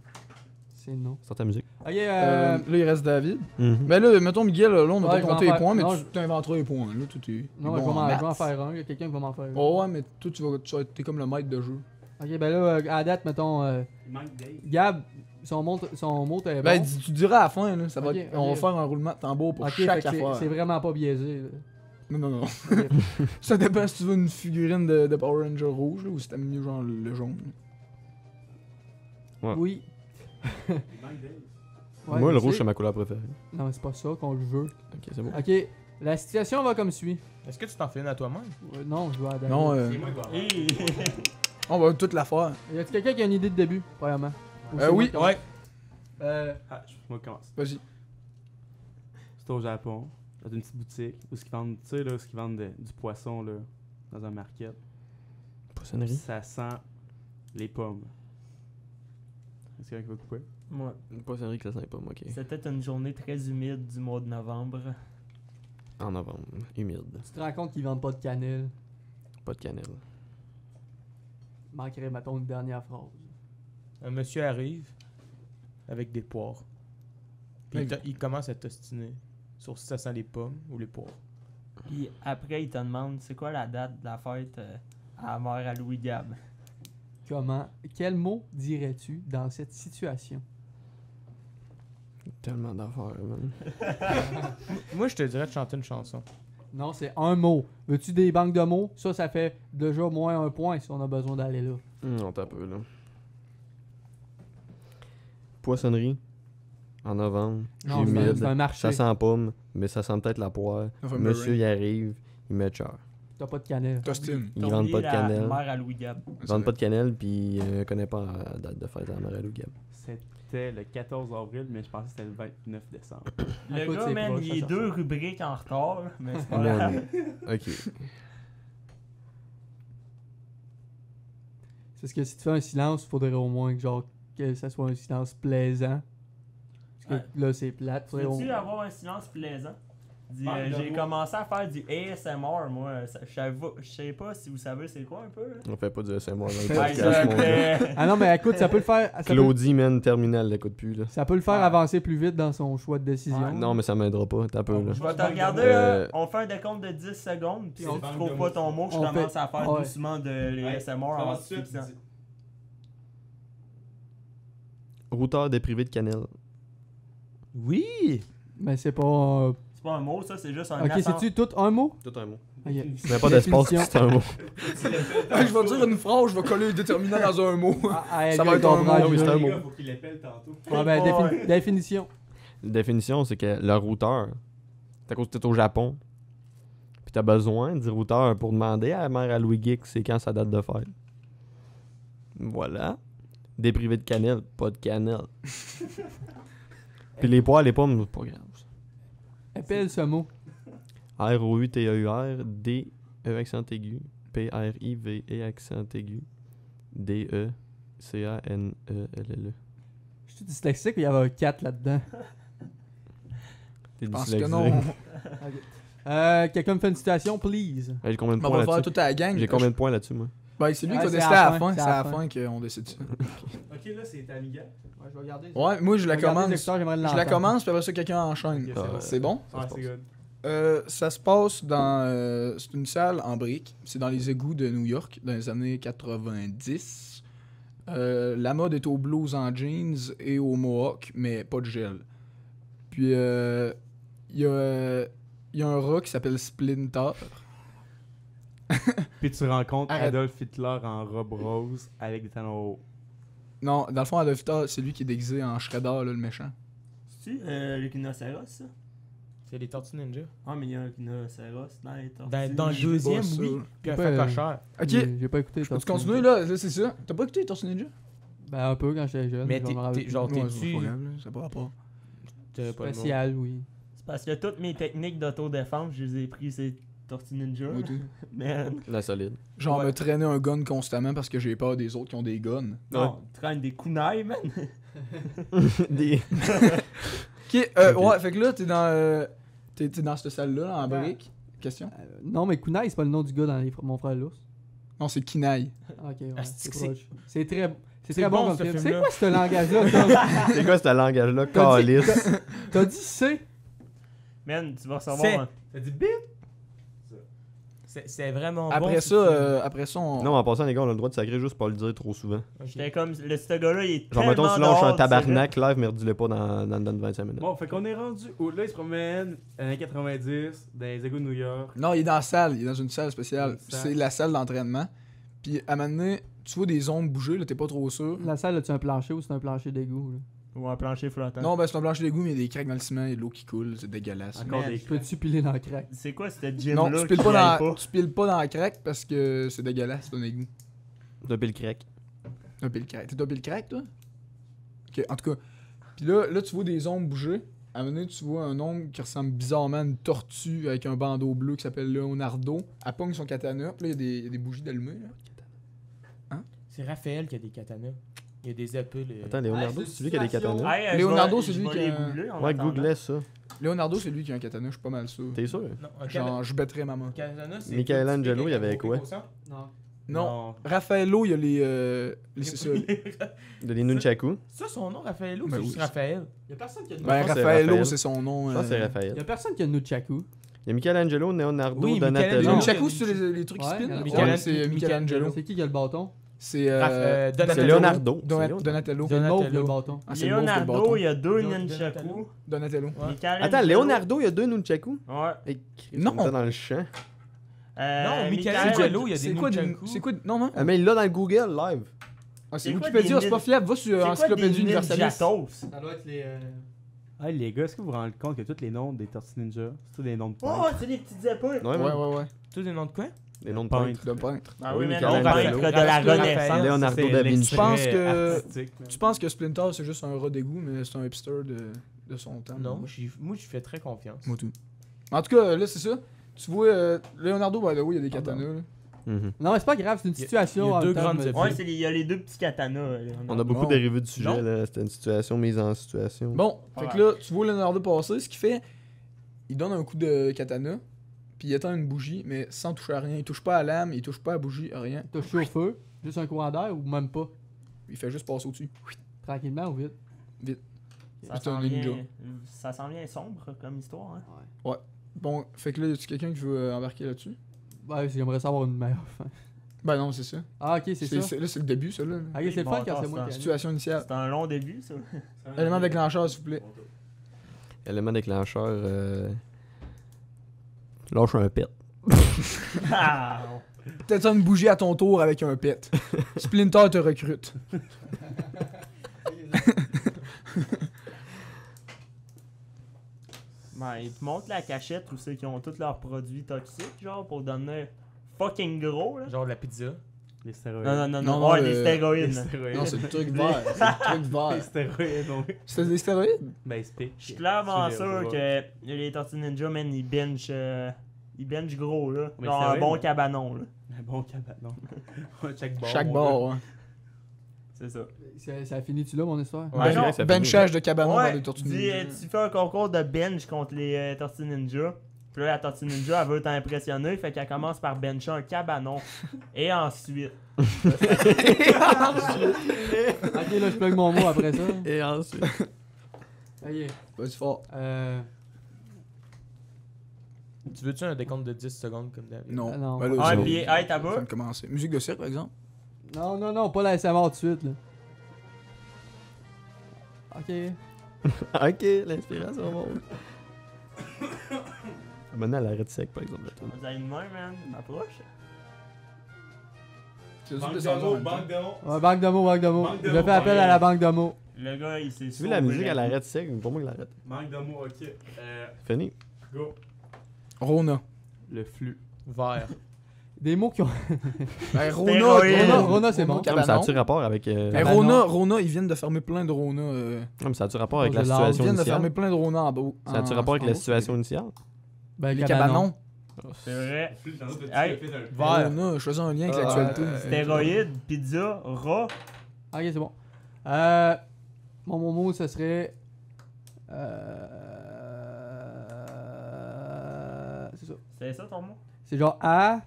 [SPEAKER 3] C'est non.
[SPEAKER 1] C'est ta musique.
[SPEAKER 3] Ok,
[SPEAKER 5] Là, il reste David.
[SPEAKER 1] Mhm.
[SPEAKER 5] Ben là, mettons Miguel, là, on
[SPEAKER 3] Ouais,
[SPEAKER 5] va
[SPEAKER 3] je vais
[SPEAKER 5] compter
[SPEAKER 3] en
[SPEAKER 5] les
[SPEAKER 3] faire-
[SPEAKER 5] points, mais
[SPEAKER 3] non,
[SPEAKER 5] tu t'inventeras les points. Là, tout est.
[SPEAKER 3] Non,
[SPEAKER 5] bon
[SPEAKER 3] je vais
[SPEAKER 5] en
[SPEAKER 3] je vais en
[SPEAKER 5] maths.
[SPEAKER 3] faire un. Il y a quelqu'un qui va m'en faire un.
[SPEAKER 5] Oh ouais, mais toi, t'es comme le maître de jeu.
[SPEAKER 3] Ok, ben là, à la date, mettons.
[SPEAKER 2] Il manque Dave.
[SPEAKER 3] Gab, son mot est bon.
[SPEAKER 5] Ben, tu diras à la fin, là, ça va
[SPEAKER 3] Ok,
[SPEAKER 5] être- on va
[SPEAKER 3] ok.
[SPEAKER 5] faire un roulement de tambour pour
[SPEAKER 3] Ok, fait
[SPEAKER 5] chaque
[SPEAKER 3] que c'est
[SPEAKER 5] affaire.
[SPEAKER 3] vraiment pas biaisé. là.
[SPEAKER 5] Non. Ça dépend si tu veux une figurine de Power Ranger rouge là, ou si t'aimes mieux genre le jaune.
[SPEAKER 1] Ouais.
[SPEAKER 3] Oui.
[SPEAKER 2] Il manque Dave.
[SPEAKER 3] Ouais,
[SPEAKER 1] Moi,
[SPEAKER 3] je
[SPEAKER 1] le rouge,
[SPEAKER 3] sais.
[SPEAKER 1] c'est ma couleur préférée.
[SPEAKER 3] Non, mais c'est pas ça qu'on le veut.
[SPEAKER 1] Ok, c'est bon.
[SPEAKER 3] Ok, la situation va comme suit.
[SPEAKER 6] Est-ce que tu t'en fais une à toi-même?
[SPEAKER 3] Non, je veux à David.
[SPEAKER 5] Non,
[SPEAKER 2] C'est moi qui vais avoir.
[SPEAKER 4] Hey.
[SPEAKER 5] on va toute la faire.
[SPEAKER 3] Y a-t-il quelqu'un qui a une idée de début, premièrement? Ou c'est
[SPEAKER 5] Oui.
[SPEAKER 3] moi qui commence?
[SPEAKER 6] Ouais.
[SPEAKER 2] Ah, moi qui commence.
[SPEAKER 5] Vas-y.
[SPEAKER 2] C'est au Japon, dans une petite boutique, où ils vendent, tu sais, là, où ils vendent du poisson, là, dans un market. Puis
[SPEAKER 1] Poissonnerie.
[SPEAKER 2] ça sent Les pommes. Est-ce qu'il y a quelqu'un qui va couper?
[SPEAKER 4] Moi,
[SPEAKER 1] Poissonnerie que ça sent pas, moi, ok.
[SPEAKER 4] c'était une journée très humide du mois de novembre.
[SPEAKER 1] En novembre, humide,
[SPEAKER 3] Tu te rends compte qu'ils vendent pas de cannelle.
[SPEAKER 1] pas de cannelle.
[SPEAKER 3] Manquerait, mettons, une dernière phrase.
[SPEAKER 6] Un monsieur arrive avec des poires. Puis il commence à t'ostiner sur si ça sent les pommes ou les poires.
[SPEAKER 4] Puis après, il te demande c'est quoi la date de la fête à la mère à Louis Gab.
[SPEAKER 3] Quel mot dirais-tu dans cette situation?
[SPEAKER 1] Tellement d'affaires, man.
[SPEAKER 6] Moi, je te dirais de chanter une chanson.
[SPEAKER 3] Non, c'est un mot. Veux-tu des banques de mots? Ça fait déjà moins 1 point si on a besoin d'aller là.
[SPEAKER 1] On t'a peu, là. Poissonnerie, en novembre,
[SPEAKER 3] Non,
[SPEAKER 1] humide,
[SPEAKER 3] c'est un marché.
[SPEAKER 1] ça sent pomme, mais ça sent peut-être la poire.
[SPEAKER 5] November
[SPEAKER 1] Monsieur,
[SPEAKER 5] Rain.
[SPEAKER 1] il arrive, il met cher.
[SPEAKER 3] T'as pas de cannelle.
[SPEAKER 5] Tostine.
[SPEAKER 1] Ils vendent pas de
[SPEAKER 4] La
[SPEAKER 1] cannelle.
[SPEAKER 4] mère à Louis Gab.
[SPEAKER 1] Ils vendent pas de cannelle, puis il connaît pas la date de fête à la Morel ou Gab.
[SPEAKER 2] C'était le 14 avril, mais je pensais que c'était le 29 décembre.
[SPEAKER 4] Le
[SPEAKER 3] Écoute,
[SPEAKER 4] gars,
[SPEAKER 3] c'est
[SPEAKER 4] man,
[SPEAKER 3] proche,
[SPEAKER 4] il
[SPEAKER 3] ça
[SPEAKER 4] est
[SPEAKER 3] sort
[SPEAKER 4] 2
[SPEAKER 3] ça.
[SPEAKER 4] rubriques en retard, mais c'est pas
[SPEAKER 1] Man.
[SPEAKER 4] grave.
[SPEAKER 1] Ok.
[SPEAKER 3] C'est parce que si tu fais un silence, il faudrait au moins que ça soit un silence plaisant. Parce que là, c'est plate. Faudrait au
[SPEAKER 4] Veux-tu
[SPEAKER 3] moins...
[SPEAKER 4] avoir un silence plaisant?
[SPEAKER 2] Parle de
[SPEAKER 4] J'ai
[SPEAKER 2] moi.
[SPEAKER 4] commencé à faire du ASMR, moi. Je sais pas si vous savez c'est quoi un peu. Là.
[SPEAKER 1] On fait pas du SMR dans le
[SPEAKER 4] Ouais,
[SPEAKER 1] podcast,
[SPEAKER 4] ça
[SPEAKER 1] mon gars.
[SPEAKER 4] fait-
[SPEAKER 3] Ah non, mais écoute, ça peut le faire.
[SPEAKER 1] Claudie, man, terminal, l'écoute plus, là.
[SPEAKER 3] Ça peut le faire avancer plus vite dans son choix de décision.
[SPEAKER 4] Ouais,
[SPEAKER 1] Non, mais ça m'aidera pas, t'as peu, là.
[SPEAKER 4] Je vais te regarder,
[SPEAKER 1] Euh,
[SPEAKER 4] là, on fait un décompte de 10 secondes, puis si
[SPEAKER 2] on
[SPEAKER 4] tu
[SPEAKER 2] manque
[SPEAKER 4] trouves
[SPEAKER 2] de
[SPEAKER 4] pas
[SPEAKER 2] mots.
[SPEAKER 4] ton mot, je
[SPEAKER 3] On
[SPEAKER 4] commence
[SPEAKER 3] fait-
[SPEAKER 4] à faire
[SPEAKER 3] ouais.
[SPEAKER 4] doucement de l'ASMR en se fixant.
[SPEAKER 1] Routeur déprivé de cannelle.
[SPEAKER 6] Oui!
[SPEAKER 3] Mais c'est pas.
[SPEAKER 4] C'est pas un mot, ça, c'est juste un
[SPEAKER 3] Ok, c'est-tu tout un mot?
[SPEAKER 1] Tout un mot.
[SPEAKER 3] Ok.
[SPEAKER 1] Tu mets pas d'espace,
[SPEAKER 3] Définition.
[SPEAKER 1] c'est un mot.
[SPEAKER 5] Je vais dire une phrase, je vais coller le déterminant dans un mot. Ça va être un mot.
[SPEAKER 1] Ah oui, c'est un mot.
[SPEAKER 2] Faut qu'il l'appelle tantôt.
[SPEAKER 3] Ouais, ben,
[SPEAKER 4] Ouais.
[SPEAKER 3] définition.
[SPEAKER 1] La définition, c'est que le routeur, c'est à cause que t'es au Japon, puis t'as besoin du routeur pour demander à la mère à Louis Geek c'est quand sa date de fête. Voilà. Déprivé de cannelle, pas de cannelle. Puis les poires, les pommes, c'est pas grave.
[SPEAKER 3] Appelle ce mot.
[SPEAKER 1] R-O-U-T-E-U-R, D-E accent aigu, P-R-I-V-E accent aigu, D-E-C-A-N-E-L-L-E.
[SPEAKER 3] Je suis dyslexique, il y avait un 4 là-dedans.
[SPEAKER 1] T'es
[SPEAKER 5] Je pense que
[SPEAKER 1] dyslexique.
[SPEAKER 5] non.
[SPEAKER 3] Quelqu'un me fait une citation, please.
[SPEAKER 1] Hey, j'ai combien de
[SPEAKER 5] On
[SPEAKER 1] points
[SPEAKER 5] va faire
[SPEAKER 1] là-dessus?
[SPEAKER 5] toute la gang.
[SPEAKER 1] J'ai combien de points là-dessus, moi?
[SPEAKER 5] Ben, c'est lui qui
[SPEAKER 3] Ouais,
[SPEAKER 5] va
[SPEAKER 3] c'est
[SPEAKER 5] décider
[SPEAKER 3] à
[SPEAKER 5] à
[SPEAKER 3] la
[SPEAKER 5] la
[SPEAKER 3] fin,
[SPEAKER 5] fin.
[SPEAKER 3] c'est
[SPEAKER 5] C'est
[SPEAKER 3] à
[SPEAKER 5] à
[SPEAKER 3] la
[SPEAKER 5] la
[SPEAKER 3] fin.
[SPEAKER 5] fin qu'on décide ça.
[SPEAKER 2] Ok, là, c'est amical.
[SPEAKER 3] Ouais, je vais regarder.
[SPEAKER 5] Ouais, moi je la commence. Je la commence, puis après ça, quelqu'un enchaîne.
[SPEAKER 2] Ok, c'est bon.
[SPEAKER 5] C'est bon?
[SPEAKER 2] Ouais, c'est good.
[SPEAKER 5] Ça se passe dans. C'est une salle en briques. C'est dans les égouts de New York, dans les années 90. La mode est au blues en jeans et au mohawk, mais pas de gel. Puis, il y a un rat qui s'appelle Splinter.
[SPEAKER 2] Puis tu rencontres
[SPEAKER 5] Arrête.
[SPEAKER 2] Adolf Hitler en robe rose avec des talons hauts.
[SPEAKER 5] Non, dans le fond, Adolf Hitler, c'est lui qui est déguisé en Shredder, là, le méchant.
[SPEAKER 4] C'est-tu le rhinocéros, ça?
[SPEAKER 6] C'est les Tortues Ninja.
[SPEAKER 4] Ah, mais il y a un rhinocéros dans les tortues.
[SPEAKER 6] Dans le
[SPEAKER 5] Je sais
[SPEAKER 6] deuxième,
[SPEAKER 5] pas ça.
[SPEAKER 6] oui. Puis un
[SPEAKER 3] Pas,
[SPEAKER 6] facochère.
[SPEAKER 5] Ok,
[SPEAKER 3] J'ai pas écouté.
[SPEAKER 5] tu
[SPEAKER 3] Tortue
[SPEAKER 5] continues
[SPEAKER 3] Ninja.
[SPEAKER 5] là, c'est ça. T'as pas écouté les Tortues Ninja?
[SPEAKER 3] Ben, un peu quand j'étais jeune.
[SPEAKER 6] Mais
[SPEAKER 3] je me rappelle plus.
[SPEAKER 6] genre,
[SPEAKER 5] Ouais,
[SPEAKER 6] t'es-tu.
[SPEAKER 5] c'est pas grave, là, ça n'a pas rapport.
[SPEAKER 6] T'as pas le mot.
[SPEAKER 3] Spécial, oui.
[SPEAKER 4] C'est parce que toutes mes techniques d'autodéfense, je les ai prises ces Tortues Ninja.
[SPEAKER 5] Moi, tout.
[SPEAKER 4] Man.
[SPEAKER 1] La solide.
[SPEAKER 5] Genre
[SPEAKER 4] Ouais.
[SPEAKER 5] me traîner un gun constamment parce que j'ai peur des autres qui ont des guns.
[SPEAKER 4] Non, tu traînes des kunai, man.
[SPEAKER 1] Des...
[SPEAKER 5] Ok, ouais, fait que là, t'es dans, t'es dans cette salle-là, en
[SPEAKER 3] Ouais.
[SPEAKER 5] brique. Question?
[SPEAKER 3] Non, mais Kunai, c'est pas le nom du gars dans Mon frère l'ours.
[SPEAKER 5] Non, c'est Kinaï.
[SPEAKER 3] Ok, ouais.
[SPEAKER 6] Ah,
[SPEAKER 3] C'est
[SPEAKER 6] c'est-
[SPEAKER 3] proche. C'est très. C'est
[SPEAKER 6] C'est
[SPEAKER 3] très bon
[SPEAKER 6] bon,
[SPEAKER 3] comme
[SPEAKER 6] ce
[SPEAKER 3] film. C'est
[SPEAKER 6] film-là.
[SPEAKER 3] quoi ce langage-là, Tom?
[SPEAKER 1] C'est quoi ce langage-là?
[SPEAKER 3] T'as dit-
[SPEAKER 1] Calice.
[SPEAKER 3] T'as dit C?
[SPEAKER 4] Man, tu vas
[SPEAKER 6] C'est-
[SPEAKER 4] recevoir un...
[SPEAKER 2] T'as dit bip?
[SPEAKER 6] C'est vraiment
[SPEAKER 5] Après
[SPEAKER 6] bon.
[SPEAKER 5] ça, on...
[SPEAKER 1] Non, en passant, les gars, on a le droit de sacrer juste pour le dire trop souvent.
[SPEAKER 4] J'étais comme... Ce gars-là, il est
[SPEAKER 1] Genre,
[SPEAKER 4] tellement
[SPEAKER 1] mettons, sinon, je suis un
[SPEAKER 4] dehors,
[SPEAKER 1] tabarnak live, mais redis-le pas dans 25 minutes.
[SPEAKER 2] Bon, fait qu'on est rendu où? Là, il se promène, années 90, dans les égouts de New York.
[SPEAKER 5] Non, il est dans la salle, il est dans une salle spéciale.
[SPEAKER 2] Une salle.
[SPEAKER 5] C'est la salle d'entraînement. Puis à un moment donné, tu vois des ombres bouger, là, t'es pas trop sûr.
[SPEAKER 3] La salle, as-tu un plancher ou c'est un plancher d'égout? là?
[SPEAKER 4] Ou un plancher flottant.
[SPEAKER 5] Non, ben c'est un plancher d'égout, mais il y a des craques dans le ciment, il y a de l'eau qui coule, c'est dégueulasse.
[SPEAKER 2] Encore
[SPEAKER 4] Man,
[SPEAKER 2] des
[SPEAKER 3] Peux-tu piler dans le crack?
[SPEAKER 4] C'est quoi cette
[SPEAKER 5] Non,
[SPEAKER 4] gym-là
[SPEAKER 5] tu piles
[SPEAKER 4] qui
[SPEAKER 5] pas,
[SPEAKER 4] aille
[SPEAKER 5] dans, tu piles pas dans la craque parce que c'est dégueulasse, c'est un égout.
[SPEAKER 1] Depuis le crack.
[SPEAKER 5] Un pile crack. T'es un pile crack, toi? Ok, en tout cas. Puis là, tu vois des ombres bouger. À un moment donné, tu vois un ombre qui ressemble bizarrement à une tortue avec un bandeau bleu qui s'appelle Leonardo. Elle pogne son katana. Puis là, il y a des bougies d'allumées. là.
[SPEAKER 6] C'est Raphaël qui a des katanas. Il y a des épées.
[SPEAKER 1] Attends, Leonardo, c'est lui qui a des katanas?
[SPEAKER 4] Hey,
[SPEAKER 5] Leonardo,
[SPEAKER 4] je
[SPEAKER 5] c'est
[SPEAKER 4] vais-
[SPEAKER 5] lui
[SPEAKER 4] je
[SPEAKER 5] qui
[SPEAKER 4] vais
[SPEAKER 5] a-
[SPEAKER 4] les googler en
[SPEAKER 1] Ouais,
[SPEAKER 4] attendant.
[SPEAKER 1] googlez ça.
[SPEAKER 5] Leonardo, c'est lui qui a un katana, je suis pas mal sûr.
[SPEAKER 1] T'es sûr?
[SPEAKER 6] Non, un
[SPEAKER 5] Genre, je bêterais maman.
[SPEAKER 6] katana, c'est.
[SPEAKER 1] Michelangelo, il y avait quoi?
[SPEAKER 3] Non.
[SPEAKER 5] Non, Raffaello, il y a les c'est ça.
[SPEAKER 1] De les Nunchaku?
[SPEAKER 6] Ça, son nom, Raphaël, ou
[SPEAKER 5] Ben
[SPEAKER 6] c'est juste
[SPEAKER 5] oui.
[SPEAKER 6] Raphaël?
[SPEAKER 3] Y'a personne qui a de
[SPEAKER 5] Ben,
[SPEAKER 1] pense que c'est
[SPEAKER 5] Raffaello,
[SPEAKER 1] Raphaël.
[SPEAKER 5] c'est son nom.
[SPEAKER 1] Je pense que c'est
[SPEAKER 3] Y'a
[SPEAKER 1] Raphaël.
[SPEAKER 3] personne qui a de Nunchaku.
[SPEAKER 1] Il y a Michelangelo, Leonardo,
[SPEAKER 6] Oui,
[SPEAKER 1] Donatello.
[SPEAKER 6] Michelangelo.
[SPEAKER 5] Nunchaku, c'est les trucs qui
[SPEAKER 3] Ouais,
[SPEAKER 5] spinent?
[SPEAKER 3] Michelangelo.
[SPEAKER 5] Ouais, c'est Michelangelo.
[SPEAKER 3] C'est qui a le bâton?
[SPEAKER 5] C'est
[SPEAKER 1] C'est
[SPEAKER 6] Donatello.
[SPEAKER 1] Leonardo. C'est Leonardo.
[SPEAKER 5] Donatello.
[SPEAKER 3] C'est le mauve,
[SPEAKER 6] Donatello.
[SPEAKER 3] le bâton.
[SPEAKER 5] Ah, c'est le mauve qui a le
[SPEAKER 4] Leonardo,
[SPEAKER 5] bâton.
[SPEAKER 4] il y a deux
[SPEAKER 6] Donatello.
[SPEAKER 4] Nunchaku.
[SPEAKER 5] Donatello.
[SPEAKER 6] Ouais.
[SPEAKER 4] Michelangelo-
[SPEAKER 1] Attends, Leonardo, il y a deux Nunchaku?
[SPEAKER 4] Ouais.
[SPEAKER 1] Hey,
[SPEAKER 5] Non.
[SPEAKER 1] on était dans le champ.
[SPEAKER 6] Non, Michelangelo, il y a des
[SPEAKER 5] C'est quoi
[SPEAKER 6] nunchaku.
[SPEAKER 5] C'est quoi Non, non.
[SPEAKER 1] Ah, mais il l'a dans le Google live.
[SPEAKER 5] Ah, c'est
[SPEAKER 4] C'est quoi
[SPEAKER 5] Wikipédia,
[SPEAKER 4] des
[SPEAKER 5] c'est pas fiable. Va sur
[SPEAKER 4] C'est quoi
[SPEAKER 5] Encyclopédie
[SPEAKER 4] des
[SPEAKER 5] Universalis.
[SPEAKER 4] Ninjatos?
[SPEAKER 3] Ça doit être les.
[SPEAKER 2] Hey les gars, est-ce que vous vous rendez compte que tous les noms des Tortues Ninja, c'est tous des noms de
[SPEAKER 4] Oh,
[SPEAKER 2] peintres?
[SPEAKER 4] c'est des petites épaules.
[SPEAKER 1] Ouais,
[SPEAKER 5] Ouais, ouais, ouais.
[SPEAKER 6] Tous des noms de quoi?
[SPEAKER 1] Des noms de
[SPEAKER 2] Peintre.
[SPEAKER 1] peintres.
[SPEAKER 5] De peintre.
[SPEAKER 4] Ah
[SPEAKER 1] Oui,
[SPEAKER 4] oui, mais
[SPEAKER 1] Michelangelo.
[SPEAKER 4] non, peintre de la
[SPEAKER 6] Raphaël.
[SPEAKER 4] Renaissance.
[SPEAKER 1] Leonardo
[SPEAKER 2] C'est
[SPEAKER 1] da Vinci.
[SPEAKER 2] l'extrait
[SPEAKER 5] Je pense que-
[SPEAKER 2] artistique, là.
[SPEAKER 5] Tu penses que Splinter, c'est juste un rat d'égout, mais c'est un hipster de son temps.
[SPEAKER 6] Non, moi, j'y fais très confiance.
[SPEAKER 5] Moi tout. En tout cas, là, c'est ça. Tu vois, Leonardo, by the way, il y a des katanas. là.
[SPEAKER 1] Mhm.
[SPEAKER 3] Non, mais c'est pas grave, c'est une
[SPEAKER 6] Il y a-
[SPEAKER 3] situation.
[SPEAKER 6] il y a
[SPEAKER 3] en
[SPEAKER 6] deux
[SPEAKER 3] même temps,
[SPEAKER 6] grandes
[SPEAKER 3] mais-
[SPEAKER 6] épées.
[SPEAKER 4] Ouais, il y a les deux petits katanas.
[SPEAKER 1] On a beaucoup
[SPEAKER 5] Non.
[SPEAKER 1] dérivé du sujet,
[SPEAKER 6] Non.
[SPEAKER 1] là. C'était une situation mise en situation.
[SPEAKER 5] Bon, fait que là, tu vois Leonardo passer, ce qu'il fait, il donne un coup de katana, puis il éteint une bougie, mais sans toucher à rien. Il touche pas à la lame, il touche pas à la bougie, rien.
[SPEAKER 3] T'as chaud au feu, juste un courant d'air ou même pas?
[SPEAKER 5] Il fait juste passer au-dessus.
[SPEAKER 3] Tranquillement ou vite?
[SPEAKER 4] Ça
[SPEAKER 5] C'est un
[SPEAKER 4] sent
[SPEAKER 5] ninja.
[SPEAKER 4] bien, ça sent bien sombre comme histoire. Hein.
[SPEAKER 5] Bon, fait que là, y a-tu quelqu'un qui veut embarquer là-dessus?
[SPEAKER 3] Ouais, j'aimerais savoir une meilleure fin.
[SPEAKER 5] Ben non, c'est ça.
[SPEAKER 3] Ah, ok, c'est ça.
[SPEAKER 5] Là, c'est le début, ça, là.
[SPEAKER 3] Ok, c'est le fun
[SPEAKER 4] Bon,
[SPEAKER 3] quand c'est
[SPEAKER 4] attends,
[SPEAKER 3] moi qui gagne.
[SPEAKER 5] Situation initiale.
[SPEAKER 4] C'est un long début, ça.
[SPEAKER 5] Élément déclencheur, s'il vous plaît.
[SPEAKER 1] Élément déclencheur. Lâche un pet.
[SPEAKER 4] Ah,
[SPEAKER 5] Peut-être une bougie à ton tour avec un pet. Splinter te recrute.
[SPEAKER 4] ben, ils te montrent la cachette où ceux qui ont tous leurs produits toxiques, genre, pour donner fucking gros, là.
[SPEAKER 6] Genre de la pizza.
[SPEAKER 2] Les stéroïdes.
[SPEAKER 5] Non,
[SPEAKER 4] ouais,
[SPEAKER 5] le-
[SPEAKER 4] les stéroïdes.
[SPEAKER 2] Les
[SPEAKER 4] là.
[SPEAKER 2] stéroïdes.
[SPEAKER 5] Non, c'est le truc vert. C'est le truc
[SPEAKER 2] Les
[SPEAKER 5] vert.
[SPEAKER 2] stéroïdes, oui.
[SPEAKER 5] C'était des stéroïdes?
[SPEAKER 2] Ben, c'est pique.
[SPEAKER 4] Je suis clairement
[SPEAKER 2] Sur les
[SPEAKER 4] sûr
[SPEAKER 2] robots.
[SPEAKER 4] que les Tortues Ninja, man, ils bench gros, là.
[SPEAKER 2] Mais
[SPEAKER 4] Genre
[SPEAKER 2] c'est
[SPEAKER 4] un
[SPEAKER 2] vrai,
[SPEAKER 4] bon
[SPEAKER 2] mais-
[SPEAKER 4] cabanon, là.
[SPEAKER 2] Un bon cabanon. Chaque bord.
[SPEAKER 5] Chaque
[SPEAKER 2] mon
[SPEAKER 5] bord, hein.
[SPEAKER 4] C'est ça.
[SPEAKER 3] Ça finit-tu là, mon histoire?
[SPEAKER 4] Ouais, non.
[SPEAKER 5] Benchage de cabanon par
[SPEAKER 4] Ouais,
[SPEAKER 5] des tortues
[SPEAKER 4] dis,
[SPEAKER 5] ninja.
[SPEAKER 4] tu fais un concours de bench contre les Tortues Ninja. Puis là, la Tortue Ninja, elle veut t'impressionner, fait qu'elle commence par bencher un cabanon. Et ensuite...
[SPEAKER 3] Ok, là, je plug mon mot après ça.
[SPEAKER 1] Et ensuite.
[SPEAKER 3] Ok.
[SPEAKER 5] Vas-y fort.
[SPEAKER 6] Tu veux-tu un décompte de 10 secondes comme David?
[SPEAKER 5] Non.
[SPEAKER 3] Non.
[SPEAKER 5] Ben là,
[SPEAKER 4] Ah,
[SPEAKER 5] c'est-
[SPEAKER 4] puis, hey, t'as
[SPEAKER 5] ça
[SPEAKER 4] pas?
[SPEAKER 5] vient de commencer. Musique de cirque, par exemple.
[SPEAKER 3] Non, pas la SMR tout de suite, là. Ok.
[SPEAKER 1] Ok, l'inspiration monte. Maintenant, elle arrête sec, par exemple. la toune.
[SPEAKER 4] On dirait une main, man. Approche.
[SPEAKER 5] C'est juste
[SPEAKER 2] Banque
[SPEAKER 5] descendu en
[SPEAKER 2] de mots,
[SPEAKER 5] même temps.
[SPEAKER 2] banque de mots.
[SPEAKER 3] Ouais, banque de mots, banque de mots.
[SPEAKER 2] Banque de
[SPEAKER 3] Je
[SPEAKER 2] mots,
[SPEAKER 3] fais appel à la banque de mots.
[SPEAKER 4] Le gars, il s'est
[SPEAKER 1] Tu veux la
[SPEAKER 4] sauvé
[SPEAKER 1] musique, elle
[SPEAKER 4] vie.
[SPEAKER 1] arrête sec, mais pour moi, il l'arrête.
[SPEAKER 2] Manque de mots, ok.
[SPEAKER 1] Fini.
[SPEAKER 2] Go.
[SPEAKER 5] Rona.
[SPEAKER 2] Le flux.
[SPEAKER 6] Vert.
[SPEAKER 3] Des mots qui ont.
[SPEAKER 5] Ben,
[SPEAKER 4] Stéroïdes.
[SPEAKER 3] Rona, c'est bon.
[SPEAKER 1] Non, mais ça a-tu rapport avec.
[SPEAKER 5] Ben,
[SPEAKER 3] Cabanon.
[SPEAKER 5] Rona, ils viennent de fermer plein de Rona.
[SPEAKER 1] Non, mais ça a-tu rapport avec
[SPEAKER 3] Oh,
[SPEAKER 1] la
[SPEAKER 3] je l'ai
[SPEAKER 5] Ils
[SPEAKER 1] situation
[SPEAKER 5] viennent de fermer
[SPEAKER 1] initiale?
[SPEAKER 5] plein de Rona en bas.
[SPEAKER 1] Ça a-tu rapport avec la situation initiale?
[SPEAKER 3] Ben,
[SPEAKER 5] Les cabanons.
[SPEAKER 4] C'est vrai.
[SPEAKER 2] Le flux, dans l'autre,
[SPEAKER 4] Hey.
[SPEAKER 2] tu fais un-
[SPEAKER 6] Vert.
[SPEAKER 5] Rona, je faisais un lien avec l'actualité.
[SPEAKER 4] Stéroïdes, pizza, rat.
[SPEAKER 3] Ok, c'est bon. Mon mot, ce serait. C'est ça.
[SPEAKER 4] C'est ça ton mot?
[SPEAKER 3] C'est genre A.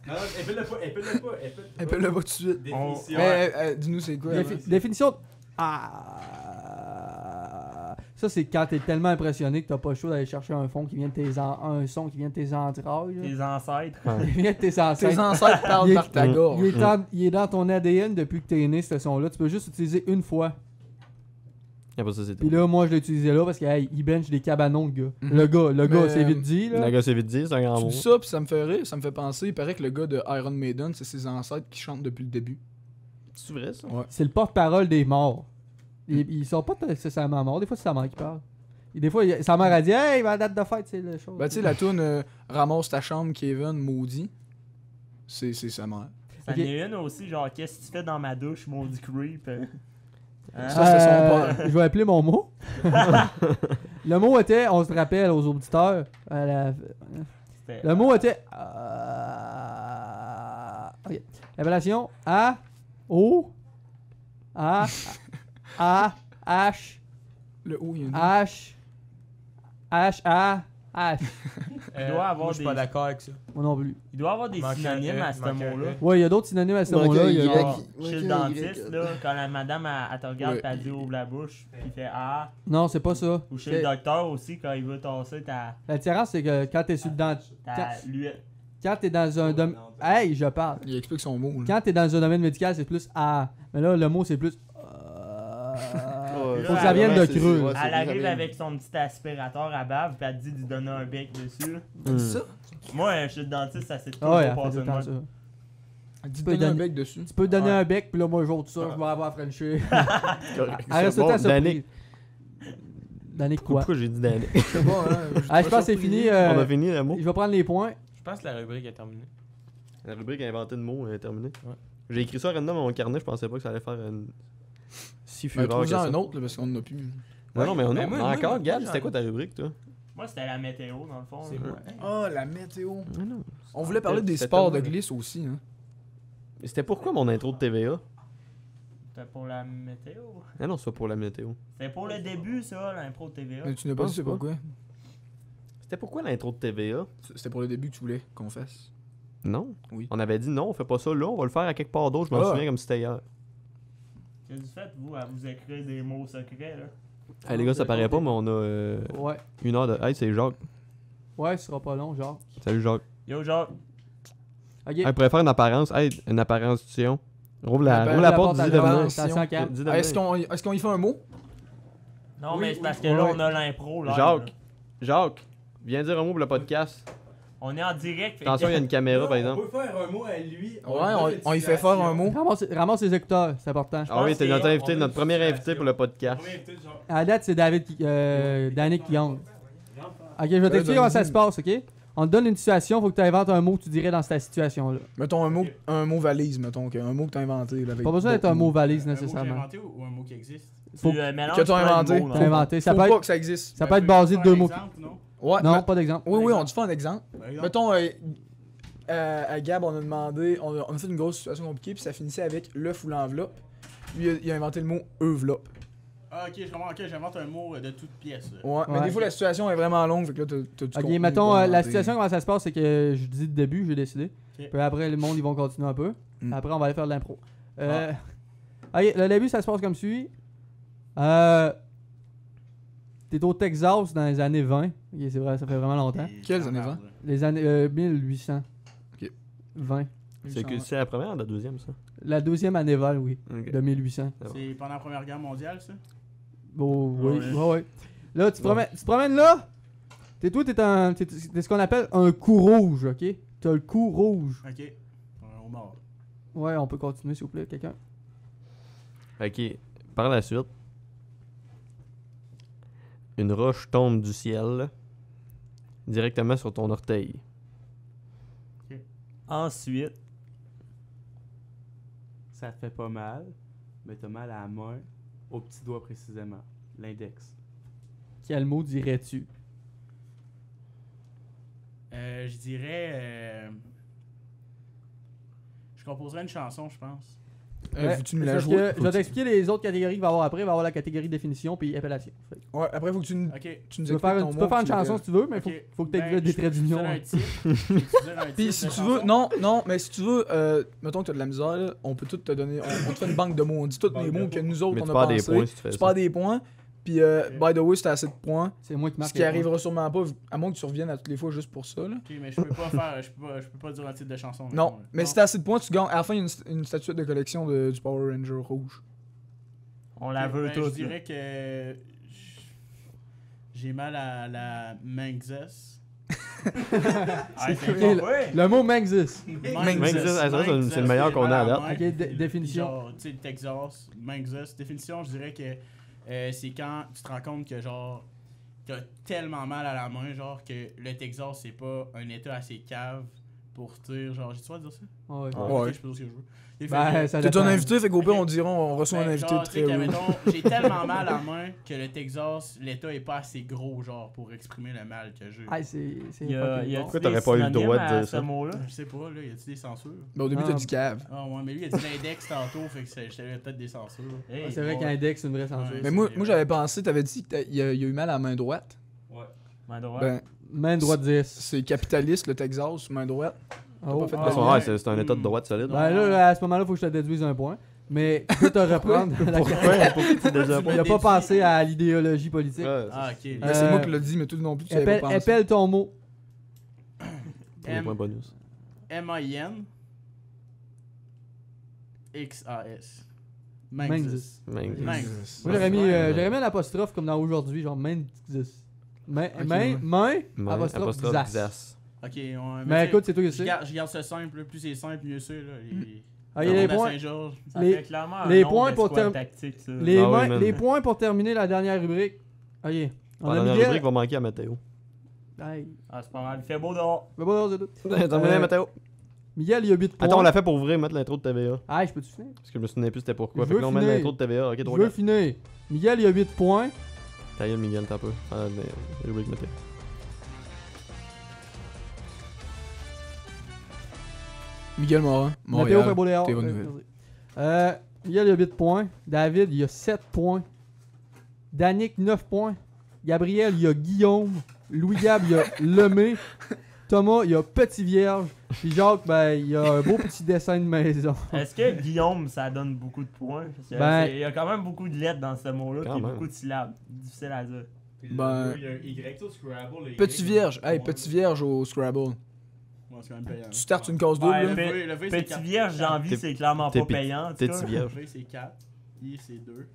[SPEAKER 2] Non, épelle-le pas, épelle-le pas, épelle-le pas.
[SPEAKER 5] Appelle-le pas tout de suite.
[SPEAKER 2] Définition.
[SPEAKER 5] Dis-nous c'est quoi.
[SPEAKER 3] Définition. De... Ah. Ça, c'est quand t'es tellement impressionné que t'as pas le choix d'aller chercher un son qui vient de tes entrailles. là.
[SPEAKER 4] Tes ancêtres.
[SPEAKER 3] Il vient de tes
[SPEAKER 5] Tes
[SPEAKER 3] ancêtres.
[SPEAKER 5] ancêtres parlent
[SPEAKER 3] Il est-
[SPEAKER 5] par ta gorge.
[SPEAKER 3] Il est dans ton ADN depuis que t'es né, ce son-là. Tu peux juste l'utiliser une fois.
[SPEAKER 1] Y'a pas ça, c'est
[SPEAKER 3] Puis
[SPEAKER 1] tout.
[SPEAKER 3] là, moi, je l'ai utilisé là parce qu'il bench des cabanons, le gars.
[SPEAKER 5] Mhm.
[SPEAKER 3] Le gars,
[SPEAKER 5] Mais,
[SPEAKER 3] c'est vite dit, là.
[SPEAKER 1] La gars, c'est vite dit, c'est un grand
[SPEAKER 5] Tu
[SPEAKER 1] mot.
[SPEAKER 5] dis ça, puis ça me fait rire, ça me fait penser. Il paraît que le gars de Iron Maiden, c'est ses ancêtres qui chantent depuis le début.
[SPEAKER 1] C'est vrai, ça?
[SPEAKER 3] C'est le porte-parole des morts. Il sort pas nécessairement mort. Des fois, c'est sa mère qui parle. Et des fois, sa mère a dit Hey, ma date de fête, c'est la chose.
[SPEAKER 5] Ben, tu sais, la toune Ramasse ta chambre, Kevin, maudit. C'est sa mère.
[SPEAKER 4] Ça
[SPEAKER 3] Ok.
[SPEAKER 4] en est une aussi, genre, qu'est-ce que tu fais dans ma douche, maudit creep? Hein?
[SPEAKER 5] Ça, c'était son père.
[SPEAKER 3] Je vais appeler mon mot. Le mot était, on se rappelle aux auditeurs.
[SPEAKER 4] C'était-
[SPEAKER 3] Le mot était. Ok. Révélation A. O. A. A. H.
[SPEAKER 5] Le O, il y a une.
[SPEAKER 3] H. H. A. H.
[SPEAKER 4] Il doit avoir
[SPEAKER 6] moi, je suis pas
[SPEAKER 4] des-
[SPEAKER 6] d'accord avec ça.
[SPEAKER 3] Moi non plus.
[SPEAKER 4] Il doit y avoir des
[SPEAKER 6] Manque un
[SPEAKER 4] synonymes
[SPEAKER 6] E,
[SPEAKER 4] à ce
[SPEAKER 6] manque un
[SPEAKER 4] mot-là.
[SPEAKER 6] E.
[SPEAKER 3] Ouais, il y a d'autres synonymes à ce
[SPEAKER 1] Manque
[SPEAKER 3] mot-là.
[SPEAKER 1] un
[SPEAKER 3] il y a
[SPEAKER 1] Y.
[SPEAKER 3] genre-
[SPEAKER 4] Chez le
[SPEAKER 1] Ouais,
[SPEAKER 4] dentiste,
[SPEAKER 1] Y.
[SPEAKER 4] là, quand la madame elle te regarde
[SPEAKER 5] Ouais.
[SPEAKER 4] et elle dit ouvre la bouche, puis il fait ah.
[SPEAKER 3] Non, c'est pas ça.
[SPEAKER 4] Ou chez
[SPEAKER 3] C'est-
[SPEAKER 4] le docteur aussi, quand il veut tasser
[SPEAKER 3] La différence, c'est que quand t'es sur le dent... Quand t'es dans un domaine... Hey, je parle.
[SPEAKER 5] Il explique son mot. là.
[SPEAKER 3] Quand t'es dans un domaine médical, c'est plus A. Mais là, le mot, c'est plus... Faut que ça vienne de creux.
[SPEAKER 1] Ouais, c'est
[SPEAKER 4] Elle
[SPEAKER 1] plus
[SPEAKER 4] arrive
[SPEAKER 1] ça
[SPEAKER 4] avec son petit aspirateur à bave, puis elle te dit de lui donner un bec dessus.
[SPEAKER 1] Hmm.
[SPEAKER 5] Ça?
[SPEAKER 4] Moi, chez le dentiste, ça s'est toujours
[SPEAKER 3] Ah ouais, elle fait
[SPEAKER 4] passé
[SPEAKER 3] tout
[SPEAKER 4] de
[SPEAKER 3] le temps
[SPEAKER 4] même.
[SPEAKER 3] ça.
[SPEAKER 5] Elle dit
[SPEAKER 3] peux
[SPEAKER 5] donner un
[SPEAKER 3] donner-
[SPEAKER 5] bec dessus.
[SPEAKER 3] Tu peux donner
[SPEAKER 4] Ouais.
[SPEAKER 3] un bec, puis là, moi, j'ôte ça, je vais avoir Frencher.
[SPEAKER 1] Correct.
[SPEAKER 3] Elle reste tout
[SPEAKER 1] Bon,
[SPEAKER 3] le temps surprise.
[SPEAKER 1] Danick.
[SPEAKER 3] Danick quoi?
[SPEAKER 1] Pourquoi j'ai dit Danick?
[SPEAKER 5] C'est bon, hein?
[SPEAKER 3] Ah, je pense que c'est fini.
[SPEAKER 1] On a fini le mot.
[SPEAKER 3] Je vais prendre les points.
[SPEAKER 6] Je pense que la rubrique est terminée.
[SPEAKER 1] La rubrique inventer de mots est terminée.
[SPEAKER 6] Ouais.
[SPEAKER 1] J'ai écrit ça random dans mon carnet, je pensais pas que ça allait faire une si
[SPEAKER 5] Ben,
[SPEAKER 1] fureur que
[SPEAKER 5] trouve-en
[SPEAKER 1] ça.
[SPEAKER 5] un autre, là, parce qu'on en a plus.
[SPEAKER 1] Non, non, mais on
[SPEAKER 6] Ben,
[SPEAKER 1] a
[SPEAKER 6] moi,
[SPEAKER 1] encore.
[SPEAKER 6] moi,
[SPEAKER 1] Gab,
[SPEAKER 6] j'en
[SPEAKER 1] c'était
[SPEAKER 6] ai-
[SPEAKER 1] quoi ta rubrique, toi?
[SPEAKER 4] Moi, c'était la météo, dans le fond.
[SPEAKER 6] C'est
[SPEAKER 4] là.
[SPEAKER 6] moi.
[SPEAKER 5] Ah, la météo.
[SPEAKER 1] Non, non.
[SPEAKER 5] On voulait parler des
[SPEAKER 1] C'était
[SPEAKER 5] sports de
[SPEAKER 1] tellement-
[SPEAKER 5] glisse aussi. Hein.
[SPEAKER 1] Et c'était pourquoi mon intro de TVA?
[SPEAKER 4] C'était pour la météo.
[SPEAKER 1] Ah non, c'est pas pour la météo.
[SPEAKER 4] C'était pour le début, ça, l'impro de TVA.
[SPEAKER 5] Mais tu n'as pas dit
[SPEAKER 1] pense
[SPEAKER 5] c'est
[SPEAKER 1] pas.
[SPEAKER 5] pourquoi.
[SPEAKER 1] C'était pourquoi l'intro de TVA?
[SPEAKER 5] C'était pour le début que tu voulais qu'on fasse.
[SPEAKER 1] Non.
[SPEAKER 5] Oui.
[SPEAKER 1] On avait dit non, on fait pas ça là, on va le faire à quelque part d'autre, je m'en
[SPEAKER 5] Ah.
[SPEAKER 1] souviens comme si c'était hier.
[SPEAKER 4] Qu'est-ce que vous faites, vous, à vous écrire des mots secrets, là?
[SPEAKER 1] Hey, les gars, ça paraît pas, mais on a
[SPEAKER 3] Ouais.
[SPEAKER 1] une heure de. Hey, c'est Jacques.
[SPEAKER 3] Ouais, ce sera pas long, genre.
[SPEAKER 1] Salut Jacques.
[SPEAKER 4] Yo, genre,
[SPEAKER 3] Ok.
[SPEAKER 1] Hey, on pourrait faire une apparence. Hey, une apparition. Rouvre la
[SPEAKER 5] Apparition.
[SPEAKER 1] porte, dis de venir.
[SPEAKER 3] Attention, Cam.
[SPEAKER 1] Dis de
[SPEAKER 5] Ah, Est-ce
[SPEAKER 1] venir.
[SPEAKER 5] qu'on y fait un mot?
[SPEAKER 4] non,
[SPEAKER 3] Oui,
[SPEAKER 4] mais
[SPEAKER 3] oui,
[SPEAKER 4] c'est parce que
[SPEAKER 3] oui,
[SPEAKER 4] là,
[SPEAKER 3] oui.
[SPEAKER 4] on a l'impro, là.
[SPEAKER 1] Jacques. Jacques, viens dire un mot pour le podcast.
[SPEAKER 4] On est en direct. fait
[SPEAKER 1] Attention, il y a une caméra par
[SPEAKER 2] On
[SPEAKER 1] exemple.
[SPEAKER 2] peut faire un mot à lui.
[SPEAKER 5] Ouais, on y fait faire un mot.
[SPEAKER 3] Ramasse les écouteurs, c'est important.
[SPEAKER 1] Ah oui, t'es
[SPEAKER 4] que
[SPEAKER 1] notre
[SPEAKER 4] c'est-
[SPEAKER 1] invité, notre premier invité pour le podcast.
[SPEAKER 3] À la date, c'est Danick Young. Ok, je vais t'expliquer comment ça se passe, ok? On te donne une situation, faut que tu inventes un mot que tu dirais dans cette situation-là.
[SPEAKER 5] Mettons un mot valise, mettons. Un mot que t'as inventé. Là, avec
[SPEAKER 3] Pas besoin d'être
[SPEAKER 5] d'autres
[SPEAKER 3] un mot
[SPEAKER 5] mots.
[SPEAKER 3] valise
[SPEAKER 2] Un mot que j'ai
[SPEAKER 3] nécessairement.
[SPEAKER 2] inventé ou un mot qui existe?
[SPEAKER 3] Faut
[SPEAKER 4] Tu mélanges
[SPEAKER 5] que t'as
[SPEAKER 4] plein de
[SPEAKER 5] inventé.
[SPEAKER 4] mots,
[SPEAKER 3] T'as
[SPEAKER 4] non?
[SPEAKER 3] inventé. Ça
[SPEAKER 5] Faut
[SPEAKER 3] peut
[SPEAKER 5] pas
[SPEAKER 3] être,
[SPEAKER 5] que ça existe.
[SPEAKER 3] ça peut être basé de deux mots.
[SPEAKER 2] Non?
[SPEAKER 5] Ouais,
[SPEAKER 3] Non,
[SPEAKER 5] mais-
[SPEAKER 3] pas d'exemple.
[SPEAKER 5] Oui, on te fait un exemple.
[SPEAKER 2] Par exemple?
[SPEAKER 5] Mettons, à Gab, on a demandé, on a fait une grosse situation compliquée, puis ça finissait avec l'œuf ou l'enveloppe. Lui, il a inventé le mot enveloppe.
[SPEAKER 2] Ah, ok, je comprends. Ok, j'invente un mot de toute pièce. là.
[SPEAKER 5] Ouais, mais
[SPEAKER 3] Ouais.
[SPEAKER 5] des fois, la situation est vraiment longue, fait que là, t'as du
[SPEAKER 3] Ok,
[SPEAKER 5] contenu
[SPEAKER 3] mettons,
[SPEAKER 5] pour
[SPEAKER 3] la
[SPEAKER 5] inventer.
[SPEAKER 3] situation, comment ça se passe, c'est que je dis le début, j'ai décidé.
[SPEAKER 2] Ok.
[SPEAKER 3] Puis après, le monde, ils vont continuer un peu.
[SPEAKER 5] Mm.
[SPEAKER 3] Après, on va aller faire de l'impro. Ok, le début, ça se passe comme suit. T'es au Texas dans les années 20. Ok, c'est vrai, ça fait vraiment longtemps.
[SPEAKER 2] Et
[SPEAKER 5] Quelles
[SPEAKER 2] ça
[SPEAKER 5] années
[SPEAKER 2] regarde,
[SPEAKER 5] 20?
[SPEAKER 2] là.
[SPEAKER 3] Les années 1800.
[SPEAKER 5] Ok.
[SPEAKER 3] 20.
[SPEAKER 1] C'est la première ou la deuxième, ça?
[SPEAKER 3] La deuxième année Val, oui.
[SPEAKER 1] Ok.
[SPEAKER 3] De 1800.
[SPEAKER 2] C'est pendant la Première Guerre mondiale, ça?
[SPEAKER 3] Oh, oui,
[SPEAKER 4] Ouais.
[SPEAKER 3] ouais. Là, tu te promènes là. T'es ce qu'on appelle un coup rouge, ok? T'as le coup rouge.
[SPEAKER 2] Ok. On mort.
[SPEAKER 3] Ouais, on peut continuer, s'il vous plaît, quelqu'un.
[SPEAKER 1] Ok, par la suite, une roche tombe du ciel directement sur ton orteil.
[SPEAKER 4] Ensuite,
[SPEAKER 2] Ça te fait pas mal, mais t'as mal à la main, au petit doigt précisément, l'index.
[SPEAKER 3] Quel mot dirais-tu?
[SPEAKER 2] Je dirais. Je composerais une chanson, je pense.
[SPEAKER 3] Ouais,
[SPEAKER 5] Faut-tu me
[SPEAKER 3] c'est
[SPEAKER 5] la
[SPEAKER 3] parce
[SPEAKER 5] jouer?
[SPEAKER 3] que je vais t'expliquer les autres catégories qu'il va y avoir après. Il va y avoir la catégorie définition puis appellation. Fait que
[SPEAKER 5] Ouais, après, faut que tu nous
[SPEAKER 2] Ok.
[SPEAKER 5] tu nous
[SPEAKER 3] tu peux
[SPEAKER 5] expliques
[SPEAKER 3] faire,
[SPEAKER 5] ton
[SPEAKER 3] tu
[SPEAKER 5] mot,
[SPEAKER 3] peux faire une
[SPEAKER 5] puis
[SPEAKER 3] chanson si tu veux, mais faut,
[SPEAKER 2] Ok.
[SPEAKER 3] faut que tu
[SPEAKER 2] Ben,
[SPEAKER 3] des
[SPEAKER 2] je
[SPEAKER 3] traits
[SPEAKER 2] te
[SPEAKER 3] d'union.
[SPEAKER 2] donne un
[SPEAKER 3] hein.
[SPEAKER 2] titre. Je vais te dire un
[SPEAKER 5] Puis
[SPEAKER 2] titre
[SPEAKER 5] si
[SPEAKER 2] de
[SPEAKER 5] tu veux,
[SPEAKER 2] chanson.
[SPEAKER 5] non, mais si tu veux, mettons que t'as de la misère, là, on peut tout te donner, on te fait une banque de mots, on dit tous les mots que nous autres
[SPEAKER 1] Mais
[SPEAKER 5] on
[SPEAKER 1] tu
[SPEAKER 5] a
[SPEAKER 1] perds des
[SPEAKER 5] pensé.
[SPEAKER 1] points si tu fais
[SPEAKER 5] Tu
[SPEAKER 1] ça.
[SPEAKER 5] perds des points, puis by the way, si t'as assez de points,
[SPEAKER 3] C'est moi qui marque.
[SPEAKER 5] ce qui
[SPEAKER 3] les points.
[SPEAKER 5] arrivera sûrement pas, à moins que tu reviennes à toutes les fois juste pour ça, là.
[SPEAKER 2] Ok, mais je peux pas faire. Je peux pas dire un titre de chanson.
[SPEAKER 5] Non,
[SPEAKER 2] mettons, là.
[SPEAKER 5] mais si t'as assez de points, tu gagnes à la fin une statuette de collection du Power Ranger rouge.
[SPEAKER 4] on la
[SPEAKER 2] Ok,
[SPEAKER 4] veut
[SPEAKER 2] ben,
[SPEAKER 4] tous.
[SPEAKER 2] Je dirais que. J'ai mal à la Manxus.
[SPEAKER 4] Ah, c'est
[SPEAKER 3] Ok,
[SPEAKER 4] pas
[SPEAKER 3] le-
[SPEAKER 4] vrai.
[SPEAKER 3] Le mot Manxus.
[SPEAKER 1] Manxus, ah, ça, c'est le meilleur qu'on a à date.
[SPEAKER 3] Ok, définition.
[SPEAKER 2] Genre, tu sais, le Texas, Manxus. Définition, je dirais que c'est quand tu te rends compte que, genre, t'as tellement mal à la main, genre, que le Texas, c'est pas un état assez cave
[SPEAKER 8] pour dire, genre, j'ai-tu le droit de dire ça?
[SPEAKER 3] Ouais.
[SPEAKER 5] Ouais.
[SPEAKER 8] Ok, je peux dire ce que je veux. Et
[SPEAKER 3] Ben,
[SPEAKER 8] fait que-
[SPEAKER 3] ça
[SPEAKER 5] T'es
[SPEAKER 3] dépend.
[SPEAKER 5] un invité, fait qu'au pire, on dira, on reçoit un
[SPEAKER 8] ben,
[SPEAKER 5] invité
[SPEAKER 8] genre, tu sais
[SPEAKER 5] très
[SPEAKER 8] que,
[SPEAKER 5] haut.
[SPEAKER 8] mettons, j'ai tellement mal à la main que le Texas, l'État est pas assez gros, genre, pour exprimer le mal que j'ai.
[SPEAKER 3] Ah, c'est
[SPEAKER 4] Il y a,
[SPEAKER 3] fucking
[SPEAKER 4] y a
[SPEAKER 3] bon.
[SPEAKER 1] Pourquoi t'aurais pas eu le droit de dire ça?
[SPEAKER 4] ce mot-là?
[SPEAKER 8] Je sais pas, là, y a-tu des censures?
[SPEAKER 5] Ben, au début,
[SPEAKER 3] Ah.
[SPEAKER 5] t'as dit cave.
[SPEAKER 8] Ah ouais, mais lui, il a dit l'index tantôt, fait que j'avais peut-être des censures.
[SPEAKER 4] Hey,
[SPEAKER 3] Ah, c'est vrai qu'un index, c'est une vraie censure.
[SPEAKER 8] Ouais.
[SPEAKER 5] Mais moi j'avais pensé, t'avais dit qu'il y a eu mal à la main droite.
[SPEAKER 4] Main droite.
[SPEAKER 5] Ben,
[SPEAKER 3] Main droite 10.
[SPEAKER 5] c'est capitaliste, le Texas, main droite.
[SPEAKER 3] Oh.
[SPEAKER 5] pas fait de
[SPEAKER 1] De toute façon, ouais, c'est un état de droite solide.
[SPEAKER 3] Ben là, à ce moment-là, faut que je te déduise un point. Mais tu peux te reprendre.
[SPEAKER 1] Pourquoi tu déjà
[SPEAKER 3] Il a pas pensé à l'idéologie politique.
[SPEAKER 1] Ouais,
[SPEAKER 8] Ah, ok.
[SPEAKER 5] Ben, c'est moi qui l'ai dit, mais tout non plus, tu savais pas penser.
[SPEAKER 3] Appelle ton mot.
[SPEAKER 1] pour les points bonus.
[SPEAKER 8] M-A-I-N X-A-S.
[SPEAKER 3] Manxis.
[SPEAKER 1] Manxis.
[SPEAKER 8] Manxis.
[SPEAKER 3] Moi, j'aurais mis un apostrophe comme dans aujourd'hui, genre Manxis. Main, apostrophe Xas.
[SPEAKER 8] Ok, ouais.
[SPEAKER 3] Mais écoute, c'est toi qui
[SPEAKER 8] je
[SPEAKER 3] sais.
[SPEAKER 8] garde ça simple, là. Plus c'est simple, mieux c'est, là.
[SPEAKER 3] Ah, il y a les
[SPEAKER 8] Ronde à
[SPEAKER 3] points.
[SPEAKER 8] Saint-Georges.
[SPEAKER 4] Ça
[SPEAKER 3] les-
[SPEAKER 4] fait clairement
[SPEAKER 3] les
[SPEAKER 4] un nom
[SPEAKER 3] points pour
[SPEAKER 4] d'escouade
[SPEAKER 3] term-
[SPEAKER 4] tactique, ça.
[SPEAKER 3] Les,
[SPEAKER 1] Ah oui, man.
[SPEAKER 3] les points pour terminer la dernière rubrique. Ok. On
[SPEAKER 1] La
[SPEAKER 3] a
[SPEAKER 1] dernière
[SPEAKER 3] Miguel.
[SPEAKER 1] rubrique va manquer à Mathéo.
[SPEAKER 3] Hey.
[SPEAKER 4] Ah, c'est pas mal. Il fait beau dehors.
[SPEAKER 3] Mais bon, c'est tout.
[SPEAKER 1] Terminé, Mathéo.
[SPEAKER 3] Miguel, il y a 8 points.
[SPEAKER 1] Attends, on l'a fait pour ouvrir, mettre l'intro de TVA.
[SPEAKER 3] Ah, je peux-tu finir?
[SPEAKER 1] Parce que je me souvenais plus c'était pourquoi.
[SPEAKER 3] Je
[SPEAKER 1] Fait que
[SPEAKER 3] veux
[SPEAKER 1] là, on met
[SPEAKER 3] finir.
[SPEAKER 1] l'intro de TVA. Ok,
[SPEAKER 3] Je
[SPEAKER 1] 3
[SPEAKER 3] veux
[SPEAKER 1] 4.
[SPEAKER 3] finir. Miguel, il y a 8 points.
[SPEAKER 1] Ta gueule, Miguel, t'as peu. Ah, mais rubrique Mathéo.
[SPEAKER 5] Miguel Morin,
[SPEAKER 3] Mathéo
[SPEAKER 5] Montréal.
[SPEAKER 3] fait beau dehors.
[SPEAKER 5] t'es bonne nouvelle.
[SPEAKER 3] Miguel, il y a 8 points. David, il y a 7 points. Danick, 9 points. Gabriel, il y a Guillaume. Louis-Gab, il y a Lemay. Thomas, il y a Petit Vierge. Puis Jacques, ben, il y a un beau petit dessin de maison.
[SPEAKER 4] Est-ce que Guillaume, ça donne beaucoup de points? Parce que
[SPEAKER 3] Ben-
[SPEAKER 4] il y a quand même beaucoup de lettres dans ce mot-là,
[SPEAKER 1] Quand
[SPEAKER 4] puis
[SPEAKER 1] même.
[SPEAKER 4] beaucoup de syllabes. Difficile à dire.
[SPEAKER 5] Ben,
[SPEAKER 2] Il y a un Y sur Scrabble. le Y,
[SPEAKER 5] Petit vierge,
[SPEAKER 2] c'est-
[SPEAKER 5] petit vierge au Scrabble.
[SPEAKER 8] Ouais, c'est quand même payant.
[SPEAKER 5] Tu startes une case double,
[SPEAKER 4] Ouais,
[SPEAKER 5] là.
[SPEAKER 4] mais-
[SPEAKER 8] Le V, c'est
[SPEAKER 4] Petit
[SPEAKER 8] 4.
[SPEAKER 4] vierge, j'ai envie,
[SPEAKER 1] T'es-
[SPEAKER 4] c'est clairement
[SPEAKER 1] t'es
[SPEAKER 4] pas payant. en tout cas.
[SPEAKER 1] Petit vierge.
[SPEAKER 8] V, c'est 4. I, c'est 2.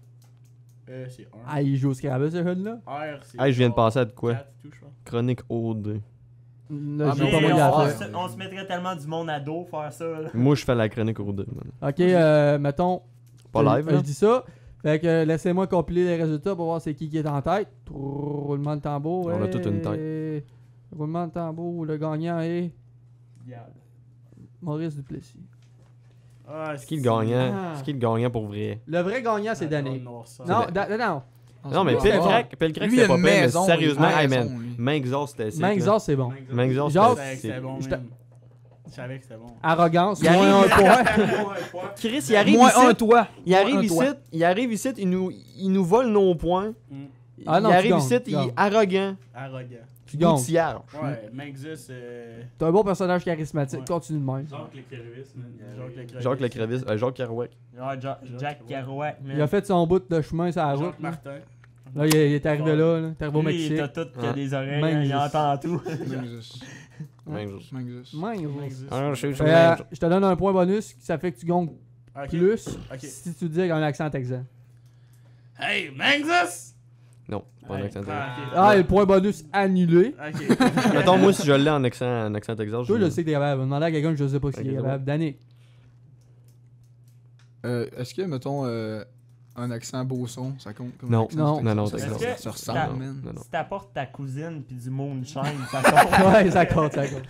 [SPEAKER 8] E, c'est 1.
[SPEAKER 3] Ah, il joue au Scrabble, ce jeune-là.
[SPEAKER 8] R, c'est
[SPEAKER 1] Hey, je viens de penser à de quoi?
[SPEAKER 8] 4 tout, je pense.
[SPEAKER 1] Chronique OD.
[SPEAKER 3] Là,
[SPEAKER 5] Ah,
[SPEAKER 3] j'ai
[SPEAKER 5] mais
[SPEAKER 3] pas
[SPEAKER 4] Mais
[SPEAKER 3] moyen à
[SPEAKER 4] on,
[SPEAKER 3] faire.
[SPEAKER 4] on se mettrait tellement du monde à dos faire ça. Là.
[SPEAKER 1] Moi, je fais la chronique OD, man.
[SPEAKER 3] Ok, mettons.
[SPEAKER 1] Pas live,
[SPEAKER 3] Je
[SPEAKER 1] là.
[SPEAKER 3] dis ça. Fait que laissez-moi compiler les résultats pour voir c'est qui est en tête. Roulement de tambour.
[SPEAKER 1] On a
[SPEAKER 3] hey.
[SPEAKER 1] toute une tête.
[SPEAKER 3] Roulement de tambour. Le gagnant est
[SPEAKER 4] Regarde.
[SPEAKER 3] Maurice Duplessis.
[SPEAKER 8] Ah,
[SPEAKER 1] C'est qui le gagnant?
[SPEAKER 3] Ah.
[SPEAKER 1] C'est qui le gagnant pour vrai?
[SPEAKER 3] Le vrai gagnant, c'est Danny.
[SPEAKER 8] Non,
[SPEAKER 3] Non,
[SPEAKER 1] C'est
[SPEAKER 3] non.
[SPEAKER 1] Non, mais
[SPEAKER 3] c'est
[SPEAKER 1] Pile
[SPEAKER 3] bon.
[SPEAKER 1] Crack, Pile Crack,
[SPEAKER 5] Lui, il
[SPEAKER 1] c'était
[SPEAKER 5] a
[SPEAKER 1] pas
[SPEAKER 5] une
[SPEAKER 1] pire, mais
[SPEAKER 5] maison,
[SPEAKER 1] sérieusement,
[SPEAKER 5] il a
[SPEAKER 1] hey
[SPEAKER 5] une
[SPEAKER 1] man,
[SPEAKER 5] maison, lui.
[SPEAKER 1] Manxor, c'était sick.
[SPEAKER 3] Manxor, c'est bon.
[SPEAKER 1] Manxor,
[SPEAKER 3] Jacques,
[SPEAKER 8] C'était bon,
[SPEAKER 3] je
[SPEAKER 8] man. Je savais que c'était bon.
[SPEAKER 3] Arrogance,
[SPEAKER 1] Il
[SPEAKER 3] moins un point.
[SPEAKER 1] Chris, il arrive
[SPEAKER 5] Moins
[SPEAKER 1] ici,
[SPEAKER 5] un toit.
[SPEAKER 1] il arrive
[SPEAKER 5] un
[SPEAKER 1] ici,
[SPEAKER 5] toit.
[SPEAKER 1] il nous vole nos points.
[SPEAKER 3] Ah non,
[SPEAKER 1] il
[SPEAKER 3] tu
[SPEAKER 1] arrive
[SPEAKER 3] gagnes,
[SPEAKER 1] ici,
[SPEAKER 3] tu
[SPEAKER 1] il est
[SPEAKER 3] gagnes.
[SPEAKER 1] arrogant,
[SPEAKER 8] Arrogant.
[SPEAKER 3] Tu gagnes.
[SPEAKER 1] gouttière.
[SPEAKER 8] Ouais, Manxis,
[SPEAKER 3] T'es un bon personnage charismatique.
[SPEAKER 8] Ouais.
[SPEAKER 3] Continue de même.
[SPEAKER 2] Jacques le Crevis, man.
[SPEAKER 1] Jacques le Crevis, Jacques Kerouac.
[SPEAKER 4] Ouais, Jack Kerouac, man.
[SPEAKER 3] Il a fait son bout de chemin sur la route.
[SPEAKER 8] Jacques
[SPEAKER 3] Là,
[SPEAKER 8] Martin.
[SPEAKER 3] Là, il est arrivé là. T'es arrivé au
[SPEAKER 4] Lui,
[SPEAKER 3] Mexique.
[SPEAKER 4] t'as tout qui a
[SPEAKER 1] Ah.
[SPEAKER 4] des oreilles,
[SPEAKER 3] Manxis.
[SPEAKER 4] il entend tout.
[SPEAKER 5] Manxis.
[SPEAKER 1] Manxor.
[SPEAKER 5] Manxis.
[SPEAKER 3] Mince.
[SPEAKER 1] Ah, je sais,
[SPEAKER 3] Je te donne un point bonus, ça fait que tu gagnes
[SPEAKER 8] Ok.
[SPEAKER 3] plus
[SPEAKER 8] Ok.
[SPEAKER 3] si tu dis avec un accent texan.
[SPEAKER 8] Hey, Manxis!
[SPEAKER 1] Non, pas un accent texan.
[SPEAKER 3] Ah, et le point bonus annulé.
[SPEAKER 8] Ok.
[SPEAKER 1] Mettons, moi, si je l'ai en accent texas,
[SPEAKER 3] Toi, je sais que t'es capable. Demander à quelqu'un que je sais pas s'il est
[SPEAKER 1] Ok, c'est
[SPEAKER 3] capable. Danny.
[SPEAKER 5] Est-ce que, mettons, un accent Beauson, ça compte comme
[SPEAKER 1] Non.
[SPEAKER 5] accent
[SPEAKER 3] Non.
[SPEAKER 5] Texas?
[SPEAKER 1] Non,
[SPEAKER 5] Ça-
[SPEAKER 1] Texas.
[SPEAKER 5] ça-
[SPEAKER 4] Est-ce
[SPEAKER 5] Ça
[SPEAKER 4] que
[SPEAKER 5] ressemble,
[SPEAKER 4] t'as-
[SPEAKER 5] man.
[SPEAKER 1] Non, non.
[SPEAKER 4] Si t'apportes ta cousine puis du moonshine, ça compte.
[SPEAKER 3] Ouais, ça compte, ça compte.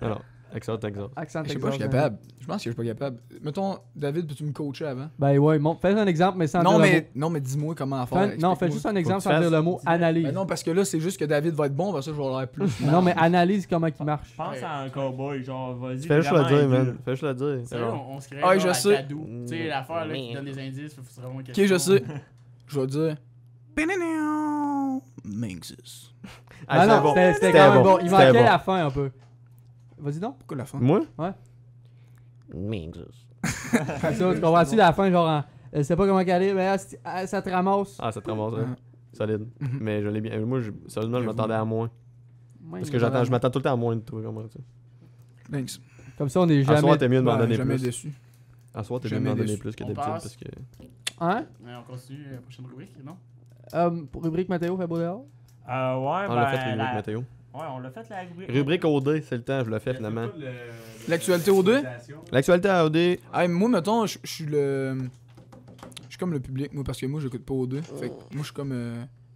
[SPEAKER 1] Non, non, accent texas.
[SPEAKER 3] Accent
[SPEAKER 5] Je sais
[SPEAKER 3] texan.
[SPEAKER 5] pas, je suis capable. Je pense que je suis pas capable. Mettons, David, peux-tu me coacher avant?
[SPEAKER 3] Ben ouais, bon, fais un exemple, mais sans
[SPEAKER 5] Non,
[SPEAKER 3] dire le
[SPEAKER 5] mais, non, mais dis-moi comment faire.
[SPEAKER 3] mot. Non,
[SPEAKER 5] explique-moi.
[SPEAKER 3] fais juste un exemple
[SPEAKER 1] que tu
[SPEAKER 3] sans dire
[SPEAKER 1] fasses-
[SPEAKER 3] le mot analyse.
[SPEAKER 5] Ben non, parce que là, c'est juste que David va être bon, parce que je vais l'air plus.
[SPEAKER 3] Non, mais analyse comment il marche.
[SPEAKER 4] Pense à un cowboy, genre, vas-y.
[SPEAKER 1] Fais juste le
[SPEAKER 4] vraiment
[SPEAKER 1] dire,
[SPEAKER 4] aigu,
[SPEAKER 1] man.
[SPEAKER 4] là.
[SPEAKER 1] Fais juste le dire.
[SPEAKER 8] Sérieux, on se crée
[SPEAKER 5] Ah,
[SPEAKER 8] genre
[SPEAKER 5] je
[SPEAKER 8] à
[SPEAKER 5] sais.
[SPEAKER 8] Tadou. Tu sais, l'affaire là qui donne des indices, faut vraiment une
[SPEAKER 5] Ok,
[SPEAKER 8] question.
[SPEAKER 5] je sais. Je vais dire. Manxis.
[SPEAKER 3] Ah
[SPEAKER 1] c'est
[SPEAKER 3] non,
[SPEAKER 1] bon.
[SPEAKER 3] c'était quand même bon. Il
[SPEAKER 1] C'était
[SPEAKER 3] manquait
[SPEAKER 1] bon.
[SPEAKER 3] la fin un peu. Vas-y donc.
[SPEAKER 5] Pourquoi la fin?
[SPEAKER 1] Moi?
[SPEAKER 3] Ouais.
[SPEAKER 1] Manxis.
[SPEAKER 3] Ça, tu comprends-tu la fin, genre, je sais pas comment qu'elle est, mais ça te ramasse.
[SPEAKER 1] Ah, ça te ramasse, hein. Solide.
[SPEAKER 5] Mhm.
[SPEAKER 1] Mais je l'ai bien. Moi, sérieusement, je
[SPEAKER 5] J'avoue.
[SPEAKER 1] m'attendais à moins. Parce que je m'attends tout le temps à moins de toi, comment ça.
[SPEAKER 5] Thanks.
[SPEAKER 3] Comme ça, on est
[SPEAKER 1] À
[SPEAKER 3] jamais.
[SPEAKER 1] soir, t'es mieux de m'en
[SPEAKER 5] Ouais,
[SPEAKER 1] donner
[SPEAKER 5] jamais
[SPEAKER 1] plus.
[SPEAKER 5] déçu.
[SPEAKER 1] À soir, t'es mieux de
[SPEAKER 5] Jamais
[SPEAKER 1] m'en donner
[SPEAKER 5] déçu.
[SPEAKER 1] plus que
[SPEAKER 8] On
[SPEAKER 1] d'habitude
[SPEAKER 8] passe.
[SPEAKER 1] parce que.
[SPEAKER 3] Hein?
[SPEAKER 8] Ouais, on continue la prochaine rubrique, non?
[SPEAKER 3] Pour rubrique Mathéo, fait beau dehors.
[SPEAKER 4] Ouais,
[SPEAKER 1] On l'a fait,
[SPEAKER 4] ben,
[SPEAKER 1] rubrique météo.
[SPEAKER 4] Ouais, on l'a fait la rubrique.
[SPEAKER 1] Rubrique OD, c'est le temps, je l'ai fait finalement.
[SPEAKER 5] L'actualité au deux?
[SPEAKER 1] L'actualité à OD.
[SPEAKER 5] Hey, moi, mettons, je suis le. Je suis comme le public, moi, parce que moi, j'écoute pas O2. Fait que moi, je suis comme.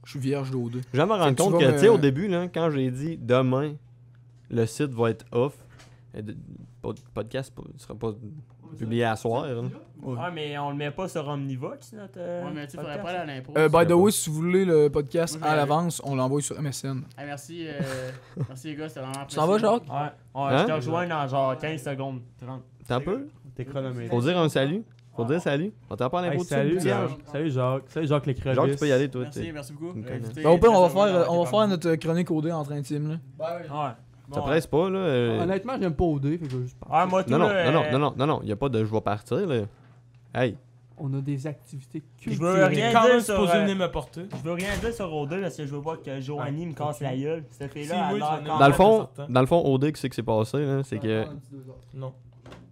[SPEAKER 5] Je suis vierge d'O2.
[SPEAKER 1] Je viens de me
[SPEAKER 5] Fait
[SPEAKER 1] rendre
[SPEAKER 5] que tu
[SPEAKER 1] compte
[SPEAKER 5] vas
[SPEAKER 1] que,
[SPEAKER 5] me-
[SPEAKER 1] tu sais, au début, là, quand j'ai dit demain, le site va être off, podcast sera pas publié à soir. Là.
[SPEAKER 4] Ouais, mais on le met pas sur Omnivox, notre.
[SPEAKER 8] Ouais, mais tu sais, faudrait
[SPEAKER 4] podcast.
[SPEAKER 8] pas aller à l'impro.
[SPEAKER 5] By the way, si vous voulez le podcast
[SPEAKER 8] Moi, je
[SPEAKER 5] à
[SPEAKER 8] vais-
[SPEAKER 5] l'avance, on l'envoie sur MSN.
[SPEAKER 8] Hey, merci, merci les gars, c'était vraiment
[SPEAKER 5] Tu t'en vas, Jacques?
[SPEAKER 4] Ouais,
[SPEAKER 1] Hein?
[SPEAKER 4] je te rejoins dans genre 15 secondes, 30.
[SPEAKER 1] T'as un peu?
[SPEAKER 2] T'es chronométré.
[SPEAKER 1] Faut dire un salut. Faut dire salut. On t'en parle un
[SPEAKER 2] Hey,
[SPEAKER 1] peu
[SPEAKER 2] salut,
[SPEAKER 1] dessus.
[SPEAKER 2] Jacques. Salut, Jacques. Salut, Jacques l'écrevis.
[SPEAKER 1] Jacques, tu peux y aller, toi.
[SPEAKER 8] Merci, merci beaucoup.
[SPEAKER 1] Tu me connais.
[SPEAKER 8] Écoutez,
[SPEAKER 5] Ben, au pire, on va
[SPEAKER 8] très
[SPEAKER 5] faire,
[SPEAKER 8] heureux
[SPEAKER 5] faire notre chronique OD entre intimes. Là.
[SPEAKER 4] Ouais.
[SPEAKER 1] Ça presse pas, là.
[SPEAKER 3] Honnêtement, j'aime pas OD, fait que je vais juste partir.
[SPEAKER 4] Ouais, moi, tout
[SPEAKER 1] Non, non,
[SPEAKER 4] là,
[SPEAKER 1] non, non, y a pas de je vais partir, là. Hey,
[SPEAKER 3] On a des activités
[SPEAKER 4] Je
[SPEAKER 3] culturelles.
[SPEAKER 4] veux
[SPEAKER 6] T'es
[SPEAKER 4] rien
[SPEAKER 6] quand
[SPEAKER 4] dire
[SPEAKER 6] même
[SPEAKER 4] sur.
[SPEAKER 6] supposé venir me porter.
[SPEAKER 4] Je veux rien dire sur O2 parce que je veux pas que Joanie me casse la gueule. Cette
[SPEAKER 6] Si,
[SPEAKER 4] fille-là,
[SPEAKER 6] oui,
[SPEAKER 4] elle a
[SPEAKER 6] tu
[SPEAKER 4] l'air
[SPEAKER 6] vas
[SPEAKER 1] dans le
[SPEAKER 6] Ouais,
[SPEAKER 1] fond,
[SPEAKER 6] c'est certain.
[SPEAKER 1] dans le fond, OD, qu'est-ce qui s'est passé, là? C'est que
[SPEAKER 6] Non.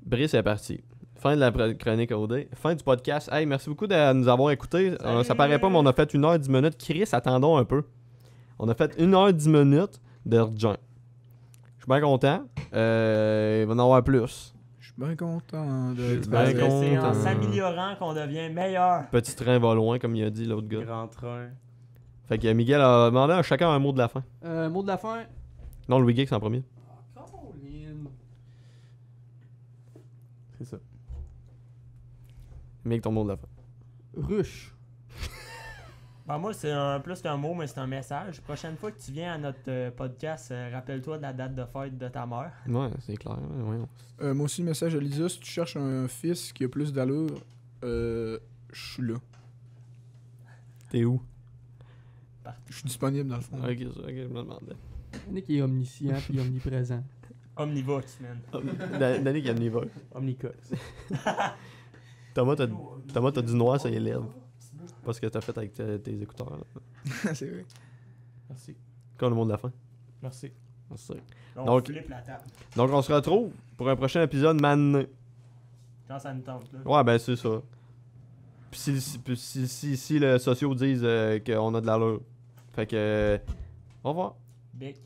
[SPEAKER 1] Brice est parti. Fin de la chronique OD. Fin du podcast. Hey, merci beaucoup de nous avoir écoutés. Ça paraît pas, mais on a fait 1h10 minutes. Chris, attendons un peu. On a fait 1h10 minutes d'urgent. Je suis bien content. Il va en avoir plus.
[SPEAKER 5] Je suis bien content de.
[SPEAKER 1] suis
[SPEAKER 4] Parce
[SPEAKER 1] bien
[SPEAKER 4] que c'est en
[SPEAKER 1] content.
[SPEAKER 4] s'améliorant qu'on devient meilleur.
[SPEAKER 1] Petit train va loin, comme il a dit l'autre gars.
[SPEAKER 2] Grand train.
[SPEAKER 1] Fait que Miguel a demandé à chacun un mot de la fin.
[SPEAKER 3] Mot de la fin.
[SPEAKER 1] Non, Louis Geeks en premier.
[SPEAKER 3] Caroline.
[SPEAKER 2] C'est ça.
[SPEAKER 1] Miguel, ton mot de la fin.
[SPEAKER 3] Ruche.
[SPEAKER 4] Ben, moi, c'est plus qu'un mot, mais c'est un message. Prochaine fois que tu viens à notre podcast, rappelle-toi de la date de fête de ta mère.
[SPEAKER 1] Ouais, c'est clair. Voyons.
[SPEAKER 5] Moi aussi, le message à Lisa, si tu cherches un fils qui a plus d'allure, je suis là.
[SPEAKER 1] T'es où?
[SPEAKER 5] Je suis disponible dans le fond.
[SPEAKER 1] Ok, ça, ok, je me demandais.
[SPEAKER 3] Nick est omniscient puis omniprésent.
[SPEAKER 4] Omnivox, man.
[SPEAKER 1] Danny qui a le niveau.
[SPEAKER 2] Omnicox.
[SPEAKER 1] Thomas, t'as du noir sur les lèvres. Pas ce que t'as fait avec tes écouteurs. Là.
[SPEAKER 5] C'est vrai.
[SPEAKER 6] Merci.
[SPEAKER 1] Comme le mot de la fin.
[SPEAKER 6] Merci.
[SPEAKER 1] C'est ça.
[SPEAKER 4] On
[SPEAKER 1] Donc-
[SPEAKER 4] flippe la table.
[SPEAKER 1] Donc, on se retrouve pour un prochain épisode man.
[SPEAKER 4] Quand ça nous tente, là.
[SPEAKER 1] Ouais, ben c'est ça. Puis si le socio disent qu'on a de l'allure. Fait que. Au revoir.
[SPEAKER 4] Bic.